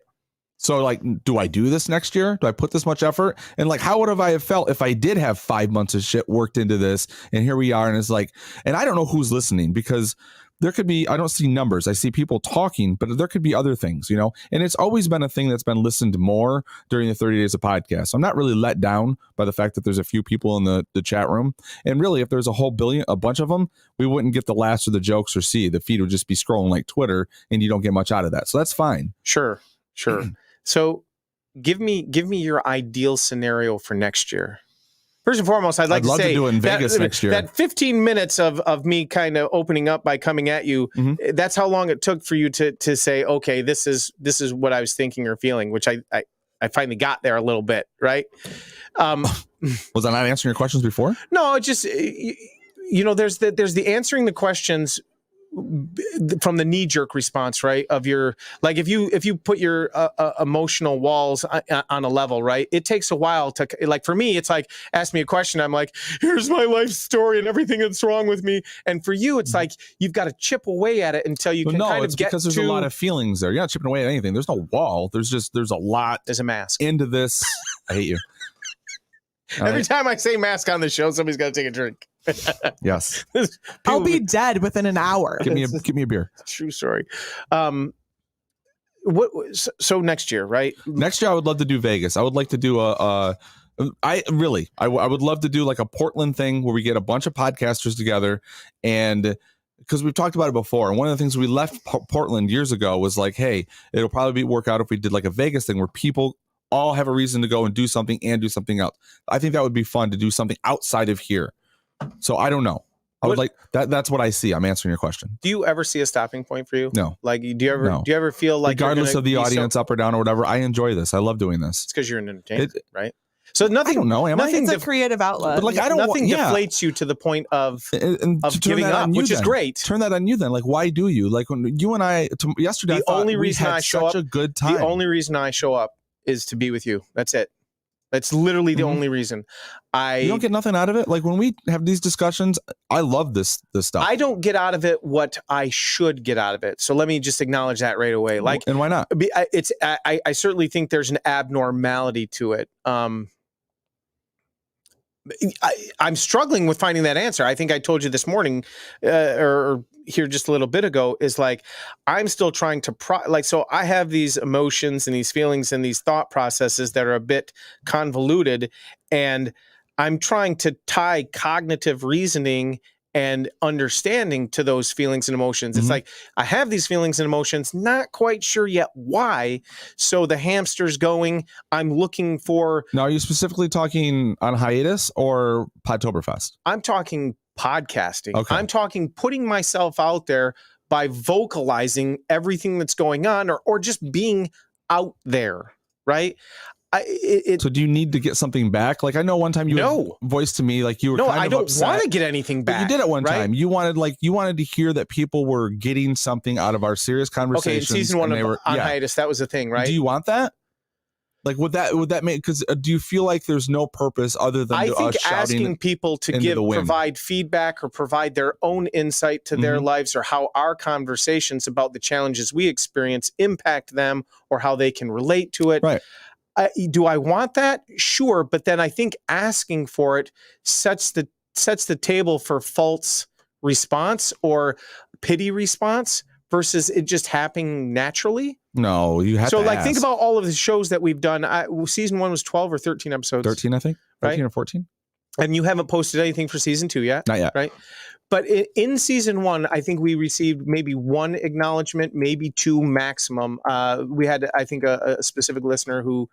So like, do I do this next year? Do I put this much effort? And like, how would I have felt if I did have 5 months of shit worked into this? And here we are. And it's like, and I don't know who's listening, because there could be, I don't see numbers. I see people talking, but there could be other things, you know, and it's always been a thing that's been listened more during the 30 days of podcasts. So I'm not really let down by the fact that there's a few people in the chat room. And really, if there's a bunch of them, we wouldn't get the last of the jokes or see. The feed would just be scrolling like Twitter, and you don't get much out of that. So that's fine. Sure. So give me your ideal scenario for next year. First and foremost, I'd love to do it in Vegas next year. That 15 minutes of me kind of opening up by coming at you, that's how long it took for you to say, okay, this is what I was thinking or feeling, which I finally got there a little bit, right? Was I not answering your questions before? No, it just, there's the answering the questions from the knee-jerk response, right? Of your, like, if you put your emotional walls on a level, right? It takes a while to, like, for me, it's like, ask me a question, I'm like, here's my life story and everything that's wrong with me. And for you, it's like, you've got to chip away at it until you can kind of get because there's a lot of feelings there. You're not chipping away at anything. There's no wall. There's a lot. There's a mask into this. I hate you. Every time I say mask on the show, somebody's got to take a drink. Yes. I'll be dead within an hour. Give me a beer. True story. So next year, right? Next year, I would love to do Vegas. I would like to do I would love to do like a Portland thing where we get a bunch of podcasters together, and because we've talked about it before. And one of the things we left Portland years ago was like, hey, it'll probably work out if we did like a Vegas thing where people all have a reason to go and do something else. I think that would be fun to do something outside of here. So I don't know. I would like that. That's what I see. I'm answering your question. Do you ever see a stopping point for you? No. Like, do you ever feel like, regardless of the audience, up or down or whatever, I enjoy this. I love doing this. It's because you're an entertainer, right? So nothing. I don't know. It's a creative outlet. But like, nothing deflates you to the point of giving up, which is great. Turn that on you then. Like, why do you? Like, when you and I yesterday, the only reason I show up, a good time. The only reason I show up is to be with you. That's it. That's literally the only reason. You don't get nothing out of it. Like, when we have these discussions, I love this stuff. I don't get out of it what I should get out of it. So let me just acknowledge that right away. Like, and why not? I certainly think there's an abnormality to it. I'm struggling with finding that answer. I think I told you this morning, or here just a little bit ago, is like, I'm still trying to so I have these emotions and these feelings and these thought processes that are a bit convoluted, and I'm trying to tie cognitive reasoning and understanding to those feelings and emotions. It's like, I have these feelings and emotions, not quite sure yet why. So the hamster's going, I'm looking for. Now, are you specifically talking on hiatus or Podtoberfest? I'm talking podcasting. Okay. I'm talking putting myself out there by vocalizing everything that's going on, or just being out there, right? So do you need to get something back? Like, I know one time you voiced to me like you were kind of I don't upset, want to get anything back. But you did it one time. You wanted to hear that people were getting something out of our serious conversations. Okay, in season 1 of on hiatus, that was the thing, right? Do you want that? Like, would that make, because do you feel like there's no purpose other than us asking people to provide feedback or provide their own insight to their lives, or how our conversations about the challenges we experience impact them, or how they can relate to it? Right. Do I want that? Sure, but then I think asking for it sets the table for false response or pity response versus it just happening naturally. No, you have to. So, like, think about all of the shows that we've done. Season 1 was 12 or 13 episodes. 13, I think. 13 or 14. And you haven't posted anything for season 2 yet? Not yet. Right? But in season 1, I think we received maybe 1 acknowledgement, maybe 2 maximum. We had, I think, a specific listener who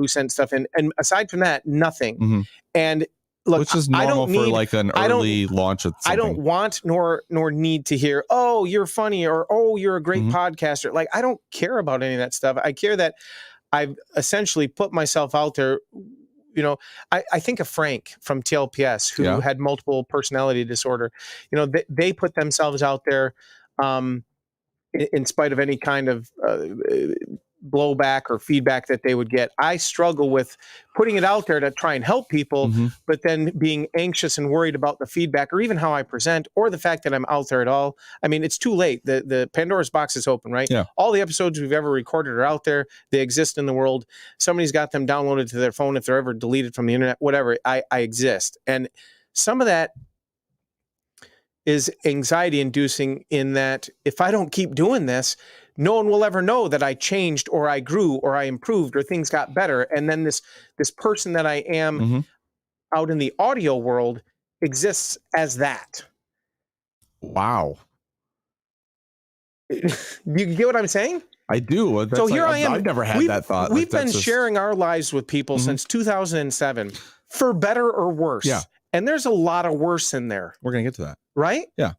sent stuff in. And aside from that, nothing. And look, which is normal for like an early launch of something. I don't want nor need to hear, oh, you're funny, or oh, you're a great podcaster. Like, I don't care about any of that stuff. I care that I've essentially put myself out there. You know, I think of Frank from TLPS, who had multiple personality disorder. You know, they put themselves out there in spite of any kind of blowback or feedback that they would get. I struggle with putting it out there to try and help people, but then being anxious and worried about the feedback or even how I present or the fact that I'm out there at all. I mean, it's too late. The Pandora's box is open, right? Yeah. All the episodes we've ever recorded are out there. They exist in the world. Somebody's got them downloaded to their phone. If they're ever deleted from the internet, whatever, I exist. And some of that is anxiety inducing in that if I don't keep doing this, no one will ever know that I changed or I grew or I improved or things got better. And then this person that I am out in the audio world exists as that. Wow. You get what I'm saying? I do. That's so here I am. I've never had that thought. We've been sharing our lives with people since 2007, for better or worse. Yeah. And there's a lot of worse in there. We're going to get to that. Right? Yeah.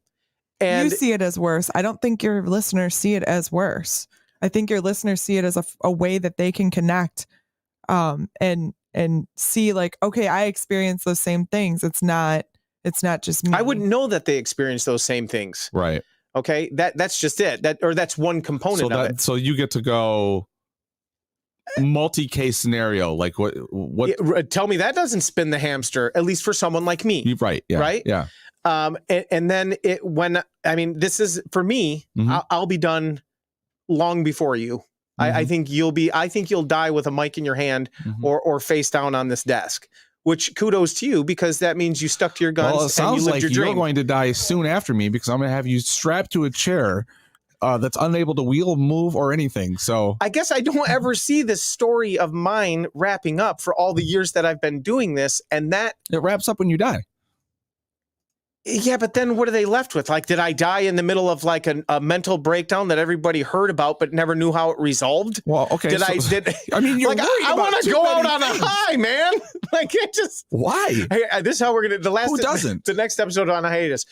And you see it as worse. I don't think your listeners see it as worse. I think your listeners see it as a way that they can connect and see like, okay, I experience those same things. It's not just me. I wouldn't know that they experience those same things. Right. Okay. That's just it. That's one component of it. So you get to go multi-case scenario. Like what? Yeah, tell me that doesn't spin the hamster, at least for someone like me. Right. Yeah. Right. Yeah. And then this is for me, I'll be done long before you. I think you'll die with a mic in your hand or face down on this desk, which kudos to you, because that means you stuck to your guns. Well, it sounds and you lived like your you're dream. going to die soon after me, because I'm going to have you strapped to a chair that's unable to wheel, move, or anything. So I guess I don't ever see this story of mine wrapping up for all the years that I've been doing this. And that it wraps up when you die. Yeah, but then what are they left with? Like, did I die in the middle of like a mental breakdown that everybody heard about but never knew how it resolved? Well, okay. I mean, you're like, I want to go out on a high, man. Like, it just why? Hey, this is how we're gonna. Who doesn't? The next episode on a hiatus.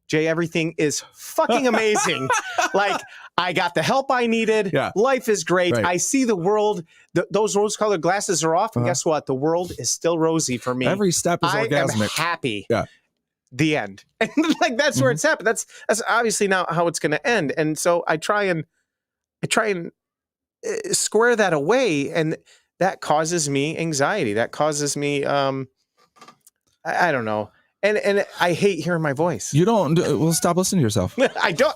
Jay, everything is fucking amazing. Like, I got the help I needed. Yeah. Life is great. Right. I see the world. Those rose-colored glasses are off, and guess what? The world is still rosy for me. Every step is orgasmic. I am happy. Yeah. The end. And like that's where it's happened. That's obviously not how it's going to end. And so I try and square that away, and that causes me anxiety. That causes me I don't know. And I hate hearing my voice. You don't. Well, stop listening to yourself. I don't.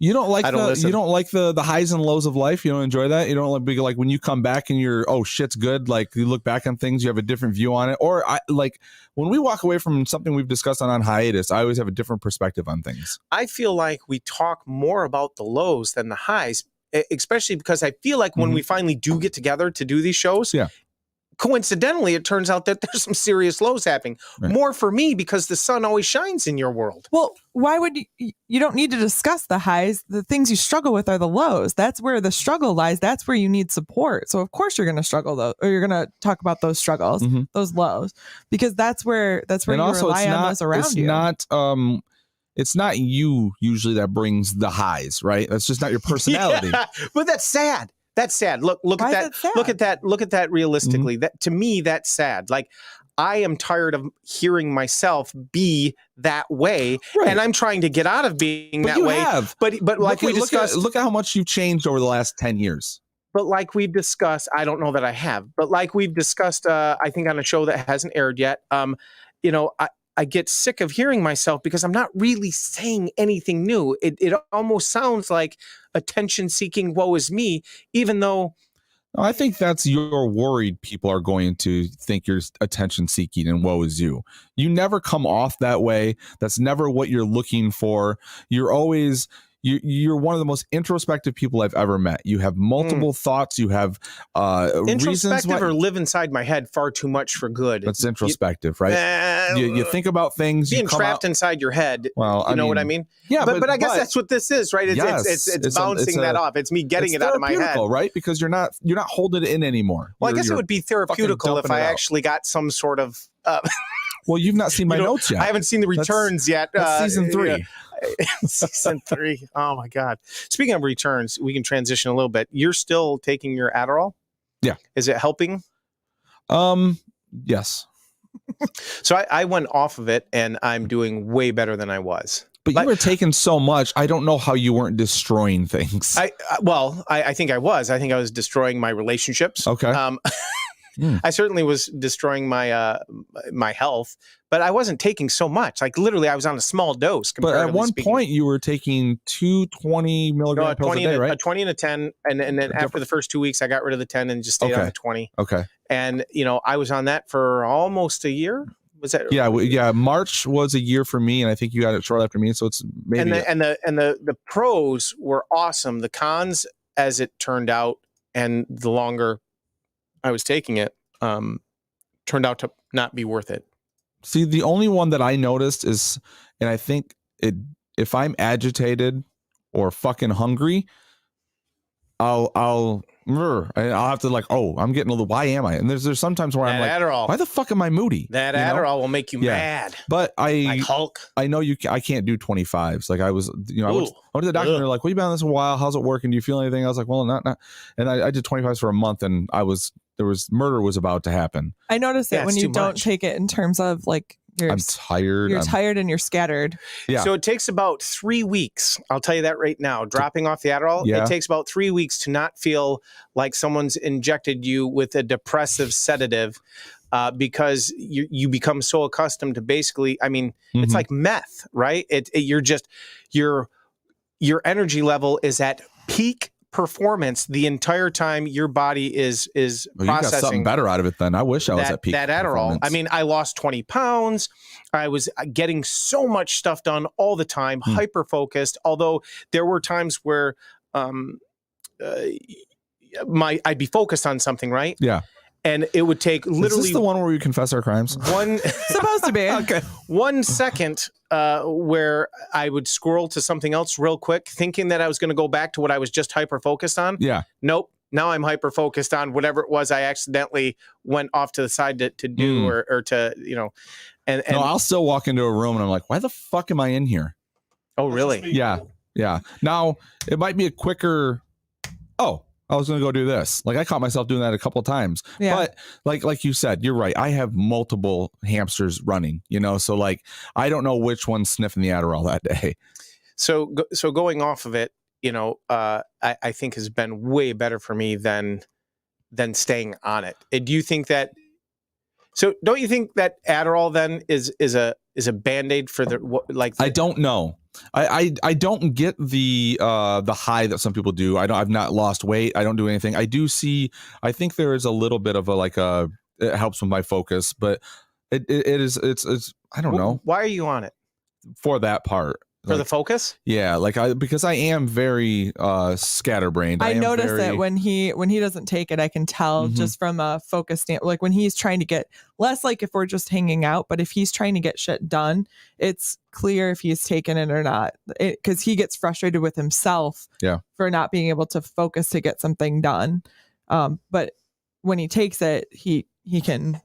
You don't like listen. You don't like the highs and lows of life. You don't enjoy that. You don't like when you come back and you're, oh, shit's good. Like, you look back on things, you have a different view on it. Or like when we walk away from something we've discussed on hiatus, I always have a different perspective on things. I feel like we talk more about the lows than the highs, especially because I feel like when we finally do get together to do these shows, coincidentally, it turns out that there's some serious lows happening. Right. More for me, because the sun always shines in your world. Well, why would you don't need to discuss the highs. The things you struggle with are the lows. That's where the struggle lies. That's where you need support. So of course you're going to struggle though, or you're going to talk about those struggles, those lows, because that's where you rely on those around you. It's not you usually that brings the highs, right? That's just not your personality. Yeah, but that's sad. That's sad. Look Why at that. Look at that realistically. That, to me, that's sad. Like, I am tired of hearing myself be that way, and I'm trying to get out of being that way. But like we discussed, look at how much you've changed over the last 10 years. But like we've discussed, I don't know that I have, but like we've discussed, I think on a show that hasn't aired yet, I get sick of hearing myself because I'm not really saying anything new. It almost sounds like attention-seeking, woe is me, even though... I think that's you're worried people are going to think you're attention-seeking and woe is you. You never come off that way. That's never what you're looking for. You're always... You're one of the most introspective people I've ever met. You have multiple thoughts. You have introspective or live inside my head far too much for good. That's introspective, right? You think about things. Being trapped inside your head. Well, you know what I mean? Yeah, but I guess that's what this is, right? It's bouncing that off. It's me getting it out of my head, right? Because you're not holding it in anymore. Well, I guess it would be therapeutical if I actually got some sort of. Well, you've not seen my notes yet. I haven't seen the returns yet. That's season 3. Season 3. Oh my God. Speaking of returns, we can transition a little bit. You're still taking your Adderall? Yeah. Is it helping? Yes. So I went off of it and I'm doing way better than I was. But you were taking so much. I don't know how you weren't destroying things. I think I was. I think I was destroying my relationships. Okay. I certainly was destroying my my health, but I wasn't taking so much. Like literally, I was on a small dose. But at one point, you were taking 220 milligram pills a day, right? A 20 and a 10, and then after the first 2 weeks, I got rid of the 10 and just stayed on the 20. Okay. And I was on that for almost a year. Was that? Yeah. March was a year for me, and I think you got it shortly after me. So it's maybe. And the pros were awesome. The cons, as it turned out, and the longer I was taking it, turned out to not be worth it. See, the only one that I noticed is, and I think if I'm agitated or fucking hungry, I'll have to I'm getting a little, why am I? And there's sometimes where I'm like, Adderall. Why the fuck am I moody? That Adderall will make you mad. But like Hulk. I know I can't do 25s. Like I was, I went to the doctor and they're like, well, you've been on this a while. How's it working? Do you feel anything? I was like, well, not. And I did 25s for a month and murder was about to happen. I noticed that when you don't take it in terms of like, I'm tired. You're tired and you're scattered. Yeah. So it takes about 3 weeks. I'll tell you that right now. Dropping off the Adderall, it takes about 3 weeks to not feel like someone's injected you with a depressive sedative, because you become so accustomed to basically. I mean, it's like meth, right? Your energy level is at peak performance the entire time your body is processing. You got something better out of it then. I wish I was at peak that Adderall. I mean, I lost 20 pounds. I was getting so much stuff done all the time, hyper focused. Although there were times where I'd be focused on something, right? Yeah. And it would take literally. Is this the one where we confess our crimes? Supposed to be. Okay. 1 second where I would scroll to something else real quick, thinking that I was going to go back to what I was just hyper focused on. Yeah. Nope. Now I'm hyper focused on whatever it was I accidentally went off to the side to do or to, and no, I'll still walk into a room and I'm like, why the fuck am I in here? Oh, really? Yeah. Yeah. Now it might be a quicker. I was going to go do this. Like I caught myself doing that a couple of times, but like you said, you're right. I have multiple hamsters running, so like, I don't know which one's sniffing the Adderall that day. So going off of it, I think has been way better for me than staying on it. Do you think that? So don't you think that Adderall then is a Band-Aid for I don't know. I don't get the high that some people do. I've not lost weight. I don't do anything. I think there is a little bit of it helps with my focus, but it's I don't know. Why are you on it? For that part. For the focus? Yeah, because I am very scatterbrained. I notice that when he doesn't take it, I can tell just from a focus standpoint. Like when he's trying to get less, like if we're just hanging out, but if he's trying to get shit done, it's clear if he's taken it or not. Because he gets frustrated with himself for not being able to focus to get something done. But when he takes it, he can.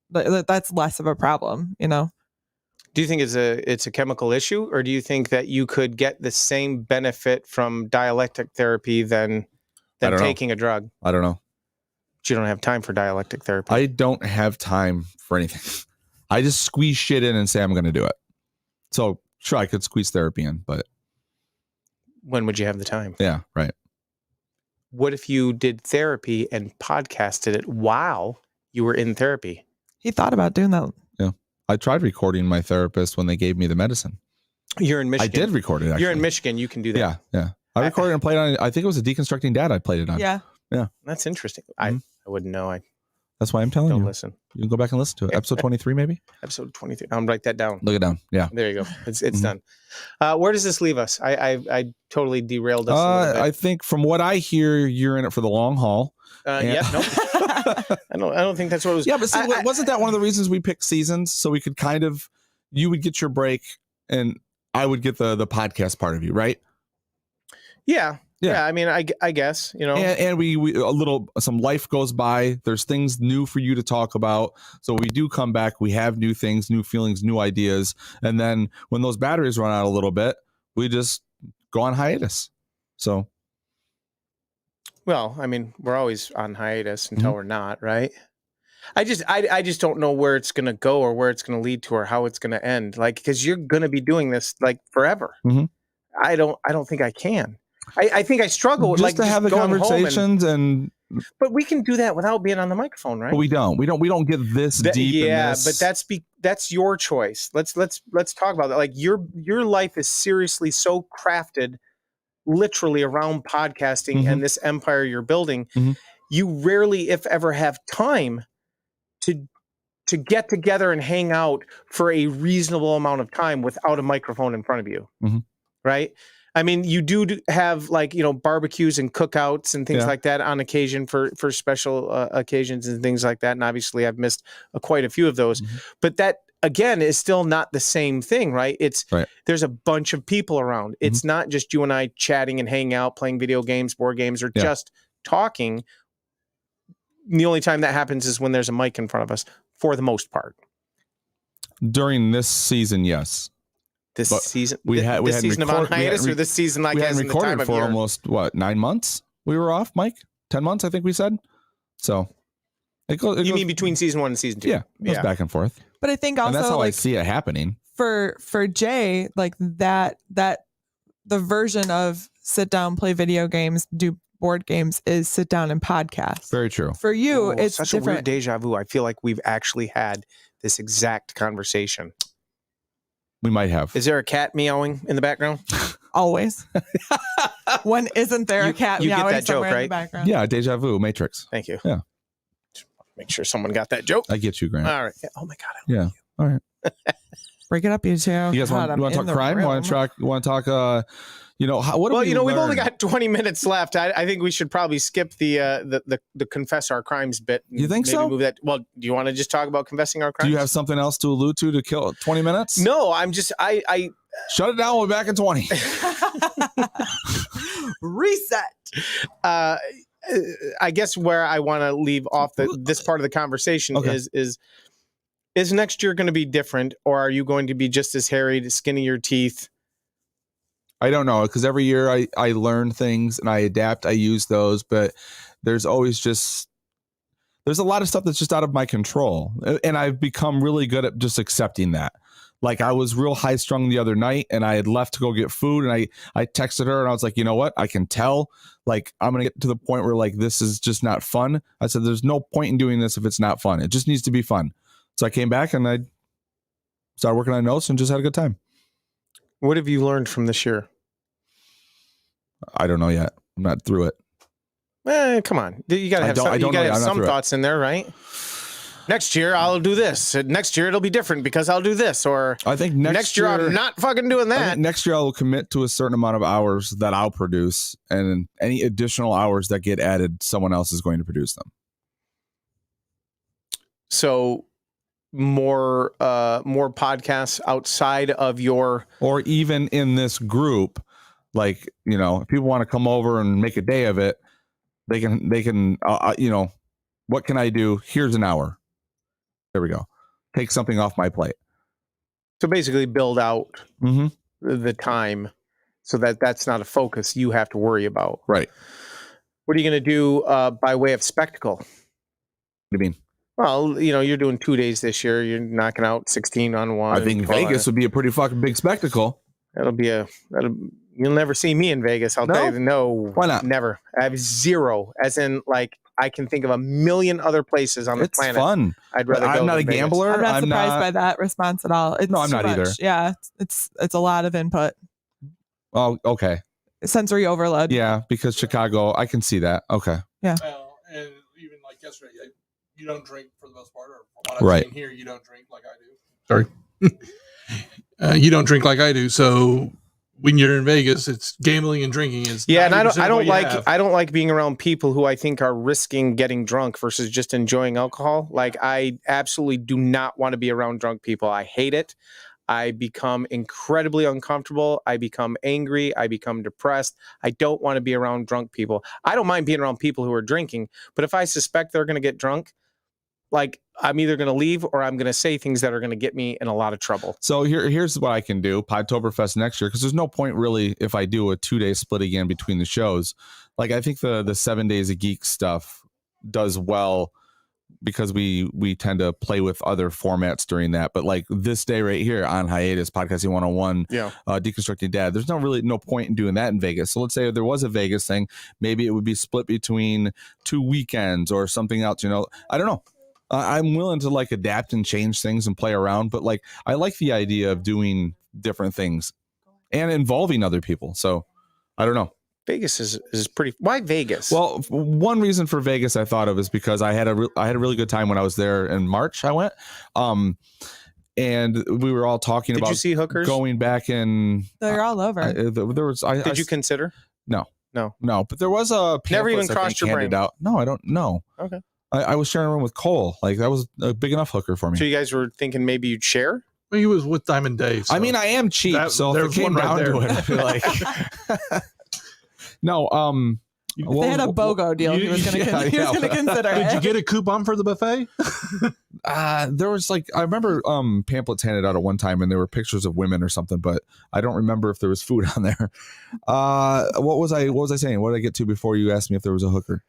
That's less of a problem, Do you think it's a chemical issue, or do you think that you could get the same benefit from dialectic therapy than taking a drug? I don't know. But you don't have time for dialectic therapy. I don't have time for anything. I just squeeze shit in and say I'm going to do it. So sure, I could squeeze therapy in, but when would you have the time? Yeah, right. What if you did therapy and podcasted it while you were in therapy? He thought about doing that. Yeah. I tried recording my therapist when they gave me the medicine. You're in Michigan. I did record it, actually. You're in Michigan. You can do that. Yeah, yeah. I recorded and played on, I think it was a Deconstructing Dad I played it on. Yeah. Yeah. That's interesting. I wouldn't know. That's why I'm telling you. Don't listen. You can go back and listen to it. Episode 23, maybe? Episode 23. I'm write that down. Look it down. Yeah. There you go. It's done. Where does this leave us? I totally derailed us a little bit. I think from what I hear, you're in it for the long haul. Yeah, nope. I don't think that's what it was. Yeah, but see, wasn't that one of the reasons we picked seasons? So we could you would get your break and I would get the podcast part of you, right? Yeah. I mean, I guess, and we some life goes by. There's things new for you to talk about. So we do come back. We have new things, new feelings, new ideas. And then when those batteries run out a little bit, we just go on hiatus. So. Well, I mean, we're always on hiatus until we're not, right? I just don't know where it's going to go or where it's going to lead to or how it's going to end. Like, because you're going to be doing this like forever. Mm-hmm. I don't think I can. I think I struggle with just to have the conversations but we can do that without being on the microphone, right? But we don't get this deep. Yeah, in this. but that's your choice. Let's talk about that. Like your life is seriously so crafted, literally around podcasting and this empire you're building. You rarely, if ever, have time to get together and hang out for a reasonable amount of time without a microphone in front of you, right? I mean, you do have like, you know, barbecues and cookouts and things like that on occasion for special occasions and things like that. And obviously I've missed quite a few of those, but that again is still not the same thing, right? There's a bunch of people around. It's not just you and I chatting and hanging out, playing video games, board games, or just talking. The only time that happens is when there's a mic in front of us for the most part. During this season, yes. This season, we had season of on hiatus, or this season like we as hadn't in the time recorded of for year? almost 9 months. We were off, Mike. 10 months, I think we said. So it goes. You mean between season 1 and season 2? Yeah, it goes back and forth. But I think also and that's how like, I see it happening. For Jay, like that the version of sit down, play video games, do board games is sit down and podcast. Very true. For you, it's such different. a weird deja vu. I feel like we've actually had this exact conversation. We might have. Is there a cat meowing in the background? Always. When isn't there a cat you get meowing that joke, somewhere in right? the background? Yeah, deja vu, Matrix. Thank you. Yeah. Make sure someone got that joke. I get you, Grant. All right. Oh my God. All right. Break it up, you two. You guys want to talk crime? Want to talk? We've only got 20 minutes left. I think we should probably skip the confess our crimes bit. You think so? Move that. Well, do you want to just talk about confessing our crimes? Do you have something else to allude to kill 20 minutes? No, I'm just I shut it down. We're back in 20. Reset. I guess where I want to leave off this part of the conversation is next year going to be different, or are you going to be just as harried, skin of your teeth? I don't know, because every year I learn things and I adapt. I use those, but there's always there's a lot of stuff that's just out of my control. And I've become really good at just accepting that. Like I was real high strung the other night and I had left to go get food and I texted her and I was like, you know what? I can tell, like, I'm going to get to the point where like, this is just not fun. I said, there's no point in doing this if it's not fun. It just needs to be fun. So I came back and I started working on notes and just had a good time. What have you learned from this year? I don't know yet. I'm not through it. Come on. You got to have some thoughts in there, right? Next year, I'll do this. Next year, it'll be different because I'll do this. Or I think next year, I'm not fucking doing that. I think next year, I will commit to a certain amount of hours that I'll produce. And any additional hours that get added, someone else is going to produce them. So more podcasts outside of your... Or even in this group, like, you know, if people want to come over and make a day of it, they can what can I do? Here's an hour. There we go. Take something off my plate. So basically build out the time so that's not a focus you have to worry about. Right. What are you going to do by way of spectacle? What do you mean? Well, you know, you're doing 2 days this year. You're knocking out 16 on one. I think Vegas would be a pretty fucking big spectacle. You'll never see me in Vegas. I'll tell you. No. Why not? Never. I have zero. As in, like, I can think of a million other places on the planet. It's fun. I'd rather go. I'm not a Vegas. gambler. I'm not surprised by that response at all. No, I'm not either. Yeah, it's a lot of input. Oh, okay. Sensory overload. Yeah, because Chicago, I can see that. Okay. Yeah. And even like yesterday, you don't drink for the most part, or from what I've seen here, you don't drink like I do. Sorry. You don't drink like I do, so when you're in Vegas, it's gambling and drinking is and I don't like being around people who I think are risking getting drunk versus just enjoying alcohol. Like I absolutely do not want to be around drunk people. I hate it. I become incredibly uncomfortable. I become angry. I become depressed. I don't want to be around drunk people. I don't mind being around people who are drinking, but if I suspect they're going to get drunk, like I'm either going to leave or I'm going to say things that are going to get me in a lot of trouble. So here's what I can do. Podtoberfest next year, because there's no point really if I do a 2-day split again between the shows. Like I think the 7 Days of Geek stuff does well because we tend to play with other formats during that. But like this day right here on hiatus, podcasting 101, deconstructing dad, there's no point in doing that in Vegas. So let's say if there was a Vegas thing, maybe it would be split between 2 weekends or something else. I don't know. I'm willing to like adapt and change things and play around, but like I like the idea of doing different things and involving other people. So I don't know. Vegas is pretty. Why Vegas? Well, one reason for Vegas I thought of is because I had a really good time when I was there in March. I went, and we were all talking about. Did you see hookers going back in? They're all over. There was. Did you consider? No. But there was a. Never even crossed your brain. Out. No, I don't know. Okay. I was sharing a room with Cole. Like that was a big enough hooker for me. So you guys were thinking maybe you'd share? Well, he was with Diamond Dave. So I mean, I am cheap, so if it came down to it, I feel like. No, they had a BOGO deal. He was going to consider. Did you get a coupon for the buffet? There was like I remember pamphlets handed out at one time, and there were pictures of women or something, but I don't remember if there was food on there. What was I saying? What did I get to before you asked me if there was a hooker?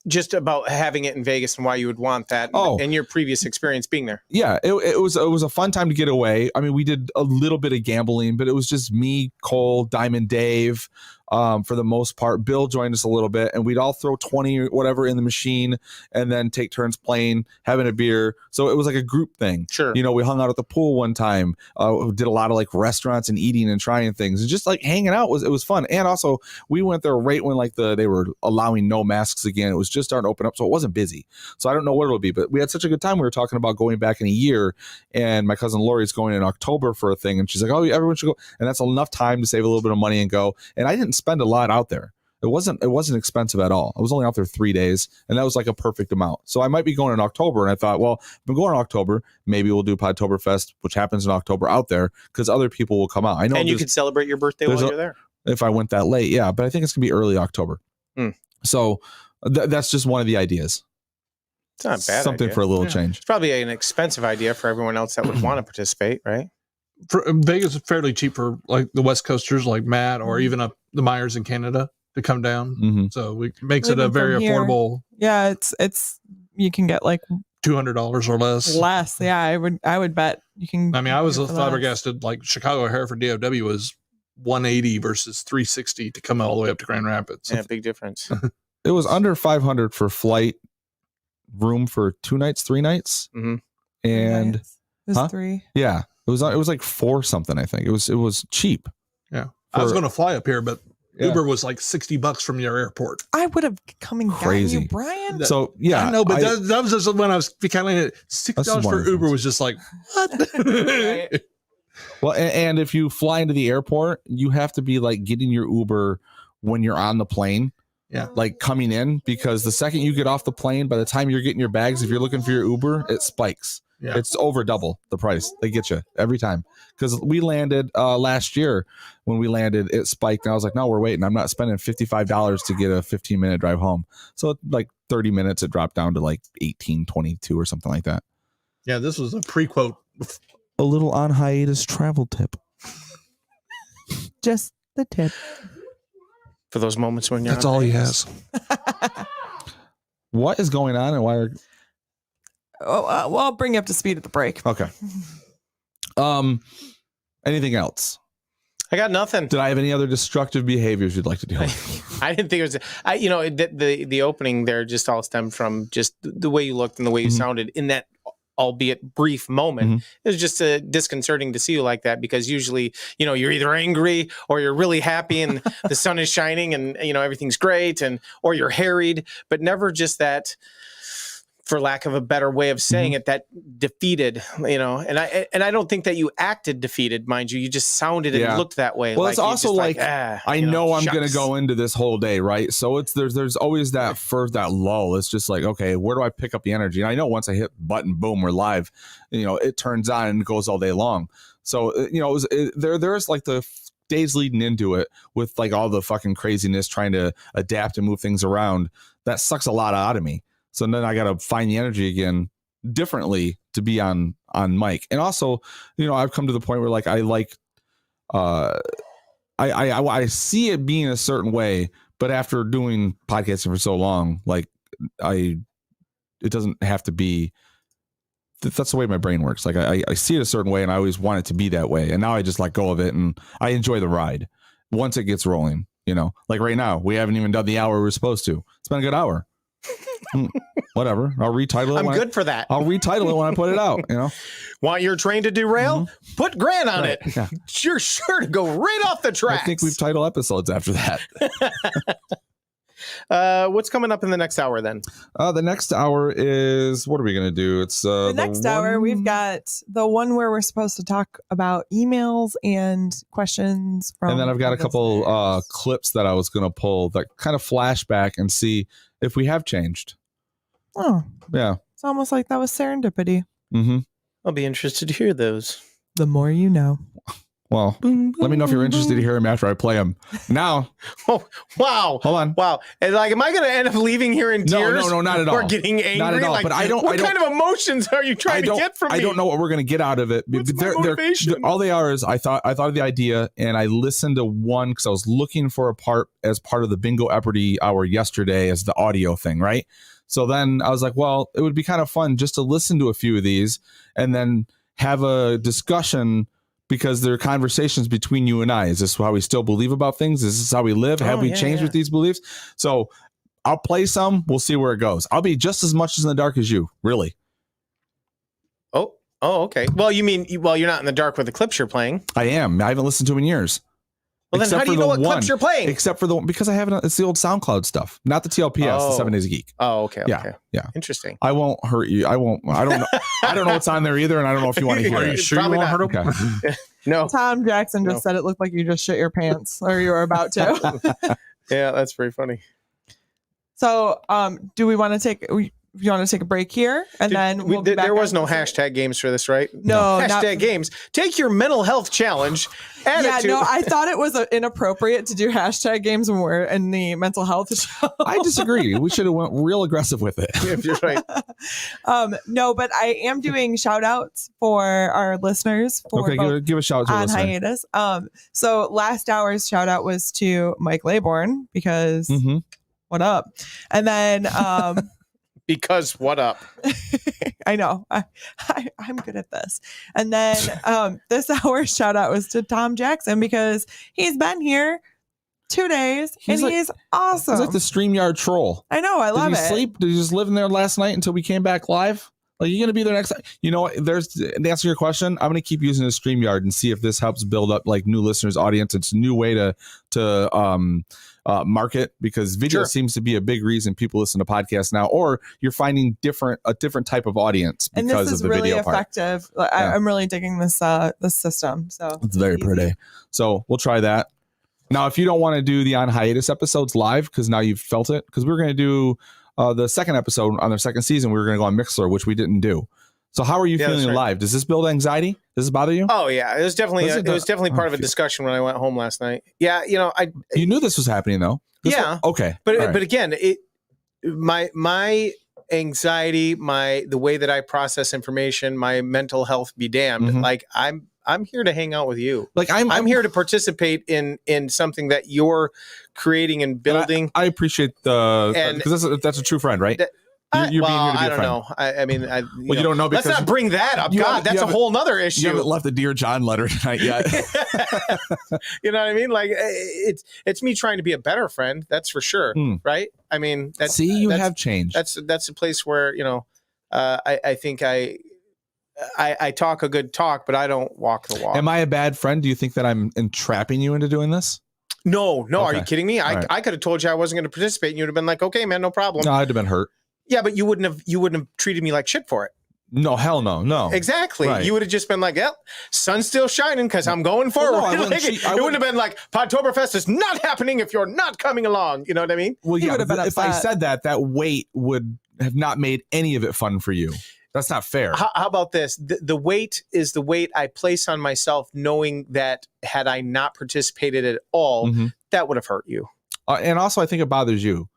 Just about having it in Vegas and why you would want that, and your previous experience being there. Yeah, it was a fun time to get away. I mean, we did a little bit of gambling, but it was just me, Cole, Diamond Dave. For the most part, Bill joined us a little bit, and we'd all throw 20 or whatever in the machine and then take turns playing, having a beer. So it was like a group thing. Sure. We hung out at the pool one time, did a lot of like restaurants and eating and trying things and just like hanging out. It was fun. And also we went there right when like they were allowing no masks again. It was just starting to open up. So it wasn't busy. So I don't know what it'll be, but we had such a good time. We were talking about going back in a year, and my cousin Lori's going in October for a thing. And she's like, oh, everyone should go. And that's enough time to save a little bit of money and go. And I didn't spend a lot out there. It wasn't expensive at all. I was only out there 3 days, and that was like a perfect amount. So I might be going in October, and I thought, well, if I'm going in October, maybe we'll do Podtoberfest, which happens in October out there, because other people will come out. I know, and you could celebrate your birthday while you're there if I went that late. Yeah, but I think it's gonna be early October. So that's just one of the ideas. It's not a bad something idea. For a little change. It's probably an expensive idea for everyone else that would want to participate, right? Vegas is fairly cheap for like the West Coasters like Matt or even the Myers in Canada to come down. So it makes it a very affordable. Yeah, it's you can get like $200 or less. Yeah, I would bet you can. I mean, I was flabbergasted. Like Chicago Hereford DFW was $180 versus $360 to come all the way up to Grand Rapids. Yeah, big difference. It was under $500 for flight, room for 2 nights, 3 nights, and it was 3. Yeah, it was like 4 something. I think it was cheap. Yeah, I was going to fly up here, but Uber was like $60 from your airport. I would have come and gotten you, Brian. So yeah, I know, but that was just when I was becoming $6 for Uber was just like what? Well, and if you fly into the airport, you have to be like getting your Uber when you're on the plane. Yeah, like coming in, because the second you get off the plane, by the time you're getting your bags, if you're looking for your Uber, it spikes. Yeah. It's over double the price. They get you every time. Because we landed last year. When we landed, it spiked. And I was like, no, we're waiting. I'm not spending $55 to get a 15-minute drive home. So like 30 minutes, it dropped down to like 18.22 or something like that. Yeah, this was a pre-quote. A little on hiatus travel tip. Just the tip. For those moments when you're That's all he has. What is going on and why are... well, I'll bring you up to speed at the break. Okay. Anything else? I got nothing. Did I have any other destructive behaviors you'd like to deal with? I didn't think it was. The opening there just all stemmed from just the way you looked and the way you sounded in that, albeit brief moment. It was just disconcerting to see you like that, because usually, you're either angry or you're really happy and the sun is shining and everything's great, or you're harried, but never just that, for lack of a better way of saying it, that defeated, and I don't think that you acted defeated, mind you. You just sounded and looked that way. Well, it's also like I know I'm going to go into this whole day, right? So there's always that that lull. It's just like, okay, where do I pick up the energy? And I know once I hit button, boom, we're live. It turns on and goes all day long. So there's like the days leading into it with like all the fucking craziness, trying to adapt and move things around. That sucks a lot out of me. So then I got to find the energy again differently to be on mic. And also, I've come to the point where like I see it being a certain way, but after doing podcasting for so long, like doesn't have to be. That's the way my brain works. Like I see it a certain way and I always want it to be that way. And now I just let go of it and I enjoy the ride once it gets rolling, you know, like right now, we haven't even done the hour we're supposed to. It's been a good hour. Whatever. I'll retitle it. I'm good for that. I'll retitle it when I put it out, you know. Want your train to derail? Mm-hmm. Put Grant on Right. it. Yeah. You're sure to go right off the tracks. I think we've titled episodes after that. What's coming up in the next hour then? The next hour is, what are we going to do? It's the next hour, we've got the one where we're supposed to talk about emails and questions from. And then I've got a couple clips that I was going to pull that kind of flashback and see if we have changed. Oh, yeah. It's almost like that was serendipity. Mm-hmm. I'll be interested to hear those. The more you know. Well, let me know if you're interested to hear him after I play him. Now. Oh, wow. Hold on. Wow. And like, am I going to end up leaving here in tears? No, not at all. Or getting angry? Not at all. Like, but I don't. What kind of emotions are you trying to get from me? I don't know what we're going to get out of it. What's my motivation? All they are is I thought of the idea and I listened to one because I was looking for a part as part of the Bingo Epardy hour yesterday as the audio thing, right? So then I was like, well, it would be kind of fun just to listen to a few of these and then have a discussion because they're conversations between you and I. Is this how we still believe about things? Is this how we live? Have we changed with these beliefs? So I'll play some. We'll see where it goes. I'll be just as much in the dark as you, really. Oh, okay. Well, you mean, you're not in the dark with the clips you're playing. I am. I haven't listened to them in years. Well, then how do you know what clips you're playing? Except for because I haven't. It's the old SoundCloud stuff, not the TLPS, the 7 Days a Geek. Oh, okay. Yeah, okay. Yeah. Interesting. I won't hurt you. I don't know. I don't know what's on there either, and I don't know if you want to hear Are you it. sure you Probably won't not. hurt him? Okay. No. Tom Jackson just said it looked like you just shit your pants or you were about to. Yeah, that's very funny. So, do we want to take? You want to take a break here, and then we'll be back there was no after. hashtag games for this, right? No, hashtag games. Take your mental health challenge. Add it to. No, I thought it was inappropriate to do hashtag games when we're in the mental health show. I disagree. We should have went real aggressive with it. If you're right. No, but I am doing shout outs for our listeners. For Okay, give a shout out to a on listener. hiatus. So last hour's shout out was to Mike Laybourne because what up? And then because what up? I know I'm good at this. And then this hour's shout out was to Tom Jackson because he's been here 2 days and he's awesome. He's like the StreamYard troll. I know. I love it. Did he sleep? Did he just live in there last night until we came back live? Like, you're going to be there next time? You know, to answer your question, I'm going to keep using the StreamYard and see if this helps build up like new listeners audience. It's a new way to market because video seems to be a big reason people listen to podcasts now, or you're finding a different type of audience because and this is of the really video effective. part. I'm really digging this system. So it's very pretty. So we'll try that. Now, if you don't want to do the on hiatus episodes live, because now you've felt it, because we're going to do the second episode on their second season, we were going to go on Mixler, which we didn't do. So how are you feeling live? Does this build anxiety? Does this bother you? Oh yeah, it was definitely part of a discussion when I went home last night. Yeah, you knew this was happening though. Okay. But again, my anxiety, the way that I process information, my mental health be damned. Like I'm here to hang out with you. Like I'm here to participate in something that you're creating and building. I appreciate because that's a true friend, right? You're being here to be I don't know. I mean, you don't know because let's not bring that up. God, that's a whole nother issue. You haven't left the Dear John letter tonight yet. You know what I mean? Like it's me trying to be a better friend. That's for sure. Right? I mean, you have changed. That's a place where I think I talk a good talk, but I don't walk the walk. Am I a bad friend? Do you think that I'm entrapping you into doing this? No. Okay. Are you kidding me? Right. I could have told you I wasn't going to participate, and you'd have been like, "Okay, man, no problem." No, I'd have been hurt. Yeah, but you wouldn't have treated me like shit for it. No, hell no. Exactly. Right. You would have just been like, "Yep, sun's still shining because I'm going forward." Well, no, it wouldn't have been like, "Podtoberfest is not happening if you're not coming along." You know what I mean? Well, yeah. If I said that weight would have not made any of it fun for you. That's not fair. How about this? The weight is the weight I place on myself, knowing that had I not participated at all, that would have hurt you. And also, I think it bothers you.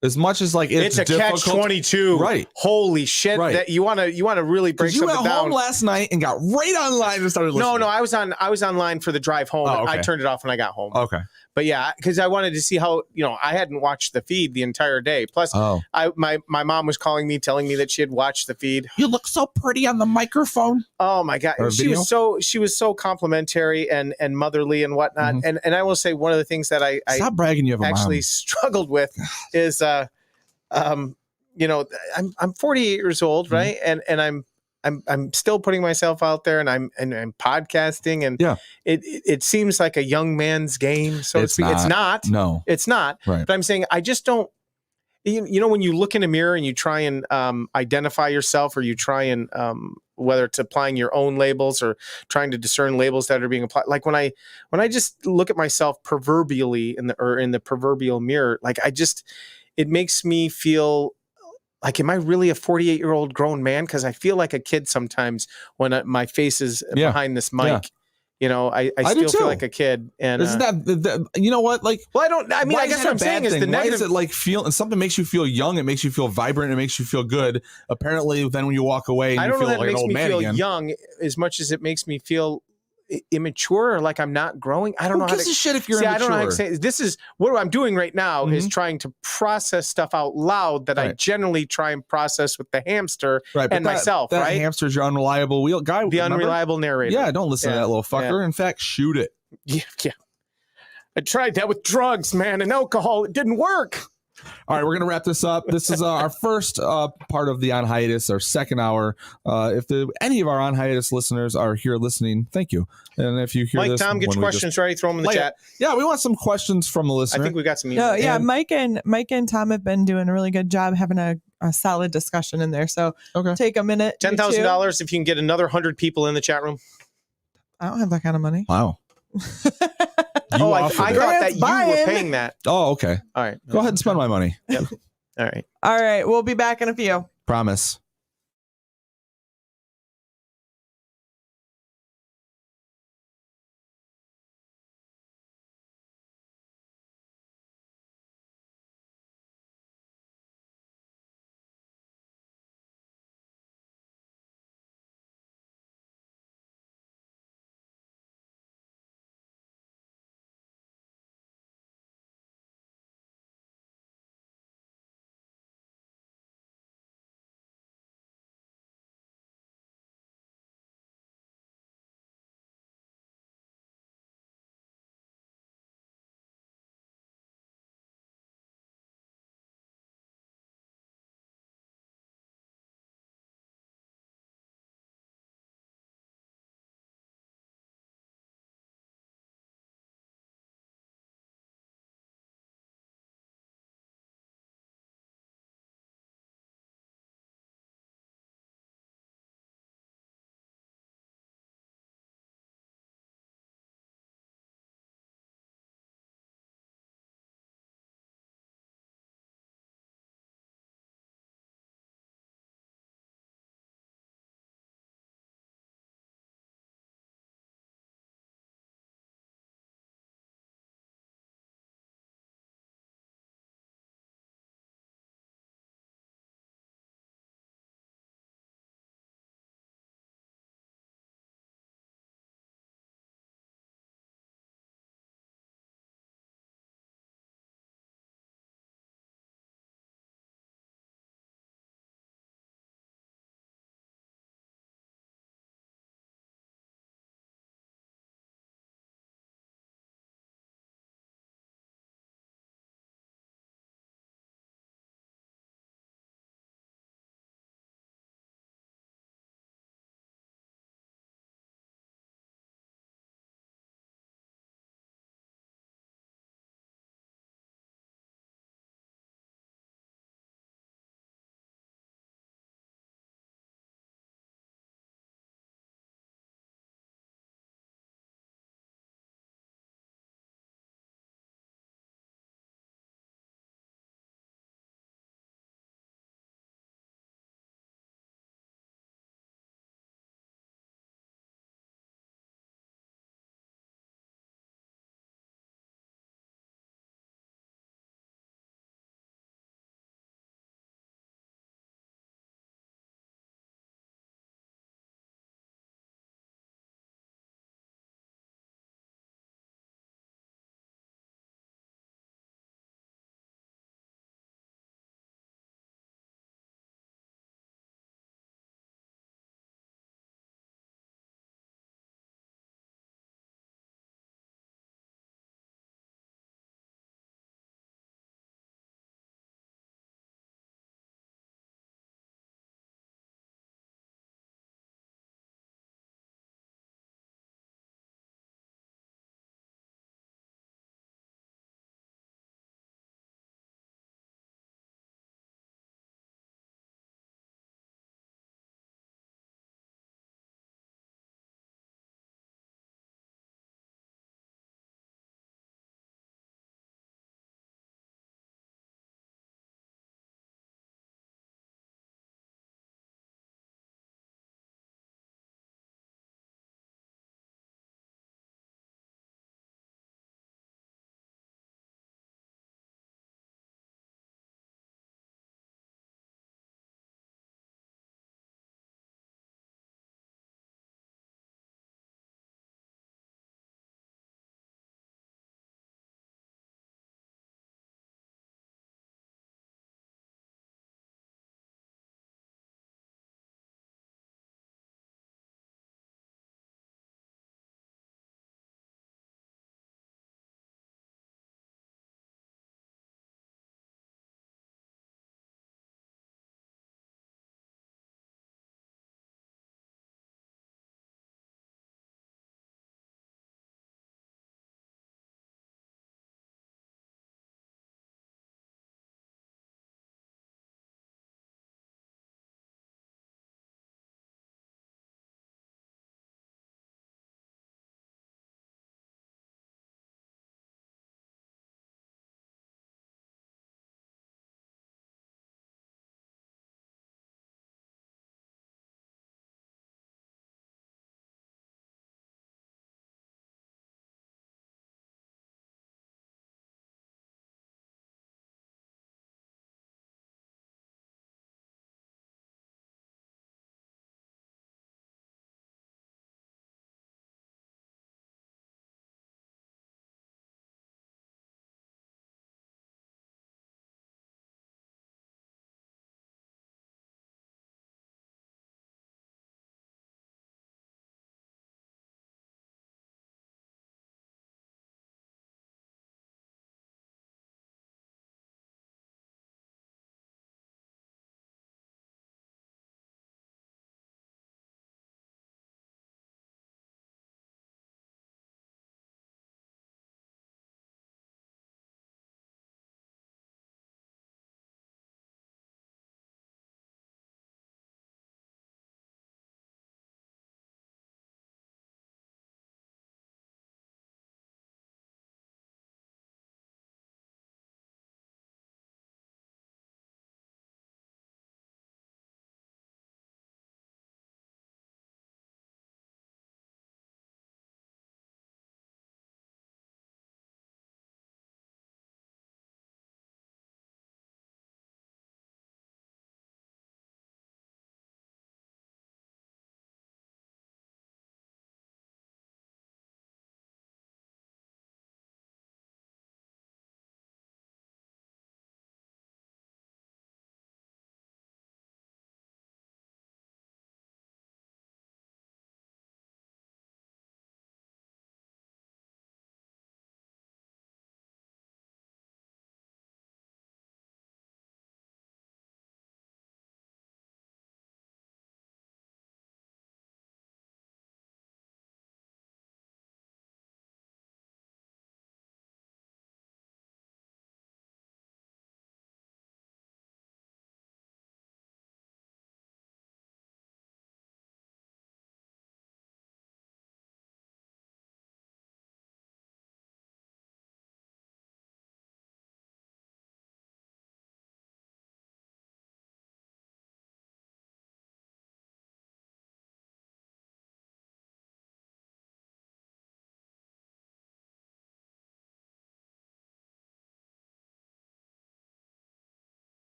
As much as like it's a catch-22, right? Holy shit! Right. That you want to really break something down. You went home last night and got right online and started listening. No, I was online for the drive home. Oh, okay. I turned it off when I got home. Okay, But yeah, because I wanted to see how, I hadn't watched the feed the entire day. Plus, my mom was calling me, telling me that she had watched the feed. You look so pretty on the microphone. Oh my God. She was so complimentary and motherly and whatnot. Mm-hmm. And I will say one of the things that I stop bragging, you have actually struggled with is, I'm 48 years old, right? Mm-hmm. And I'm still putting myself out there, and I'm podcasting, and it seems like a young man's game. So it's not. No, it's not. Right. But I'm saying I just don't. When you look in a mirror and you try and identify yourself, or you try and whether it's applying your own labels or trying to discern labels that are being applied. Like when I just look at myself proverbially in the proverbial mirror, like it makes me feel like, am I really a 48-year-old grown man? Because I feel like a kid sometimes when my face is behind this mic. Yeah. I still feel like a kid. And isn't that you know what? Like, well, I guess what I'm saying is the negative. Why is it like and something makes you feel young? It makes you feel vibrant. It makes you feel good. Apparently, then when you walk away, and I don't you feel know that like it makes an old me man feel again. young as much as it makes me feel immature, or like I'm not growing. I don't know. Who gives a shit if you're immature? I don't know how to say it. This is what I'm doing right now, is trying to process stuff out loud that I generally try and process with the hamster and myself. That right? Hamster's your unreliable guy. The unreliable narrator. Yeah, don't listen to that little fucker. In fact, shoot it. Yeah. I tried that with drugs, man, and alcohol. It didn't work. All right, we're going to wrap this up. This is our first part of the On Hiatus, our second hour. If any of our On Hiatus listeners are here listening, thank you. And if you hear Mike, this, Tom, get your questions ready. Throw them in the chat. Yeah, we want some questions from the listener. I think we got some. No, yeah, Mike and Tom have been doing a really good job having a solid discussion in there. So take a minute. $10,000 if you can get another 100 people in the chat room. I don't have that kind of money. Wow. I thought that you were paying that. Oh, okay. All right. Go ahead and spend my money. Yep. All right. All right. We'll be back in a few. Promise.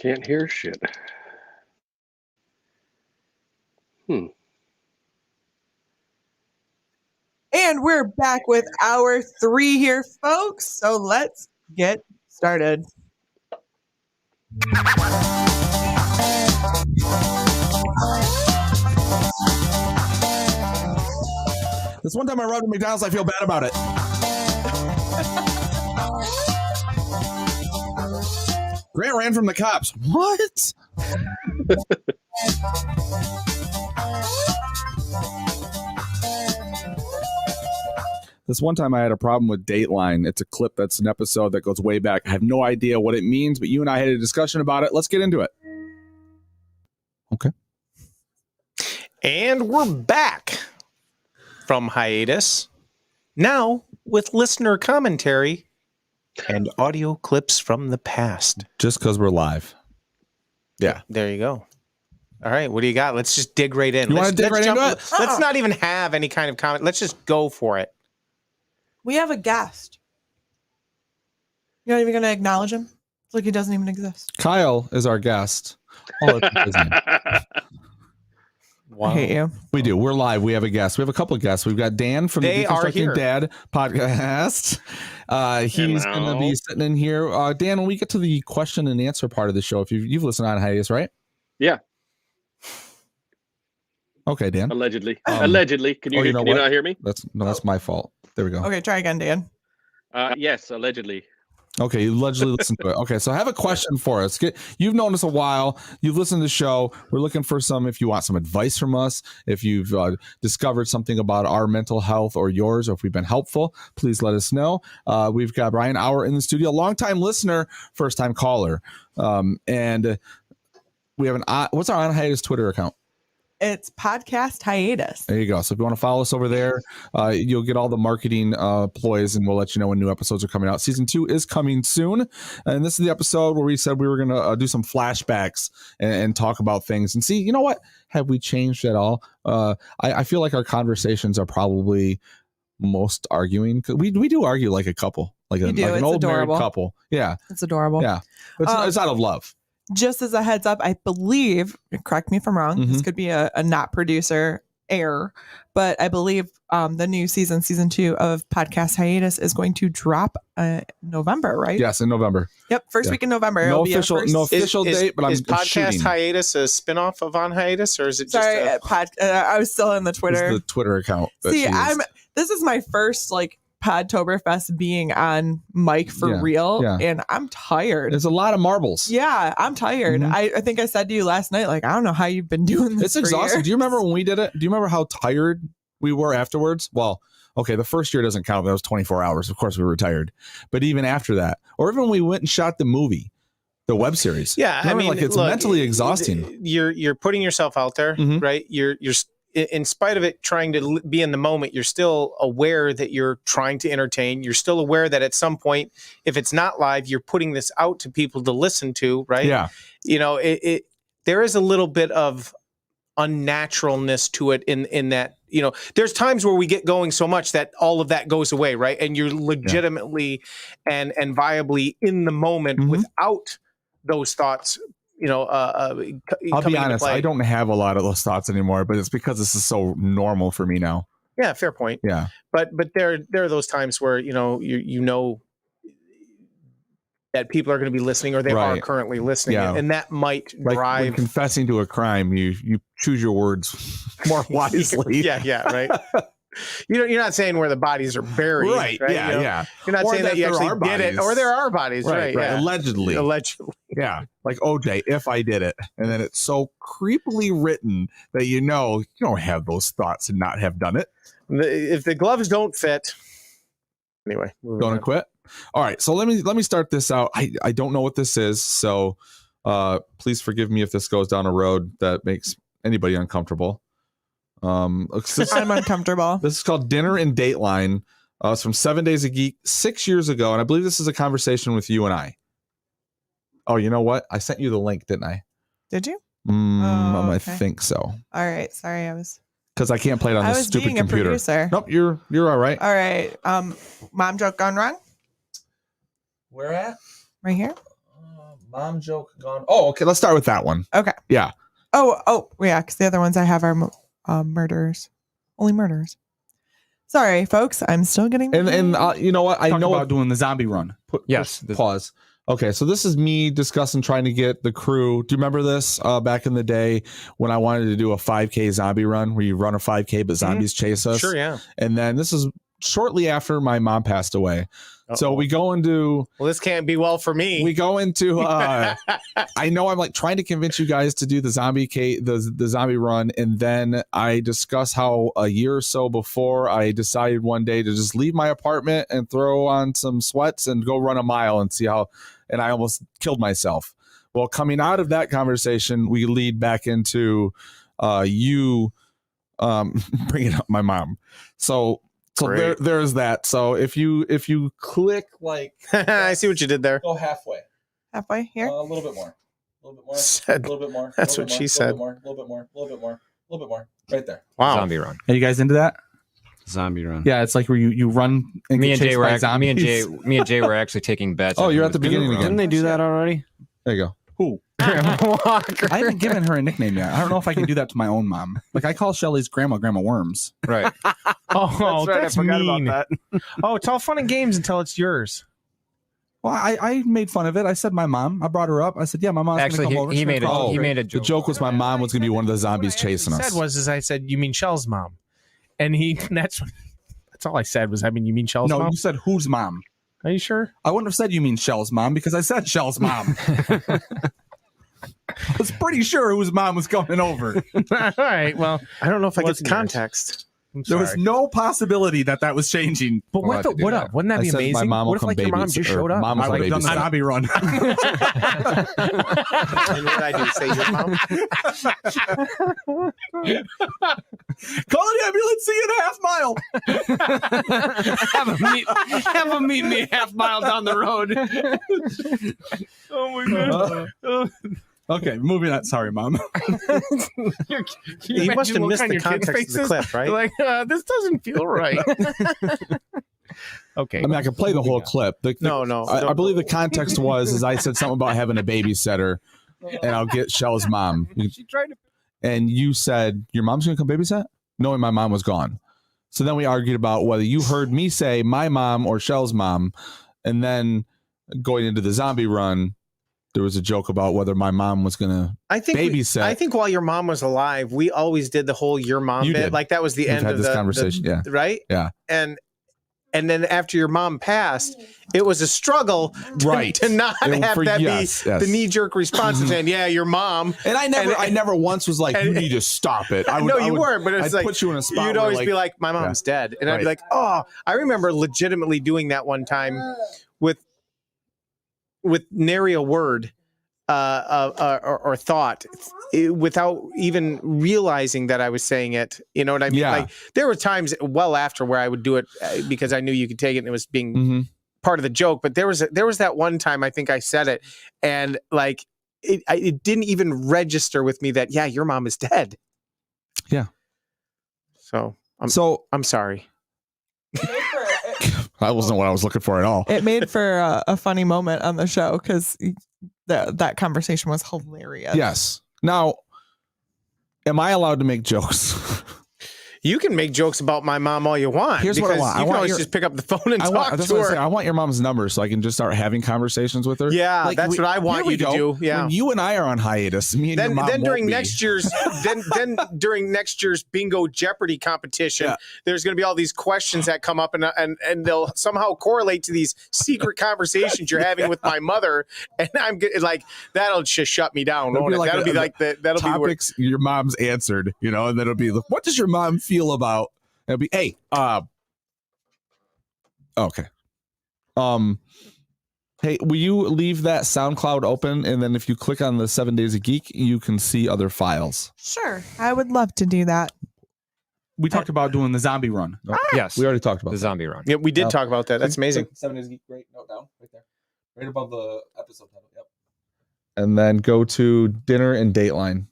Can't hear shit. And we're back with hour 3 here, folks. So let's get started. This one time I robbed a McDonald's, I feel bad about it. Grant ran from the cops. What? This one time I had a problem with Dateline. It's a clip that's an episode that goes way back. I have no idea what it means, but you and I had a discussion about it. Let's get into it. Okay. And we're back from hiatus, now with listener commentary and audio clips from the past. Just because we're live. Yeah. There you go. All right, what do you got? Let's just dig right in. You want to dig right into it? Let's not even have any kind of comment. Let's just go for it. We have a guest. You're not even going to acknowledge him? It's like he doesn't even exist. Kyle is our guest. Oh, that's his name. Wow. I hate you. We do. We're live. We have a guest. We have a couple of guests. We've got Dan from the Deconstructing Dad podcast. He's going to be sitting in here. Dan, when we get to the question and answer part of the show, if you've listened on hiatus, right? Yeah. Okay, Dan. Allegedly. Allegedly. Can you not hear me? That's my fault. There we go. Okay, try again, Dan. Yes, allegedly. Okay, you allegedly listened to it. Okay, so I have a question for us. You've known us a while. You've listened to the show. We're looking for if you want some advice from us, if you've discovered something about our mental health or yours, or if we've been helpful, please let us know. We've got Brian Auer in the studio, longtime listener, first-time caller. And we have what's our On Hiatus Twitter account? It's Podcast Hiatus. There you go. So if you want to follow us over there, you'll get all the marketing ploys, and we'll let you know when new episodes are coming out. Season 2 is coming soon. And this is the episode where we said we were going to do some flashbacks and talk about things and see, you know what? Have we changed at all? I feel like our conversations are probably most arguing. We do argue like a couple, like an old adorable. Married couple. Yeah. It's adorable. Yeah. It's out of love. Just as a heads up, I believe, correct me if I'm wrong, this could be a not producer error, but I believe the new season 2 of Podcast Hiatus is going to drop November, right? Yes, in November. Yep, first week in November. No official date, but I'm Podcast shooting. Hiatus a spinoff of On Hiatus, or is it just I was still in the Twitter. It's the Twitter account. See, this is my first Podtoberfest being on mic for real, and I'm tired. There's a lot of marbles. Yeah, I'm tired. I think I said to you last night, I don't know how you've been doing this. It's exhausting. Do you remember when we did it? Do you remember how tired we were afterwards? Well, okay, the first year doesn't count. That was 24 hours. Of course, we were tired. But even after that, or even when we went and shot the movie, the web series. Yeah, remember, it's mentally exhausting. You're putting yourself out there, right? You're in spite of it trying to be in the moment, you're still aware that you're trying to entertain. You're still aware that at some point, if it's not live, you're putting this out to people to listen to, right? Yeah. There is a little bit of unnaturalness to it in that, there's times where we get going so much that all of that goes away, right? And you're legitimately and viably in the moment without those thoughts. I'll be honest, I don't have a lot of those thoughts anymore, but it's because this is so normal for me now. Yeah, fair point. Yeah. But there are those times where, you know that people are going to be listening, or they are currently listening. Yeah. And that might drive. When confessing to a crime, you choose your words more wisely. yeah, right. You're not saying where the bodies are buried, right? Yeah. You're not saying that you actually did it, or there are bodies, right? Yeah. Allegedly. Yeah, like OJ, if I did it, and then it's so creepily written that you don't have those thoughts and not have done it. If the gloves don't fit, anyway, don't quit. All right, so let me start this out. I don't know what this is, so please forgive me if this goes down a road that makes anybody uncomfortable. I'm uncomfortable. This is called Dinner and Dateline. It's from 7 Days a Geek 6 years ago, and I believe this is a conversation with you and I. Oh, you know what? I sent you the link, didn't I? Did you? I think so. All right, sorry, because I can't play it on this stupid computer. Producer. Nope, you're all right. All right. Mom joke gone wrong. Where at? Right here. Mom joke gone. Oh, okay. Let's start with that one. Okay. Yeah. Oh, yeah. Because the other ones I have are murderers. Only murderers. Sorry, folks. I'm still getting. And you know what? I know about doing the zombie run. Pause. Okay, so this is me discussing trying to get the crew. Do you remember this back in the day when I wanted to do a 5K zombie run where you run a 5K but zombies chase us? Sure, yeah. And then this is shortly after my mom passed away. Uh-oh. So we go into. Well, this can't be well for me. We go into. I know I'm like trying to convince you guys to do the the zombie run, and then I discuss how a year or so before I decided one day to just leave my apartment and throw on some sweats and go run a mile and see how. And I almost killed myself. Well, coming out of that conversation, we lead back into you bringing up my mom. So there's that. So if you click like I see what you did there. Go halfway here. A little bit more. A little bit more. That's what she said. A little bit more. Right there. Wow. Zombie run. Are you guys into that? Zombie run. Yeah, it's like where you run and me and Jay were zombies. me and Jay were actually taking bets. Oh, you're at the beginning again. Didn't they do that already? There you go. Who? I haven't given her a nickname yet. I don't know if I can do that to my own mom. Like I call Shelly's grandma Worms. Right. Oh, that's I forgot mean. about that. Oh, it's all fun and games until it's yours. Well, I made fun of it. I said my mom. I brought her up. I said, yeah, my mom's actually gonna come over. He made a joke. The joke was my mom was gonna be one of the zombies chasing us. I said you mean Shell's mom, and that's all I said was, I mean, you mean Shell's mom? No, you said whose mom? Are you sure? I wouldn't have said you mean Shell's mom because I said Shell's mom. I was pretty sure whose mom was coming over. All right. Well, I don't know if I get the context. There was no possibility that was changing. But what up? Wouldn't that be amazing? My mom what if like your mom just showed up? Mom will I would have done the zombie run. And what I do, say your mom? Call an ambulance, see you in a half mile. have them meet me a half mile down the road. Oh my god. Okay, moving on. Sorry, Mom. You must have missed the context of the clip, right? Like, this doesn't feel right. Okay. I mean, I can play the whole clip. No. I believe the context was I said something about having a babysitter, and I'll get Shell's mom. She tried to. And you said your mom's gonna come babysit, knowing my mom was gone. So then we argued about whether you heard me say my mom or Shell's mom, and then going into the zombie run. There was a joke about whether my mom was going to babysit. I think while your mom was alive, we always did the whole your mom bit. Like that was the end of this conversation. Yeah. Right? Yeah. And then after your mom passed, it was a struggle to not have that be the knee-jerk response of saying, yeah, your mom. And I never once was like, you need to stop it. You weren't, but it's like, put you in a spot you'd always be like, my mom's dead. And I'd be like, oh, I remember legitimately doing that one time with nary a word or thought without even realizing that I was saying it. You know what I mean? Yeah. Like there were times well after where I would do it because I knew you could take it and it was being part of the joke. But there was that one time I think I said it and like it didn't even register with me that, yeah, your mom is dead. Yeah. So I'm sorry. That wasn't what I was looking for at all. It made for a funny moment on the show because that conversation was hilarious. Yes. Now, am I allowed to make jokes? You can make jokes about my mom all you want. Here's what I want. You can always just pick up the phone and talk to her. I want your mom's number so I can just start having conversations with her. Yeah, like, that's what I want you to do. Yeah. When you and I are on hiatus, me and your mom during next year's during next year's bingo Jeopardy competition, there's going to be all these questions that come up and they'll somehow correlate to these secret conversations you're having with my mother, and I'm like that'll just shut me down. That'll be like that'll topics be your mom's answered, and then it'll be what does your mom feel about? It'll be okay. Hey, will you leave that SoundCloud open, and then if you click on the 7 Days a Geek, you can see other files. Sure, I would love to do that. We talked about doing the zombie run. Yes, we already talked about the zombie run. Yeah, we did talk about that. That's amazing. 7 Days a Geek, great. Note down right there, right above the episode title. Yep. And then go to dinner and Dateline.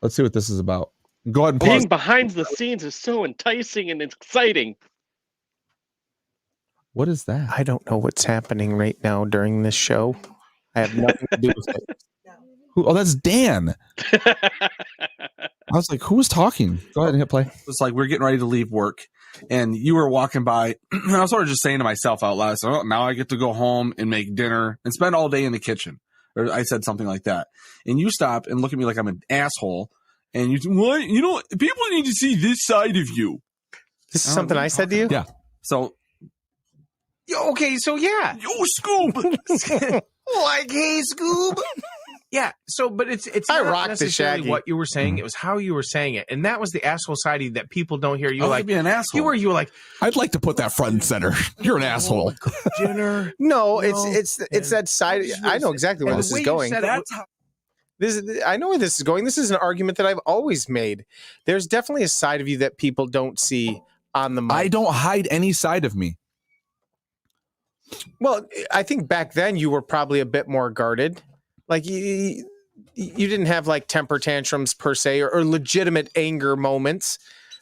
Let's see what this is about. Go ahead and pause. Being behind the scenes is so enticing and exciting. What is that? I don't know what's happening right now during this show. I have nothing to do with it. Oh, that's Dan. I was like, who was talking? Go ahead and hit play. It's like we're getting ready to leave work, and you were walking by, and I was sort of just saying to myself out loud, so now I get to go home and make dinner and spend all day in the kitchen. Or I said something like that. And you stop and look at me like I'm an asshole. And you, what? You know, people need to see this side of you. This is something I said to you? Yeah. So, Okay, so yeah. yo, Scoob. Like, hey, Scoob. Yeah. So, but it's I not rocked the necessarily Shaggy. what you were saying. It was how you were saying it, and that was the asshole side of you that people don't hear. You I were like like being an asshole. you were like I'd like to put that front and center. You're an asshole. dinner. No, it's that side. I know exactly where And this the is way you going. said it That's how. I know where this is going. This is an argument that I've always made. There's definitely a side of you that people don't see on the mic. I don't hide any side of me. Well, I think back then you were probably a bit more guarded. Like you didn't have like temper tantrums per se or legitimate anger moments,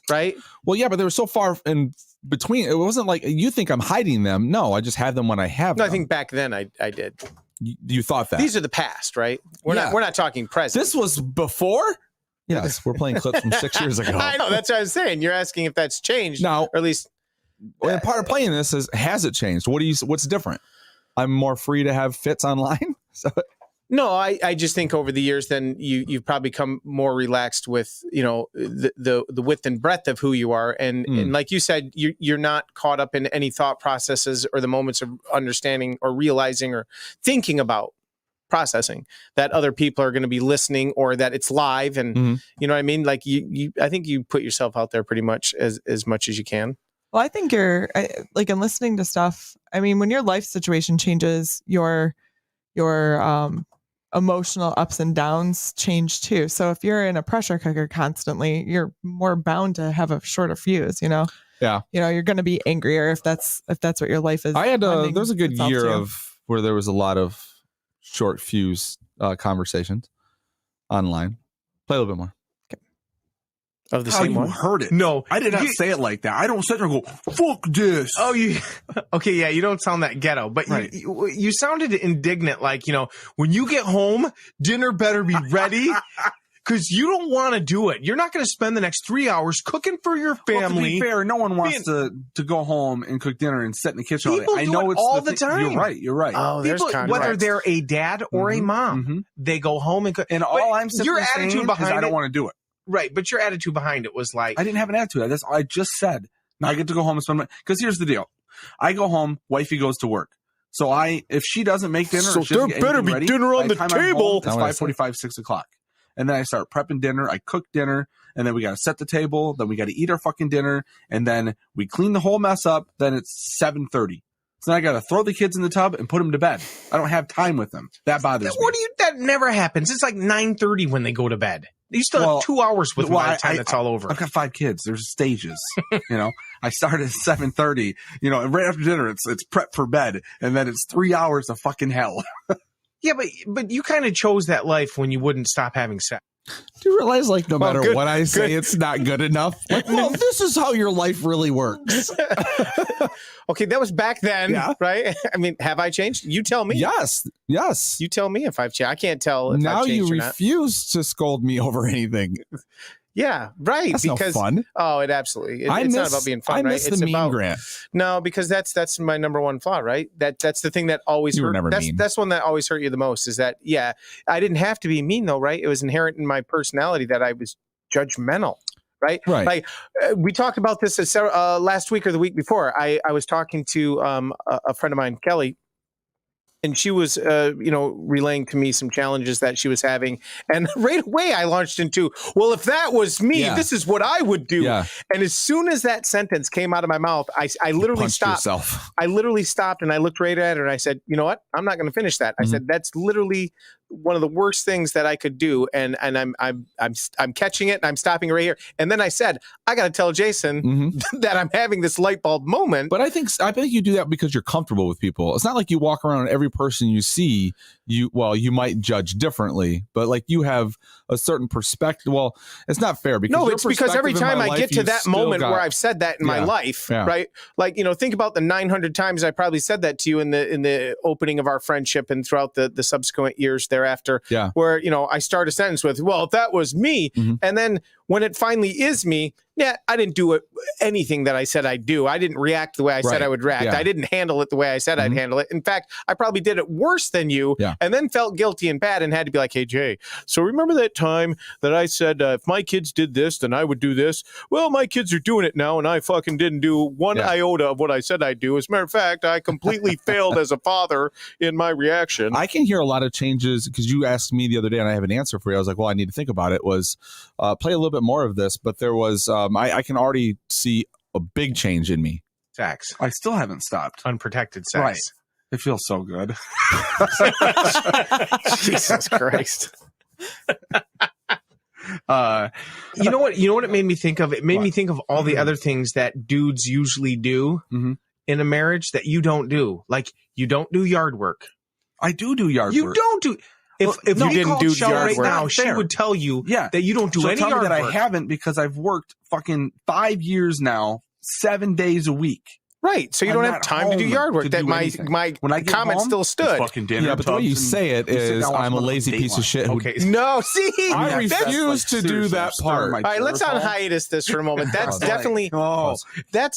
right? Well, yeah, but they were so far in between. It wasn't like you think I'm hiding them. No, I just have them when I have No, them. I think back then I did. You thought that. These are the past, right? We're not talking present. This was before? Yes, we're playing clips from 6 years ago. I know, that's what I was saying. You're asking if that's changed. Now, or at least and part of playing this is, has it changed? What's different? I'm more free to have fits online. So no, I just think over the years, then you've probably become more relaxed with, you know, the width and breadth of who you are. And like you said, you're not caught up in any thought processes or the moments of understanding or realizing or thinking about processing that other people are going to be listening or that it's live. And you know what I mean? Like I think you put yourself out there pretty much as much as you can. Well, I think like in listening to stuff. I mean, when your life situation changes, your emotional ups and downs change too. So if you're in a pressure cooker constantly, you're more bound to have a shorter fuse. You know. Yeah. You know, you're going to be angrier if that's what your life is. I had lending there was a good itself year to. of where there was a lot of short fuse conversations online. Play a little bit more. Of the How same you one? heard it. No, I did not say it like that. I don't sit there and go, fuck this. Oh, you okay? Yeah, you don't sound that ghetto, but Right. you sounded indignant. Like, you know, when you get home, dinner better be ready because you don't want to do it. You're not going to spend the next 3 hours cooking for your family. Well, to be fair, no one wants to go home and cook dinner and sit in the kitchen all day. People I do know it it's all the time. You're right. Oh, there's People, context. whether they're a dad or a mom, they go home and cook. And all I'm simply your saying attitude is behind I don't it, want to do it. right? But your attitude behind it was like, I didn't have an attitude. That's all I just said. Now I get to go home and spend my, because here's the deal. I go home, wifey goes to work. So if she doesn't make dinner, So or she doesn't there get better anything be ready, dinner on by the time I'm table. home, it's 5:45, 6 o'clock. And then I start prepping dinner. I cook dinner, and then we got to set the table. Then we got to eat our fucking dinner, and then we clean the whole mess up. Then it's 7:30. So then I got to throw the kids in the tub and put them to bed. I don't have time with them. That bothers me. that never happens. It's like 9:30 when they go to bed. You still have 2 hours with them by the time it's all over. I've got 5 kids. There's stages. You know, I start at 7:30. You know, and right after dinner, it's prep for bed, and then it's 3 hours of fucking hell. Yeah, but you kind of chose that life when you wouldn't stop having sex. Do you realize, like, no matter good- what I say, good. it's not good enough? Like, well, this is how your life really works. Okay, that was back then, right? I mean, have I changed? You tell me. Yes. You tell me if I've changed. I can't tell if Now I've changed you or not. refuse to scold me over anything. Yeah, right. That's because no fun. Oh, it absolutely. I It's miss, not about being fun, I right? miss It's the mean about Grant. no, because that's my number one flaw, right? That's the thing that always You were hurt. never mean. That's one that always hurt you the most. Is that I didn't have to be mean though, right? It was inherent in my personality that I was judgmental. Right. Like we talked about this last week or the week before. I was talking to a friend of mine, Kelly, and she was, relaying to me some challenges that she was having. And right away I launched into, well, if that was me, this is what I would do. Yeah. And as soon as that sentence came out of my mouth, I literally punched stopped. yourself. I literally stopped and I looked right at her and I said, you know what? I'm not going to finish that. I said, that's literally one of the worst things that I could do, and I'm catching it, and I'm stopping right here. And then I said, I got to tell Jason that I'm having this light bulb moment. But I think you do that because you're comfortable with people. It's not like you walk around and every person you see, you might judge differently, but like you have a certain perspective. Well, it's not fair because it's because every time I get to that moment where I've said that in my life, right? Like, think about the 900 times I probably said that to you in the opening of our friendship and throughout the subsequent years thereafter, where, I start a sentence with, well, if that was me, and then when it finally is me, I didn't do anything that I said I'd do. I didn't react the way I said I would react. I didn't handle it the way I said I'd handle it. In fact, I probably did it worse than you, and then felt guilty and bad and had to be like, hey, Jay, so remember that time that I said, if my kids did this, then I would do this? Well, my kids are doing it now, and I fucking didn't do one iota of what I said I'd do. As a matter of fact, I completely failed as a father in my reaction. I can hear a lot of changes because you asked me the other day, and I have an answer for you. I was like, well, I need to think about it. Was play a little bit more of this, but there was I can already see a big change in me. Sex. I still haven't stopped. Unprotected sex. Right. It feels so good. Jesus Christ. You know what it made me think of? It made me think of all the other things that dudes usually do in a marriage that you don't do. Like, you don't do yard work. I do yard work. You don't do. If you didn't do yard work now, she would tell you that you don't do any yard work. I haven't because I've worked fucking 5 years now, 7 days a week. Right, so you don't have time to do yard work. That my comment still stood. Fucking dinner. Yeah, but the way you say it is, I'm a lazy piece of shit. No, see, I refuse to do that part. All right, let's on hiatus this for a moment. That's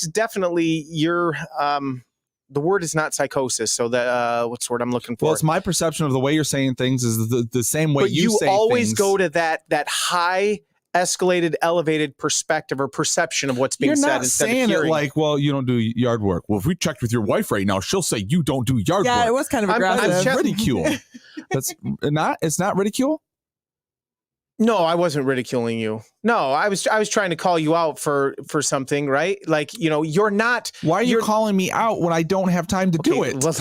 definitely your. The word is not psychosis, so that what's the word I'm looking for? Well, it's my perception of the way you're saying things is the same way but you say always things. Go to that high escalated, elevated perspective or perception of what's being said. You're not saying it like, well, you don't do yard work. Well, if we checked with your wife right now, she'll say you don't do yard work. Yeah, it was kind of aggressive. I'm ridicule. That's not. It's not ridicule. No, I wasn't ridiculing you. No, I was trying to call you out for something, right? Like, you're not. Why are you calling me out when I don't have time to do it? Well,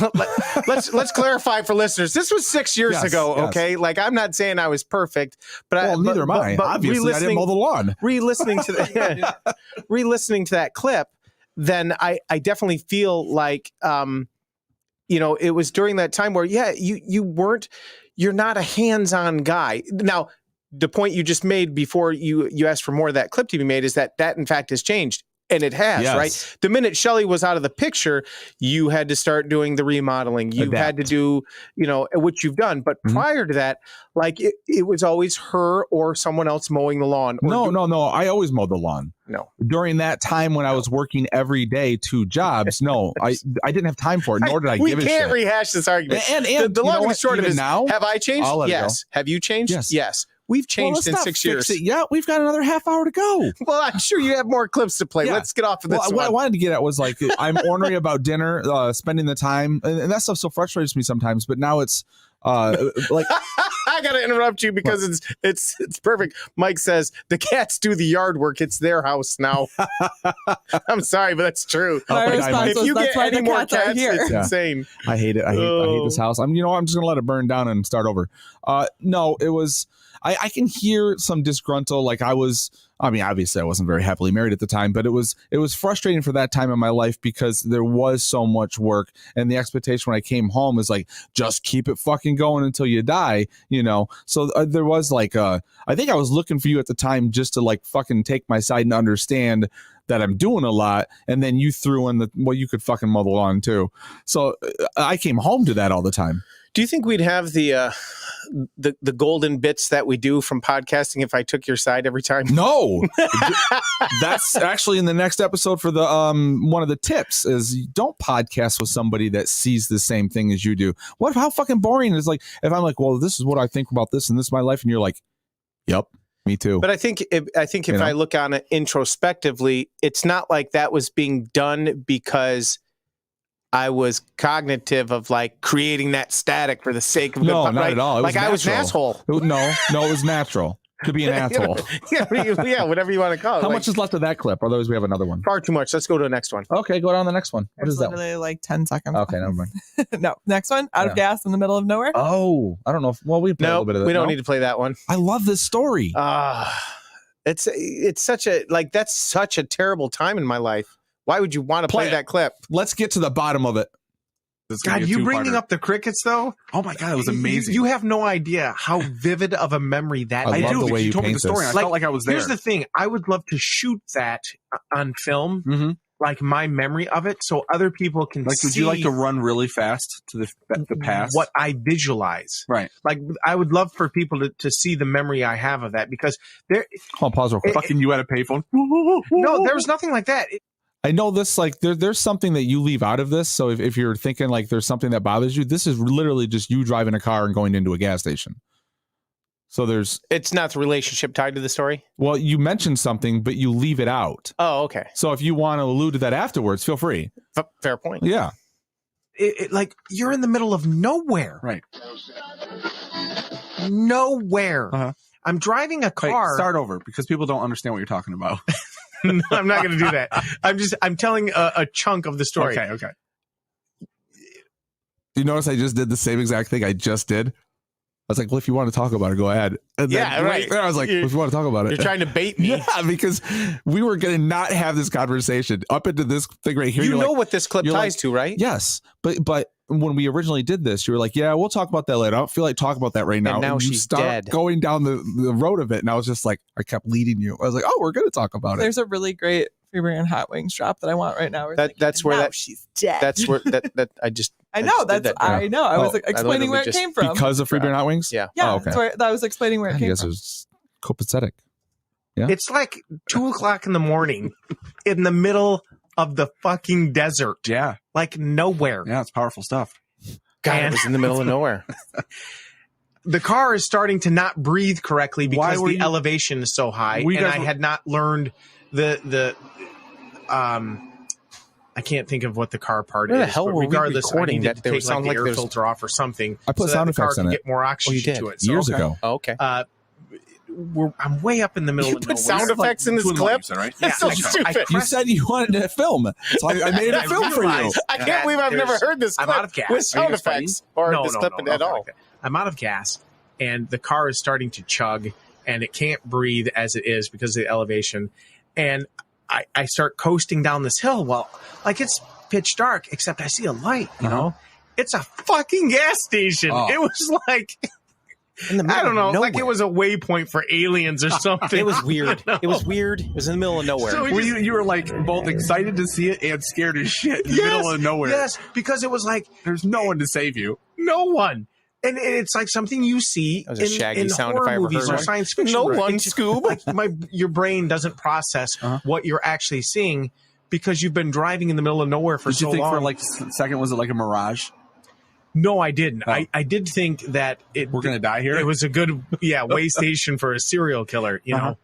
let's clarify for listeners. This was 6 years ago, okay? Like, I'm not saying I was perfect, but neither am I. Obviously, I didn't mow the lawn. Re-listening to that clip, then I definitely feel like it was during that time where you're not a hands-on guy. Now, the point you just made before you asked for more of that clip to be made is that in fact has changed. And it has, right? The minute Shelly was out of the picture, you had to start doing the remodeling. You had to do, what you've done. But prior to that, like it was always her or someone else mowing the lawn. No. I always mowed the lawn. No. During that time when I was working every day 2 jobs, no, I didn't have time for it, nor did I give a shit. We can't rehash this argument. And the long and short of it is, now, have I changed? Yes. Have you changed? Yes. We've changed in 6 years. Yeah, we've got another half hour to go. Well, I'm sure you have more clips to play. Yeah. Let's get off of this. What I wanted to get at was like, I'm ornery about dinner, spending the time, and that stuff so frustrates me sometimes. But now it's like I got to interrupt you because it's perfect. Mike says the cats do the yard work. It's their house now. I'm sorry, but that's true. If you get any more cats, it's insane. I hate it. I hate this house. I'm just gonna let it burn down and start over. No, it was. I can hear some disgruntled. Like obviously I wasn't very happily married at the time, but it was frustrating for that time in my life because there was so much work, and the expectation when I came home is like, just keep it fucking going until you die, So there was like, I think I was looking for you at the time just to like fucking take my side and understand that I'm doing a lot, and then you threw in you could fucking mow the lawn too. So I came home to that all the time. Do you think we'd have the golden bits that we do from podcasting if I took your side every time? No, that's actually in the next episode for the one of the tips is don't podcast with somebody that sees the same thing as you do. How fucking boring is like if I'm like, well, this is what I think about this and this is my life, and you're like, yep. Me too. But I think if I look on it introspectively, it's not like that was being done because I was cognitive of like creating that static for the sake of not at all. It was I was an asshole. No, it was natural. to be an asshole. yeah, whatever you want to call it. How Like, much is left of that clip? Otherwise, we have another one. far too much. Let's go to the next one. Okay, go down to the next one. What There's is that one? literally like 10 seconds. Okay, never mind. No, next one. Out of gas in the middle of nowhere. Oh, I don't know. Well, we play a No, little bit of that. we don't need to play that one. I love this story. It's such a that's such a terrible time in my life. Why would you want to play that clip? Let's get to the bottom of it. God, you bringing up the crickets though? Oh my God, it was amazing. You have no idea how vivid of a memory that I is. love the way you told me paint the story. this. I felt like I was there. Here's the thing: I would love to shoot that on film, like my memory of it, so other people can Like, see. would you like to run really fast to the past? What I visualize, Right. Like, I would love for people to see the memory I have of that, because there. Hold on, pause real quick. Fucking you at a payphone. No, there was nothing like that. I know this, like, there's something that you leave out of this. So if you're thinking like there's something that bothers you, this is literally just you driving a car and going into a gas station. So it's not the relationship tied to the story. Well, you mentioned something, but you leave it out. Oh, okay. So if you want to allude to that afterwards, feel free. Fair point. Yeah. Like, you're in the middle of nowhere. Right. Nowhere. Uh-huh. I'm driving a Wait, car. start over because people don't understand what you're talking about. No, I'm not going to do that. I'm telling a chunk of the story. Okay. You notice I just did the same exact thing I just did? I was like, well, if you want to talk about it, go ahead. And then right there I was like, if you want to talk about it. You're trying to bait me. Yeah, because we were going to not have this conversation up into this thing right here. You You're know like, what this clip ties to, right? Yes. But when we originally did this, you were like, yeah, we'll talk about that later. I don't feel like talking about that right now. And now you she's start dead. going down the road of it. And I was just like, I kept leading you. I was like, oh, we're going to talk about it. There's a really great Freeburg and Hot Wings drop that I want right now. We're thinking, That's where now that she's dead. That's where that I just. I know. I know. I was Oh, explaining where it came from. Because of Freeburg and Hot Wings? Yeah. Yeah. Oh, okay. That's where I was explaining where it I came guess from. it was copacetic. Yeah. It's like 2:00 in the morning in the middle of the fucking desert. Yeah. Like nowhere. Yeah, it's powerful stuff. God, it was in the middle of nowhere. The car is starting to not breathe correctly because the you- elevation is so high, Were you and guys- I had not learned the I can't think of what the car part Where the is. hell but were we regardless, recording I needed that to there take sounds like like the air there's- filter off or something. I put so sound that the car effects in can it. get more oxygen to it. So, Years ago. Oh, okay. I'm way up in the middle You of put nowhere. sound effects in this Doing what clip? you said, right? That's so I stupid. You said you wanted to film. So I made a film for you. realized I can't that believe I've never there's- heard this I'm clip out of gas. with Are sound you guys effects or this clip at okay, all. okay. I'm out of gas, and the car is starting to chug, and it can't breathe as it is because of the elevation. And I start coasting down this hill. Well, like, it's pitch dark, except I see a light, you know? It's a fucking gas station. Oh. It was like, In the middle I don't know, of like it nowhere. was a waypoint for aliens or something. It was weird. I don't It was know. weird. It was in the middle of nowhere. So Were you were like both excited to see it and scared as shit in the middle of nowhere. Yes, because it was like, There's no one to save you. no one. And it's like something you see That was a Shaggy in sound horror if I ever movies heard or one. science fiction. No where one, it's just Scoob. Like your brain doesn't process what you're actually seeing because you've been driving in the middle of nowhere for Did so you think long. for like a second was it like a mirage? No, I didn't. Oh. I did think that We're gonna die here. it was a good way station for a serial killer, you know.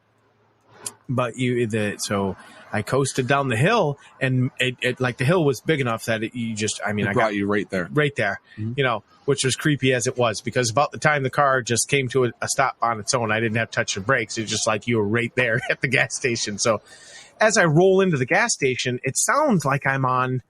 But so I coasted down the hill, and it like the hill was big enough that I It got brought you right there. right there, you know, which was creepy as it was, because about the time the car just came to a stop on its own, I didn't have to touch the brakes. It's just like you were right there at the gas station. So as I roll into the gas station, it sounds like I'm on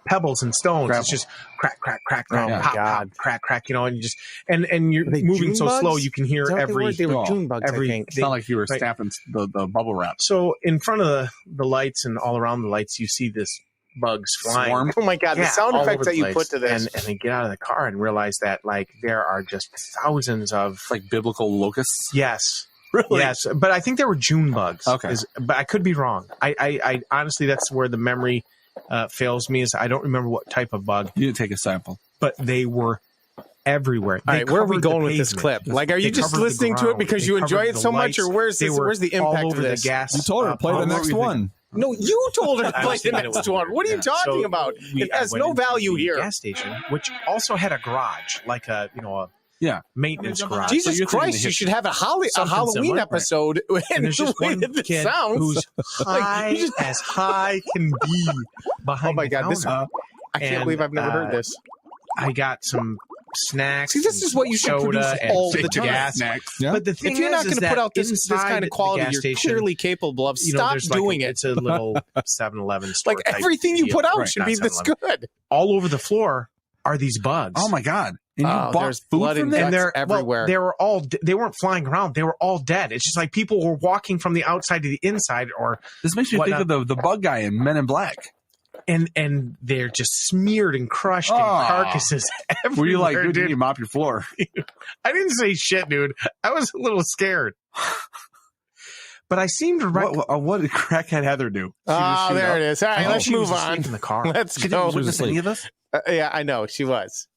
pebbles and stones. Gravel. It's just crack, crack, crack, Oh crack, my pop, God. pop, crack, crack, you know, and you just and you're Were they moving June so bugs? slow you can hear Is that what they were? They were Oh, June bugs, I every think. It's not like you were Right. snapping the bubble wrap. So in front of the lights and all around the lights, you see this bugs flying. Swarm? Oh my God, the sound all effects over that the you place. put to this. and I get out of the car and realize that like there are just thousands of It's like biblical locusts. yes. Really? Yes, but I think they were June bugs. Okay. But I could be wrong. I honestly, that's where the memory fails me, is I don't remember what type of bug, You didn't take a sample. but they were everywhere. All They right, where are we covered the going with this pavement. clip? Like, are you They just covered the listening to it ground. because They you enjoy covered it the so much, or lights. where's They this? were Where's the all impact over of this? the gas. You told her to play the pump. next one. No, you told her to I play was the thinking it next was- one. What are you talking So about? It I has went no into value the here. Gas station, which also had a garage, like a Yeah. maintenance garage. Jesus you're thinking Christ, the you should have a Something Halloween similar, right. episode and and there's just one the kid sounds. who's Like, high you just- as high can be behind Oh my the God, this counter. I can't And, believe I've never heard this. I got some snacks. See, this is what you should soda produce and all the time. gas. Yeah. But the thing If you're not going to put out this inside kind of the quality, gas you're station, clearly capable of. Stop there's like doing it. It's a little 7-Eleven store. Like type everything you deal. put out Right, should not be this 7-Eleven. good. All over the floor are these bugs. Oh my God. And you bought there's food blood from and them? guts they're everywhere. they weren't flying around. They were all dead. It's just like people were walking from the outside to the inside, or This makes me think of the bug guy in Men in Black. and they're just smeared and crushed in carcasses everywhere. Were you like, dude, dude? you mop your floor? I didn't say shit, dude. I was a little scared. But I seemed to What did Crackhead Heather do? Oh, there it is. All right, let's move on. in the car. Let's Did go. you witness any of this? Yeah, I know she was.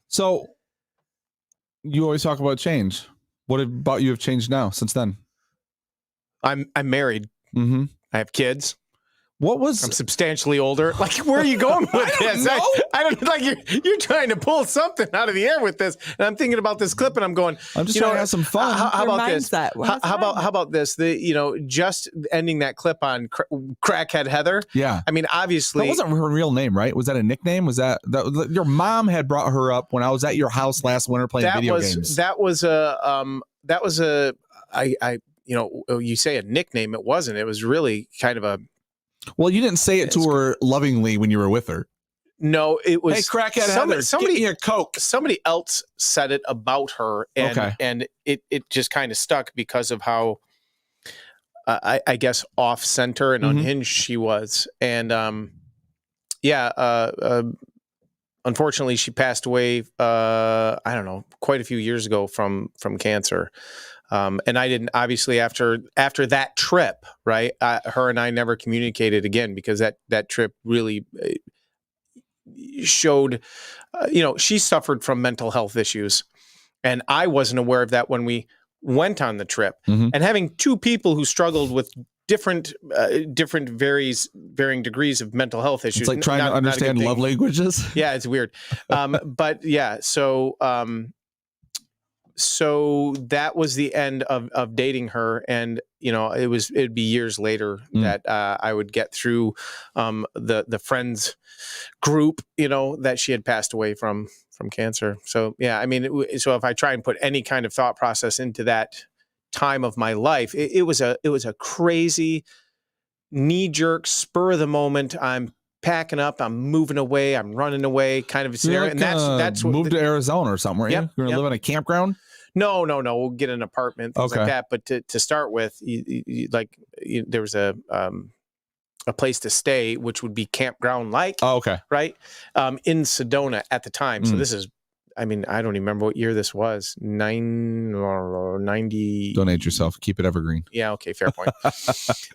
So you always talk about change. What about you have changed now since then? I'm married. Mm-hmm. I have kids. What was I'm substantially older. Like, where are you going with this? I don't like you're trying to pull something out of the air with this. And I'm thinking about this clip and I'm going, I'm just trying to have some fun. How about this? How about this? Just ending that clip on Crackhead Heather. Yeah. I mean, obviously that wasn't her real name, right? Was that a nickname? Was that your mom had brought her up when I was at your house last winter playing video games? That was you say a nickname. It wasn't. It was really kind of a. Well, you didn't say it to her lovingly when you were with her. No, it was. Hey, Crackhead Heather, somebody get me a Coke. Somebody else said it about her, and it just kind of stuck because of how I guess off center and unhinged she was, and unfortunately she passed away. I don't know, quite a few years ago from cancer. And I didn't, obviously after that trip, right. Her and I never communicated again because that trip really showed, she suffered from mental health issues, and I wasn't aware of that when we went on the trip. And having two people who struggled with different varying degrees of mental health issues. It's like trying to understand love languages. Yeah, it's weird. But yeah, so that was the end of dating her, and it'd be years later that I would get through the friends group, that she had passed away from cancer. So yeah, I mean, so if I try and put any kind of thought process into that time of my life, it was a crazy knee-jerk, spur of the moment. I'm packing up, I'm moving away, I'm running away kind of a scenario. And that's what moved to Arizona or something, right? Yep, You're gonna live in a campground? No. We'll get an apartment, things like that. But to start with, there was a place to stay, which would be campground like. Oh, okay. Right. In Sedona at the time. So this is, I mean, I don't even remember what year this was. 90. Don't age yourself. Keep it evergreen. Yeah. Okay. Fair point.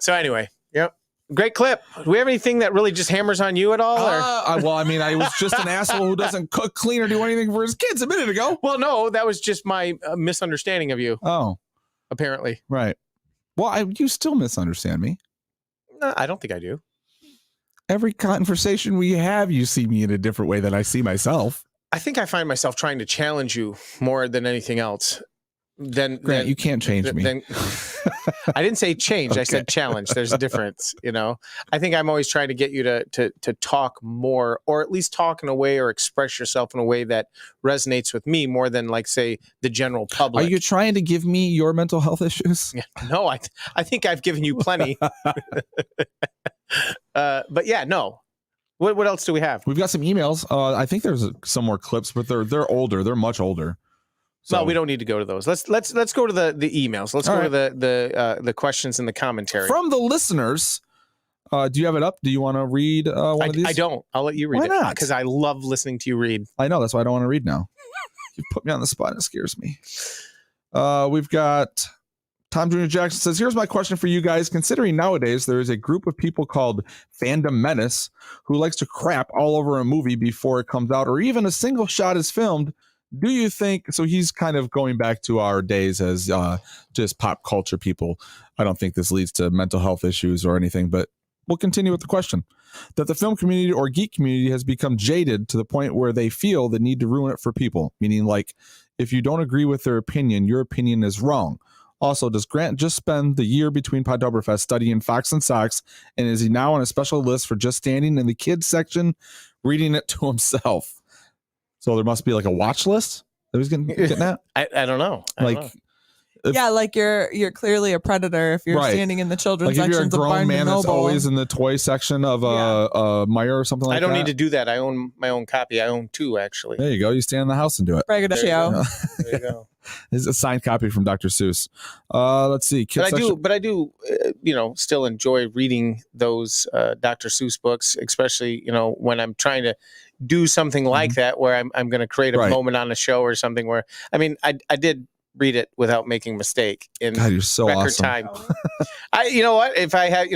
So anyway, yep. Great clip. Do we have anything that really just hammers on you at all? Well, I mean, I was just an asshole who doesn't cook, clean, or do anything for his kids a minute ago. Well, no, that was just my misunderstanding of you. Oh, apparently. Right. Well, you still misunderstand me. No, I don't think I do. Every conversation we have, you see me in a different way than I see myself. I think I find myself trying to challenge you more than anything else. Grant, you can't change me. I didn't say change. Okay. I said challenge. There's a difference, I think I'm always trying to get you to talk more, or at least talk in a way or express yourself in a way that resonates with me more than, like, say, the general public. Are you trying to give me your mental health issues? Yeah, no, I think I've given you plenty. But yeah, no. What else do we have? We've got some emails. I think there's some more clips, but they're older. They're much older. So. No, we don't need to go to those. Let's go to the emails. Let's go to the questions and the commentary from the listeners. Do you have it up? Do you want to read one of these? I don't. I'll let you read it. Why not? Because I love listening to you read. I know. That's why I don't want to read now. You put me on the spot. It scares me. We've got Tom Jr. Jackson says, here's my question for you guys. Considering nowadays there is a group of people called Fandom Menace who likes to crap all over a movie before it comes out, or even a single shot is filmed. Do you think, so he's kind of going back to our days as just pop culture people. I don't think this leads to mental health issues or anything, but we'll continue with the question. That the film community or geek community has become jaded to the point where they feel the need to ruin it for people. Meaning, like, if you don't agree with their opinion, your opinion is wrong. Also, does Grant just spend the year between Podtoberfest studying Fox and Sox, and is he now on a special list for just standing in the kids section, reading it to himself? So there must be like a watch list that he's getting at. I don't know. Like you're clearly a predator if you're standing in the children's like if you're a sections of grown Barnes man and that's Noble. always in the toy section of a Meyer or something like that. I don't need to do that. I own my own copy. I own 2 actually. There you go. You stay in the house and do it. Braggadocio. There you go. It's a signed copy from Dr. Seuss. Let's see. But I do, still enjoy reading those Dr. Seuss books, especially, when I'm trying to do something like that, where I'm going to create a moment on a show or something where, I did read it without making a mistake in God, you're so record awesome. time. You know what? If I had,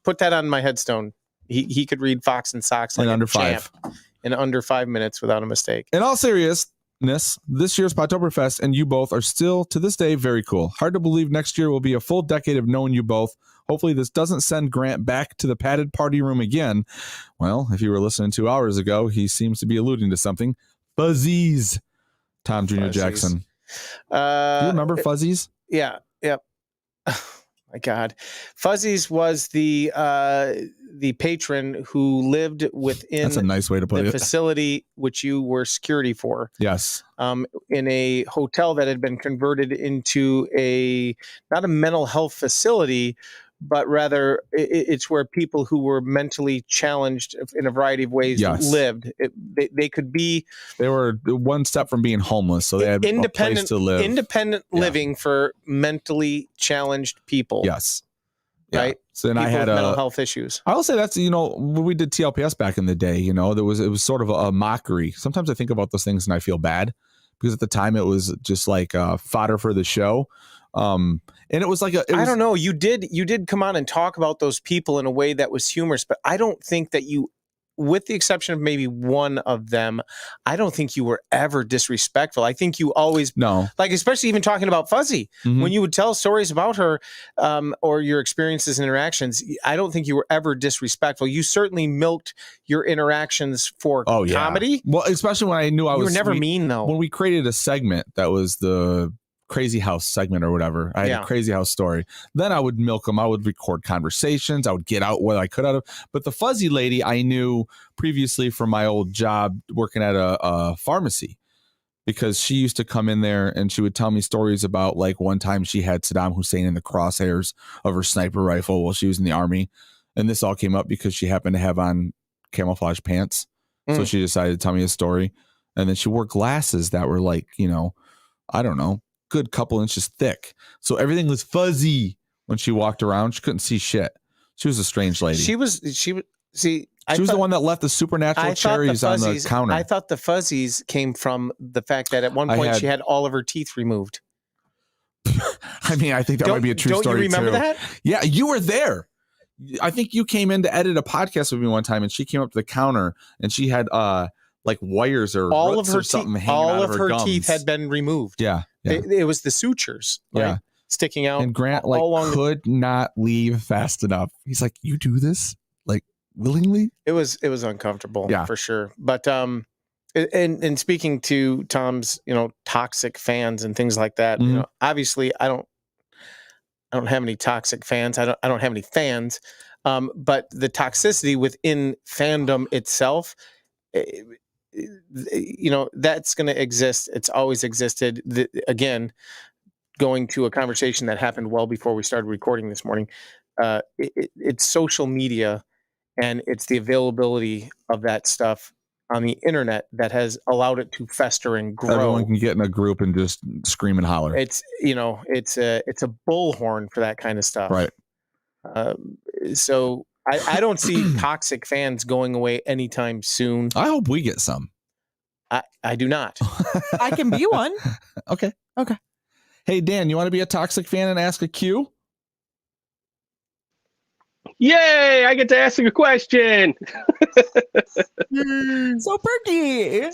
put that on my headstone. He could read Fox and Socks like in under champ in under 5 minutes without a mistake. In all seriousness, this year's Podtoberfest and you both are still, to this day, very cool. Hard to believe next year will be a full decade of knowing you both. Hopefully this doesn't send Grant back to the padded party room again. Well, if you were listening 2 hours ago, he seems to be alluding to something. Fuzzies. Tom Jr. Jackson. Do you remember Fuzzies? Yeah. Yep. Oh, my God. Fuzzies was the patron who lived within That's a nice way to put the it. facility which you were security for. Yes. In a hotel that had been converted into not a mental health facility, but rather it's where people who were mentally challenged in a variety of ways lived. They could be. They were one step from being homeless, so they had a place to live. Independent living for mentally challenged people. Yes. Right. So then people I had with mental health issues. I will say that's when we did TLPS back in the day. It was sort of a mockery. Sometimes I think about those things and I feel bad because at the time it was just like fodder for the show. And it was like I don't know. You did come on and talk about those people in a way that was humorous, but I don't think that you, with the exception of maybe one of them, I don't think you were ever disrespectful. I think you always especially even talking about Fuzzy, when you would tell stories about her or your experiences and interactions, I don't think you were ever disrespectful. You certainly milked your interactions for comedy. Well, especially when I knew you were never mean though. When we created a segment that was the Crazy House segment or whatever, I had a Crazy House story. Then I would milk them. I would record conversations. I would get out what I could out of. But the Fuzzy lady I knew previously from my old job working at a pharmacy, because she used to come in there and she would tell me stories about like one time she had Saddam Hussein in the crosshairs of her sniper rifle while she was in the army. And this all came up because she happened to have on camouflage pants. So she decided to tell me a story. And then she wore glasses that were like, I don't know, good couple inches thick, so everything was fuzzy when she walked around. She couldn't see shit. She was a strange lady. She was the one that left the supernatural cherries on the counter. I thought the Fuzzies came from the fact that at one point she had all of her teeth removed. I think that might be a true story. Don't you remember that? Yeah, you were there. I think you came in to edit a podcast with me one time, and she came up to the counter and she had like wires or all of her something hanging out of her gums. teeth had been removed. Yeah. It was the sutures, sticking out. And Grant could not leave fast enough. He's like, "You do this like willingly?" It was uncomfortable, for sure. But and speaking to Tom's, toxic fans and things like that. Obviously, I don't have any toxic fans. I don't have any fans. But the toxicity within fandom itself. That's going to exist. It's always existed. Again, going to a conversation that happened well before we started recording this morning, it's social media and it's the availability of that stuff on the internet that has allowed it to fester and grow. Everyone can get in a group and just scream and holler. It's a bullhorn for that kind of stuff. Right. So I don't see toxic fans going away anytime soon. I hope we get some. I do not. I can be one. Okay. Hey, Dan, you want to be a toxic fan and ask a Q? Yay! I get to ask a question. So perky.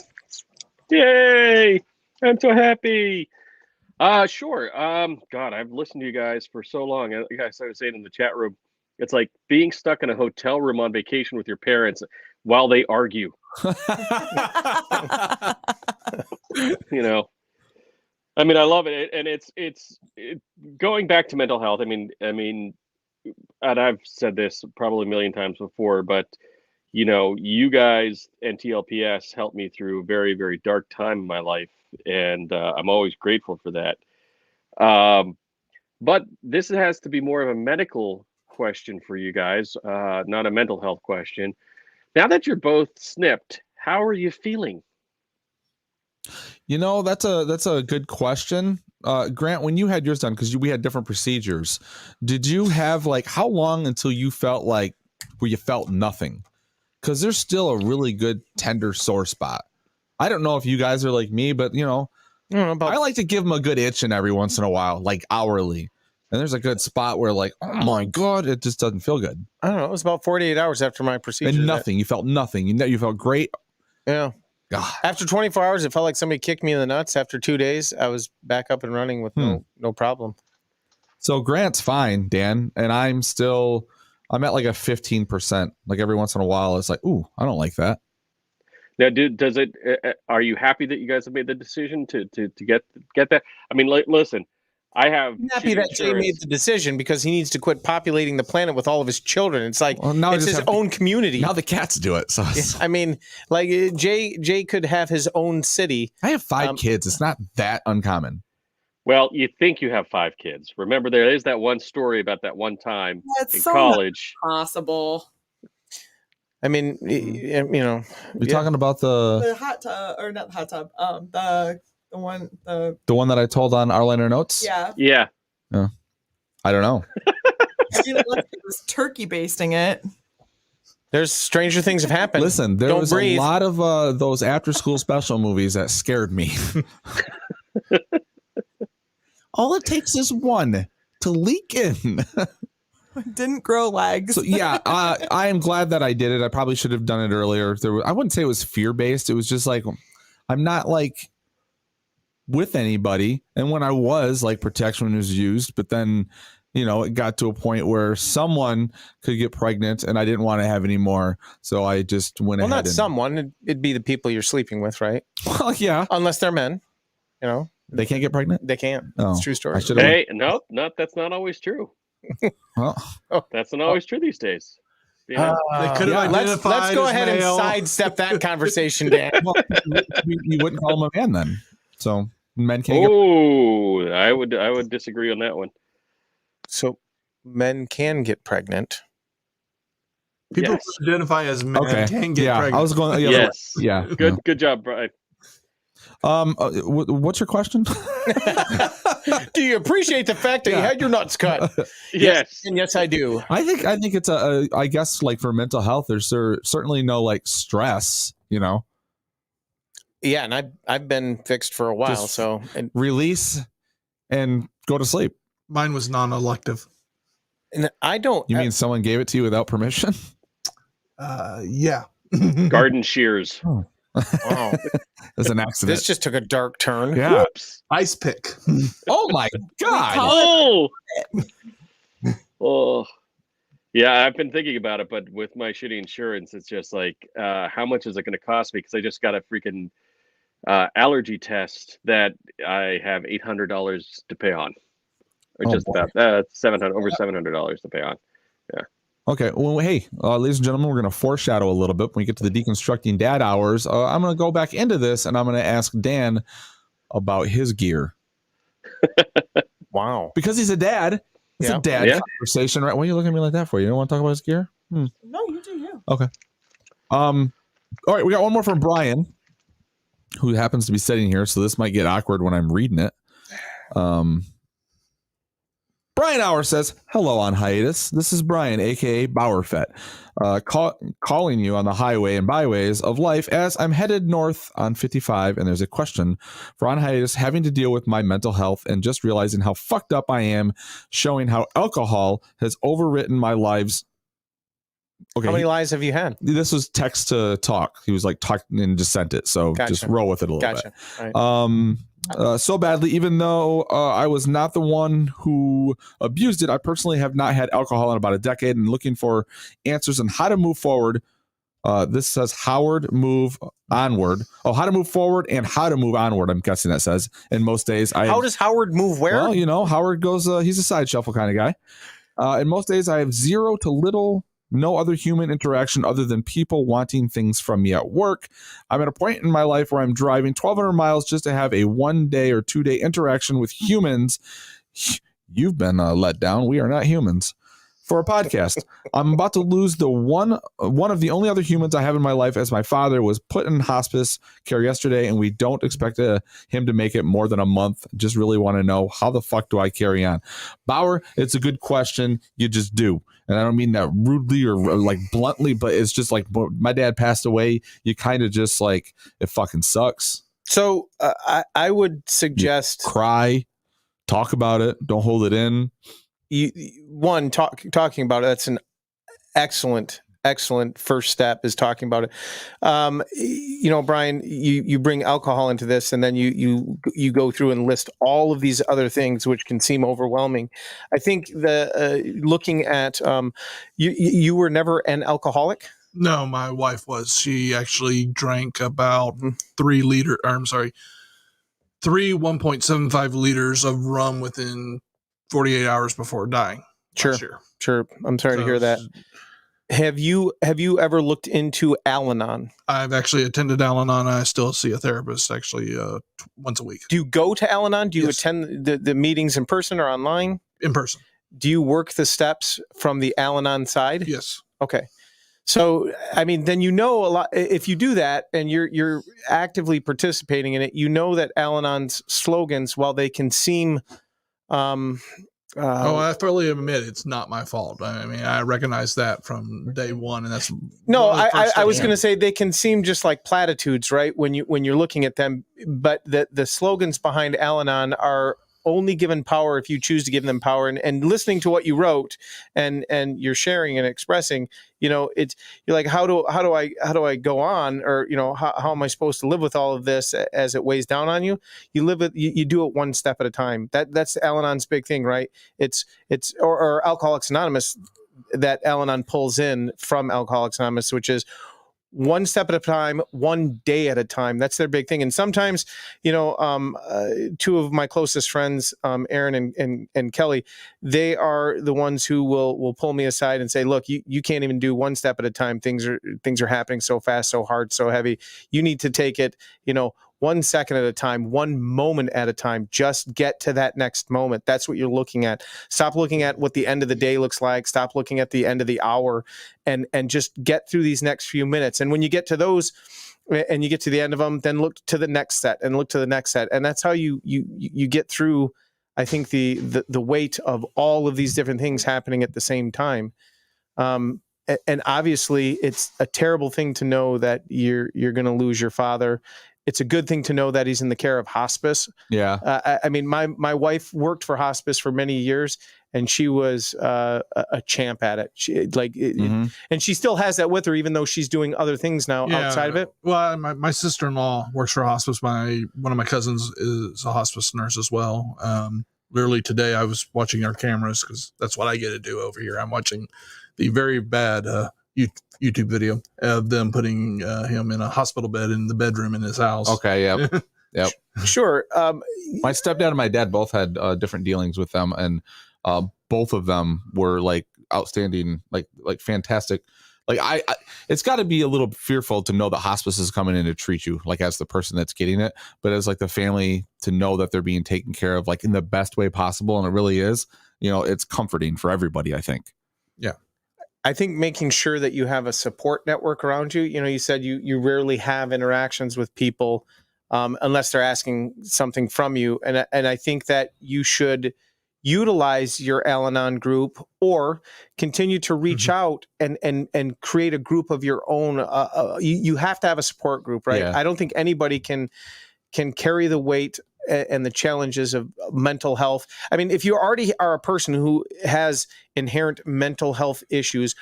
Yay! I'm so happy. Sure. God, I've listened to you guys for so long. Like I was saying in the chat room, it's like being stuck in a hotel room on vacation with your parents while they argue. I love it, and it's going back to mental health. I mean, and I've said this probably a million times before, but you know, you guys and TLPS helped me through a very, very dark time in my life, and I'm always grateful for that. But this has to be more of a medical question for you guys, not a mental health question. Now that you're both snipped, how are you feeling? You know, that's a good question. Grant, when you had yours done, because we had different procedures, did you have like how long until you felt like where you felt nothing? Because there's still a really good tender sore spot. I don't know if you guys are like me, but you know, I like to give them a good itching every once in a while, like hourly. And there's a good spot where like, oh my God, it just doesn't feel good. I don't know. It was about 48 hours after my procedure. And nothing. You felt nothing. You felt great. Yeah. God. After 24 hours, it felt like somebody kicked me in the nuts. After 2 days, I was back up and running with no problem. So Grant's fine, Dan, and I'm at like a 15%. Like every once in a while, it's like, ooh, I don't like that. Now, does it? Are you happy that you guys have made the decision to get that? I mean, listen, I have I'm happy that Jay made the decision because he needs to quit populating the planet with all of his children. It's like it's his own community. Now the cats do it. So I mean, like Jay could have his own city. I have 5 kids. It's not that uncommon. Well, you think you have 5 kids. Remember, there is that one story about that one time in college. Possible. I mean, you know, you're talking about the hot tub, or not the hot tub. The one that I told on our liner notes. Yeah. I don't know. It was turkey basting it. There's stranger things have happened. Listen, there was a lot of those after school special movies that scared me. All it takes is one to leak in. Didn't grow legs. So yeah, I am glad that I did it. I probably should have done it earlier. I wouldn't say it was fear-based. It was just like, I'm not like with anybody. And when I was, like, protection was used, but then, you know, it got to a point where someone could get pregnant and I didn't want to have any more. So I just went ahead. Well, not someone. It'd be the people you're sleeping with, right? Well, yeah. Unless they're men, you know. They can't get pregnant? They can't. Oh, it's a true story. Hey, no, that's not always true. Well, that's not always true these days. They could have identified. Let's go ahead male. and sidestep that conversation, Dan. Well, you wouldn't call him a man then. So men can't. Oh, I would disagree on that one. So men can get pregnant. People who identify as men can get pregnant. I was going. Yes. Yeah. Good job, Brian. What's your question? Do you appreciate the fact that you had your nuts cut? Yes. And yes, I do. I think it's I guess like for mental health, there's certainly no like stress, you know. Yeah, and I've been fixed for a while, so release and go to sleep. Mine was non-elective. And I don't. You mean someone gave it to you without permission? Yeah. Garden shears. Oh. Wow. It's an accident. This just took a dark turn. Yeah. Whoops. Ice pick. Oh my God. Oh. Yeah, I've been thinking about it, but with my shitty insurance, it's just like, how much is it going to cost me? Because I just got a freaking allergy test that I have $800 to pay on, or just about over $700 to pay on. Yeah. Okay. Well, hey, ladies and gentlemen, we're going to foreshadow a little bit when we get to the deconstructing dad hours. I'm going to go back into this and I'm going to ask Dan about his gear. Wow. Because he's a dad. It's a dad conversation, right? What are you looking at me like that for? You don't want to talk about his gear? No, you do. Yeah. Okay. All right. We got one more from Brian, who happens to be sitting here. So this might get awkward when I'm reading it. Brian Hour says, hello on hiatus. This is Brian, a.k.a. Bauerfett, calling you on the highway and byways of life as I'm headed north on 55. And there's a question for on hiatus, having to deal with my mental health and just realizing how fucked up I am, showing how alcohol has overwritten my lives. Okay. How many lies have you had? This was text to talk. He was like talking and just sent it. So just roll with it a little bit. Right. So badly, even though I was not the one who abused it, I personally have not had alcohol in about a decade and looking for answers on how to move forward. This says Howard move onward. Oh, how to move forward and how to move onward. I'm guessing that says. And most days how does Howard move where? Well, you know, Howard goes, he's a side shuffle kind of guy. And most days I have zero to little No other human interaction other than people wanting things from me at work. I'm at a point in my life where I'm driving 1,200 miles just to have a 1 day or 2 day interaction with humans. You've been let down. We are not humans. For a podcast, I'm about to lose the one of the only other humans I have in my life, as my father was put in hospice care yesterday, and we don't expect him to make it more than a month. Just really want to know, how the fuck do I carry on? Bauer, it's a good question. You just do. And I don't mean that rudely or like bluntly, but it's just like, my dad passed away. You kind of just like, it fucking sucks. So I would suggest cry, talk about it. Don't hold it in. Talking about it, that's an excellent first step, is talking about it. Brian, you bring alcohol into this, and then you go through and list all of these other things which can seem overwhelming. I think looking at you were never an alcoholic. No, my wife was. She actually drank about 3 1.75 liters of rum within 48 hours before dying. Sure. I'm sorry to hear that. Have you ever looked into Al-Anon? I've actually attended Al-Anon. I still see a therapist actually once a week. Do you go to Al-Anon? Do you attend the meetings in person or online? In person. Do you work the steps from the Al-Anon side? Yes. Okay. So, I mean, then you know a lot. If you do that and you're actively participating in it, you know that Al-Anon's slogans, while they can seem I fully admit it's not my fault. I mean, I recognize that from day one, and that's I was going to say they can seem just like platitudes, right? When you're looking at them, but the slogans behind Al-Anon are only given power if you choose to give them power. And listening to what you wrote and you're sharing and expressing, you're like, how do I go on, or how am I supposed to live with all of this as it weighs down on you? You do it one step at a time. That's Al-Anon's big thing, right? It's or Alcoholics Anonymous, that Al-Anon pulls in from Alcoholics Anonymous, which is one step at a time, 1 day at a time. That's their big thing. And sometimes, two of my closest friends, Aaron and Kelly, they are the ones who will pull me aside and say, look, you can't even do one step at a time. Things are happening so fast, so hard, so heavy. You need to take it, 1 second at a time, one moment at a time. Just get to that next moment. That's what you're looking at. Stop looking at what the end of the day looks like. Stop looking at the end of the hour, and just get through these next few minutes. And when you get to those and you get to the end of them, then look to the next set and look to the next set. And that's how you get through, I think, the weight of all of these different things happening at the same time. And obviously it's a terrible thing to know that you're going to lose your father. It's a good thing to know that he's in the care of hospice. Yeah. I mean, my wife worked for hospice for many years, and she was a champ at it. And she still has that with her, even though she's doing other things now outside of it. Well, my sister-in-law works for hospice. One of my cousins is a hospice nurse as well. Literally today, I was watching our cameras because that's what I get to do over here. I'm watching the very bad YouTube video of them putting him in a hospital bed in the bedroom in his house. Okay, yep. Sure. My stepdad and my dad both had different dealings with them, and both of them were like outstanding, like fantastic. Like I it's got to be a little fearful to know that hospice is coming in to treat you, like as the person that's getting it, but as like the family to know that they're being taken care of, like in the best way possible, and it really is. It's comforting for everybody, I think. Yeah. I think making sure that you have a support network around you. You said you rarely have interactions with people unless they're asking something from you. And I think that you should utilize your Al-Anon group or continue to reach out and create a group of your own. You have to have a support group, right? Yeah. I don't think anybody can carry the weight and the challenges of mental health. I mean, if you already are a person who has inherent mental health issues,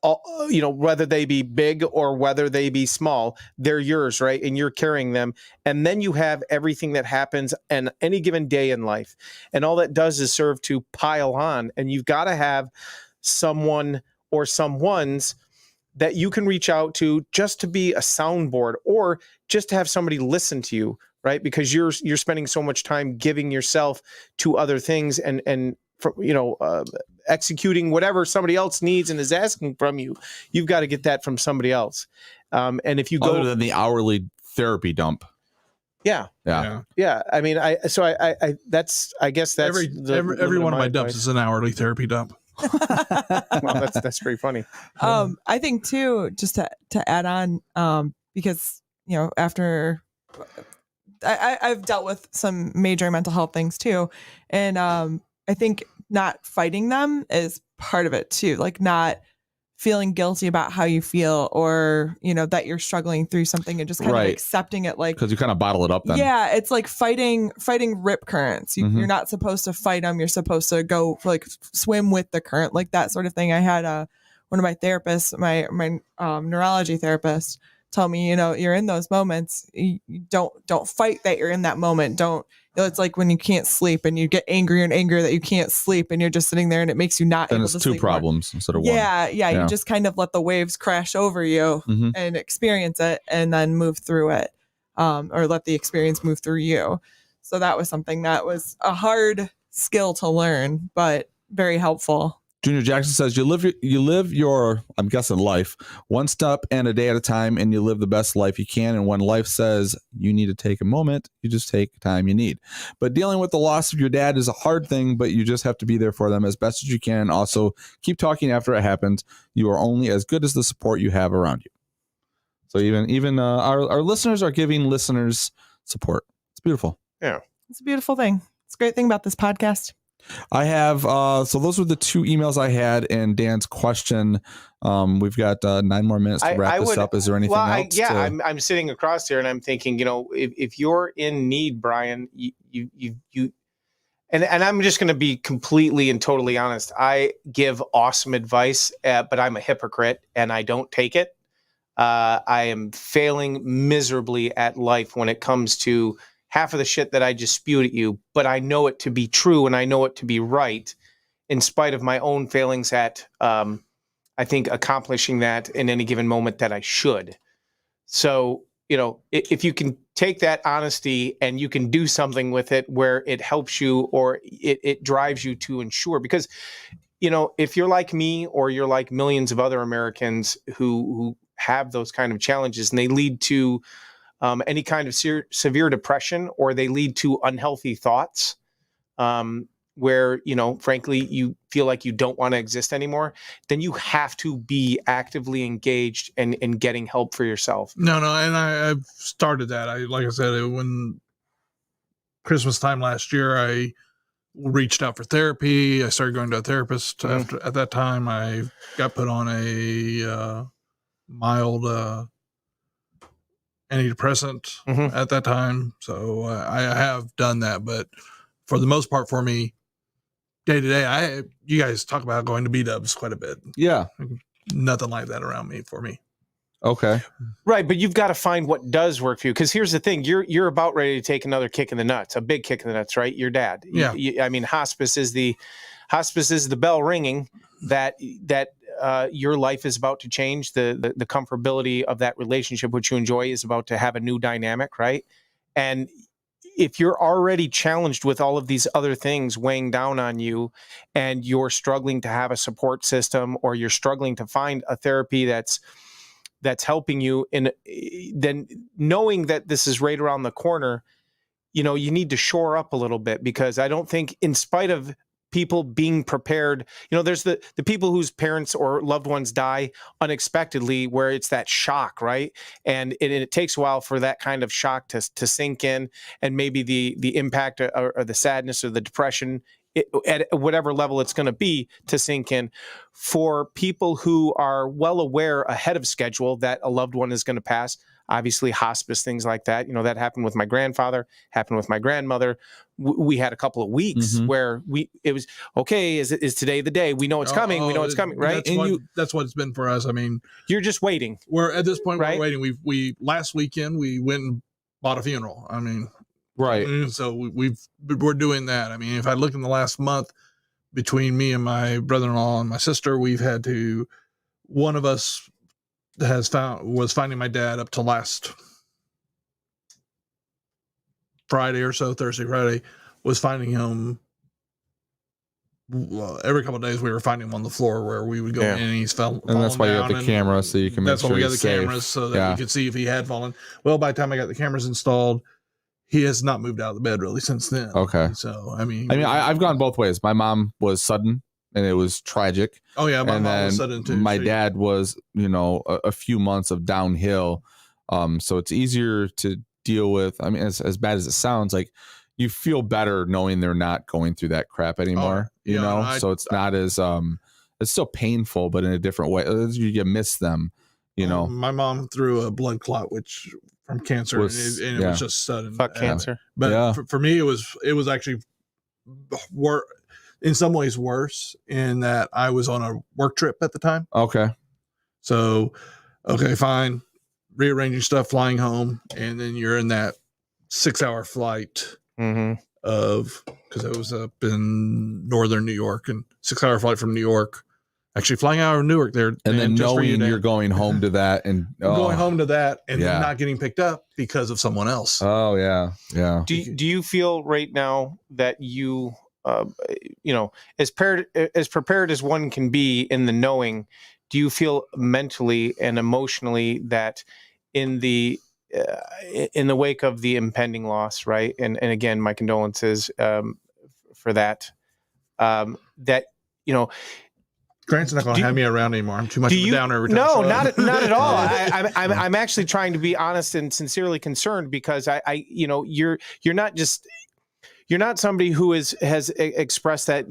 whether they be big or whether they be small, they're yours, right? And you're carrying them. And then you have everything that happens in any given day in life. And all that does is serve to pile on. And you've got to have someone or someones that you can reach out to just to be a soundboard, or just to have somebody listen to you, right? Because you're spending so much time giving yourself to other things and executing whatever somebody else needs and is asking from you. You've got to get that from somebody else. And if you go other than the hourly therapy dump. Yeah. I mean, I guess that's every one of my dumps is an hourly therapy dump. Well, that's pretty funny. I think too, just to add on, because after I've dealt with some major mental health things too, and I think not fighting them is part of it too, like not feeling guilty about how you feel, or that you're struggling through something, and just kind of accepting it, like, because you kind of bottle it up then. Yeah, it's like fighting rip currents. You're not supposed to fight them. You're supposed to go like swim with the current, like that sort of thing. I had one of my therapists, my neurology therapist, tell me, you're in those moments, you don't fight that you're in that moment. Don't. It's like when you can't sleep and you get angrier and angrier that you can't sleep, and you're just sitting there and it makes you not able to sleep. Then it's two problems instead of one. Yeah. You just kind of let the waves crash over you and experience it, and then move through it, or let the experience move through you. So that was something that was a hard skill to learn, but very helpful. Junior Jackson says you live your, I'm guessing, life one step and a day at a time, and you live the best life you can. And when life says you need to take a moment, you just take the time you need. But dealing with the loss of your dad is a hard thing, but you just have to be there for them as best as you can. Also, keep talking after it happens. You are only as good as the support you have around you. So even our listeners are giving listeners support. It's beautiful. Yeah, it's a beautiful thing. It's a great thing about this podcast. I have so those were the two emails I had, and Dan's question. We've got 9 more minutes to wrap this up. Is there anything else? I'm sitting across here and I'm thinking, if you're in need, Brian, you and I'm just going to be completely and totally honest. I give awesome advice, but I'm a hypocrite and I don't take it. I am failing miserably at life when it comes to half of the shit that I just spewed at you, but I know it to be true and I know it to be right, in spite of my own failings at, I think, accomplishing that in any given moment that I should. So, if you can take that honesty and you can do something with it where it helps you or it drives you to ensure, because, if you're like me or you're like millions of other Americans who have those kind of challenges, and they lead to any kind of severe depression, or they lead to unhealthy thoughts, where, frankly, you feel like you don't want to exist anymore, then you have to be actively engaged in getting help for yourself. No. And I've started that. Like I said, when Christmas time last year, I reached out for therapy. I started going to a therapist at that time. I got put on a mild antidepressant at that time. So I have done that, but for the most part, for me, day to day, you guys talk about going to B-dubs quite a bit. Yeah. Nothing like that around me for me. Okay. Right. But you've got to find what does work for you. Because here's the thing, you're about ready to take another kick in the nuts, a big kick in the nuts, right? Your dad. Yeah. I mean, hospice is the bell ringing that your life is about to change. The comfortability of that relationship, which you enjoy, is about to have a new dynamic, right? And if you're already challenged with all of these other things weighing down on you, and you're struggling to have a support system, or you're struggling to find a therapy that's helping you, then knowing that this is right around the corner, you need to shore up a little bit, because I don't think, in spite of people being prepared, there's the people whose parents or loved ones die unexpectedly, where it's that shock, right? And it takes a while for that kind of shock to sink in, and maybe the impact or the sadness or the depression, at whatever level it's going to be, to sink in. For people who are well aware ahead of schedule that a loved one is going to pass, obviously hospice, things like that, that happened with my grandfather, happened with my grandmother. We had a couple of weeks where it was okay. Is today the day? We know it's coming. We know it's coming, right? That's what it's been for us. I mean, you're just waiting. We're at this point, right? We're waiting. We last weekend we went and bought a funeral. I mean, right. So we're doing that. I mean, if I look in the last month, between me and my brother-in-law and my sister, we've had to, one of us was finding my dad up to last Friday or so, Thursday, Friday, was finding him every couple of days we were finding him on the floor where we would go in and he's fell. And that's why you have the camera, so you can make that's sure why we got he's the safe. cameras so that we could see if he had fallen. Well, by the time I got the cameras installed, he has not moved out of the bed really since then. Okay. So I've gone both ways. My mom was sudden and it was tragic. Oh yeah, my and mom then was sudden too. My dad was, a few months of downhill. So it's easier to deal with. I mean, as bad as it sounds, like you feel better knowing they're not going through that crap anymore. So it's not as it's still painful, but in a different way. You miss them. My mom threw a blood clot, which from cancer, and it was just sudden. Fuck cancer. But for me, it was actually in some ways worse in that I was on a work trip at the time. Okay. So, fine. Rearranging stuff, flying home, and then you're in that 6-hour flight because I was up in northern New York, and 6-hour flight from New York. Actually, flying out of Newark there, and then knowing you're going home to that, and going home to that, and then not getting picked up because of someone else. Oh yeah. Do you feel right now that you, as prepared as one can be in the knowing? Do you feel mentally and emotionally that in the wake of the impending loss, right? And again, my condolences for that. That Grant's not going to have me around anymore. I'm too much of a downer every time. No, not at all. I'm actually trying to be honest and sincerely concerned because you're not somebody who has expressed that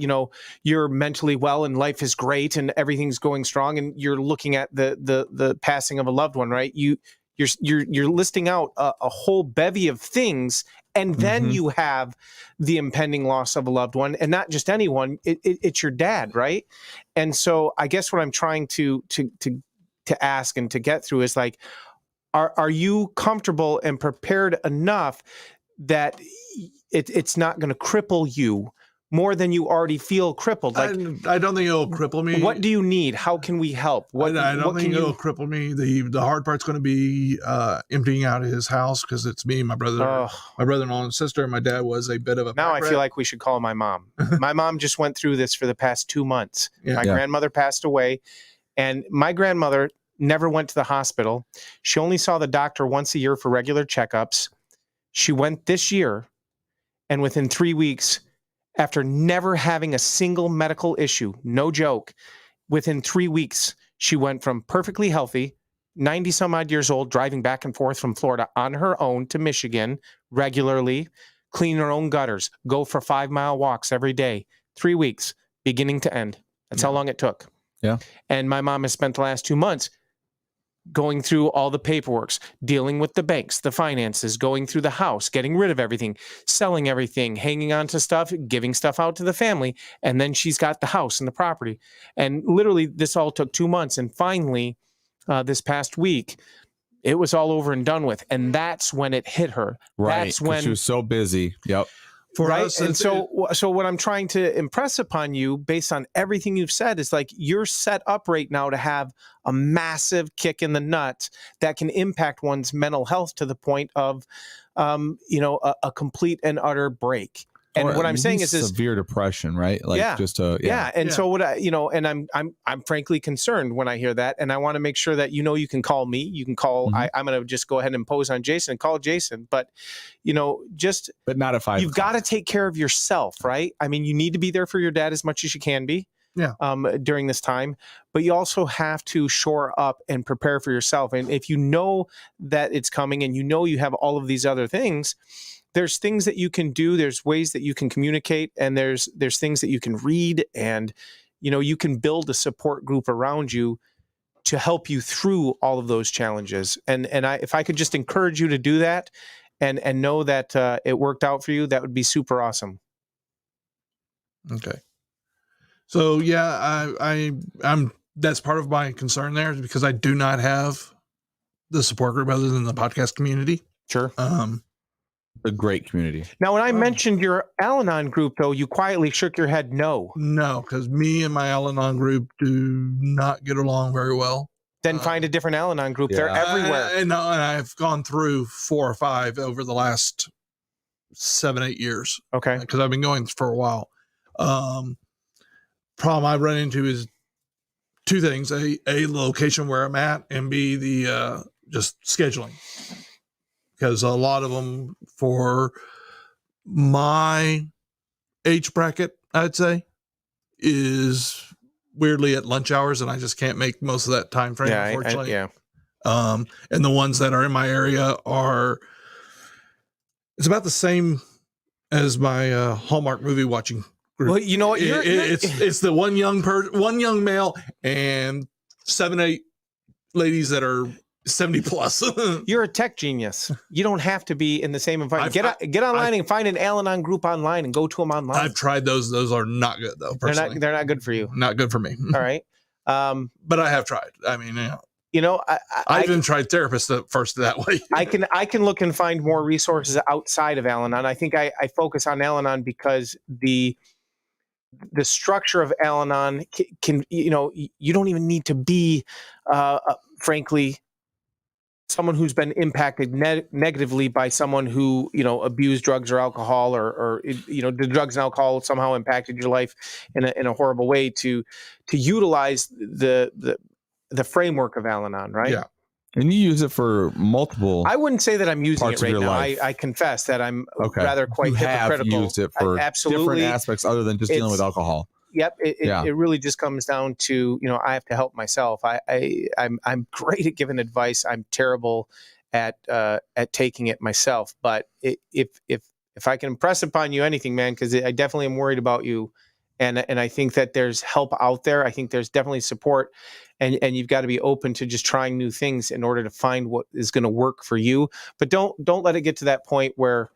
you're mentally well and life is great and everything's going strong and you're looking at the passing of a loved one, right? You're listing out a whole bevy of things, and then you have the impending loss of a loved one, and not just anyone. It's your dad, right? And so I guess what I'm trying to ask and to get through is like, are you comfortable and prepared enough that it's not going to cripple you more than you already feel crippled? Like, I don't think it'll cripple me. What do you need? How can we help? I don't think it'll cripple me. The hard part's going to be emptying out his house because it's me, my brother-in-law and sister. My dad was a bit of a now I feel like we should call my mom. My mom just went through this for the past 2 months. My grandmother passed away, and my grandmother never went to the hospital. She only saw the doctor once a year for regular checkups. She went this year, and within 3 weeks, after never having a single medical issue, no joke, within 3 weeks, she went from perfectly healthy, 90 some odd years old, driving back and forth from Florida on her own to Michigan regularly, clean her own gutters, go for 5-mile walks every day, 3 weeks, beginning to end. That's how long it took. Yeah. And my mom has spent the last 2 months going through all the paperwork, dealing with the banks, the finances, going through the house, getting rid of everything, selling everything, hanging on to stuff, giving stuff out to the family. And then she's got the house and the property. And literally this all took 2 months. And finally, this past week, it was all over and done with. And that's when it hit her. Right. That's when she was so busy. Yep. Right. And so what I'm trying to impress upon you based on everything you've said is like you're set up right now to have a massive kick in the nuts that can impact one's mental health to the point of, a complete and utter break. And what I'm saying is severe depression, right? Like So what and I'm frankly concerned when I hear that, and I want to make sure that you can call me. You can call. I'm going to just go ahead and impose on Jason and call Jason, but but not if you've got to take care of yourself, right? I mean, you need to be there for your dad as much as you can be. Yeah. During this time, but you also have to shore up and prepare for yourself. And if you know that it's coming, and you have all of these other things. There's things that you can do. There's ways that you can communicate, and there's things that you can read, and you can build a support group around you to help you through all of those challenges. And if I could just encourage you to do that, and know that it worked out for you, that would be super awesome. Okay. So yeah, I'm that's part of my concern there because I do not have the support group other than the podcast community. Sure. A great community. Now, when I mentioned your Al-Anon group, though, you quietly shook your head no. No, because me and my Al-Anon group do not get along very well. Then find a different Al-Anon group. They're everywhere. And I've gone through 4 or 5 over the last 7-8 years. Okay. Because I've been going for a while. problem I run into is two things: a location where I'm at, and B, the just scheduling. Because a lot of them, for my age bracket, I'd say, is weirdly at lunch hours, and I just can't make most of that time frame, unfortunately. And the ones that are in my area it's about the same as my Hallmark movie watching group. Well, you know what? It's the one young male and 7-8 ladies that are 70 plus. You're a tech genius. You don't have to be in the same environment. Get online and find an Al-Anon group online and go to them online. I've tried those. Those are not good though. Personally, they're not good for you. Not good for me. All right. But I have tried. I mean, I even tried therapists at first that way. I can look and find more resources outside of Al-Anon. I think I focus on Al-Anon because the structure of Al-Anon can you don't even need to be frankly someone who's been impacted negatively by someone who abused drugs or alcohol or the drugs and alcohol somehow impacted your life in a horrible way to utilize the framework of Al-Anon, right? Yeah. And you use it for multiple. I wouldn't say that I'm using it parts of right your now. life. I confess that I'm rather quite you hypocritical. have used it for different aspects other than just dealing with alcohol. Yep. It really just comes down to, I have to help myself. I'm great at giving advice. I'm terrible at taking it myself. But if I can impress upon you anything, man, because I definitely am worried about you. And I think that there's help out there. I think there's definitely support, and you've got to be open to just trying new things in order to find what is going to work for you. But don't let it get to that point where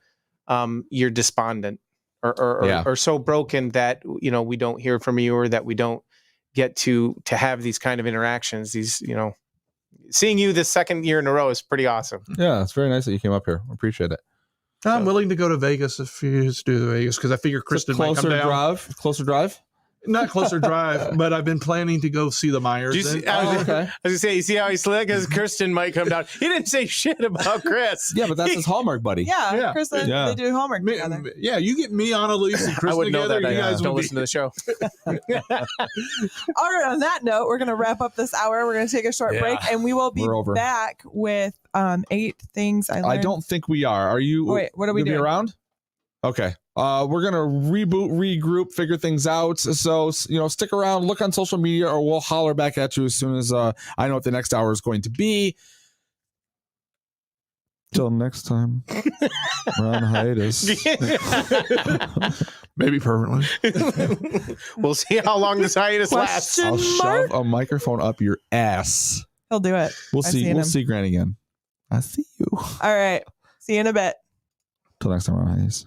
you're despondent or so broken that we don't hear from you, or that we don't get to have these kind of interactions. These seeing you this second year in a row is pretty awesome. Yeah, it's very nice that you came up here. I appreciate it. I'm willing to go to Vegas if you just do the Vegas, because I figure Kristen might come down. Closer drive? Not closer drive, but I've been planning to go see the Myers. I was going to say, you see how he's slick? Because Kristen might come down. He didn't say shit about Chris. Yeah, but that's his Hallmark buddy. Yeah. Kristen, they do Hallmark together. Yeah, you get me on Elise and Kristen I wouldn't together. know that. You guys don't would listen to the show. All right, on that note, we're going to wrap up this hour. We're going to take a short break, and we will be back with 8 things I learned. I don't think we are. Are you? Wait, what are we doing? Be around? Okay. We're going to reboot, regroup, figure things out. So, stick around, look on social media, or we'll holler back at you as soon as I know what the next hour is going to be. Till next time, we're on hiatus. Maybe permanently. We'll see how long this hiatus lasts. I'll shove a microphone up your ass. He'll do it. We'll see. We'll see Grant again. I see you. All right. See you in a bit. Till next time, we're on hiatus.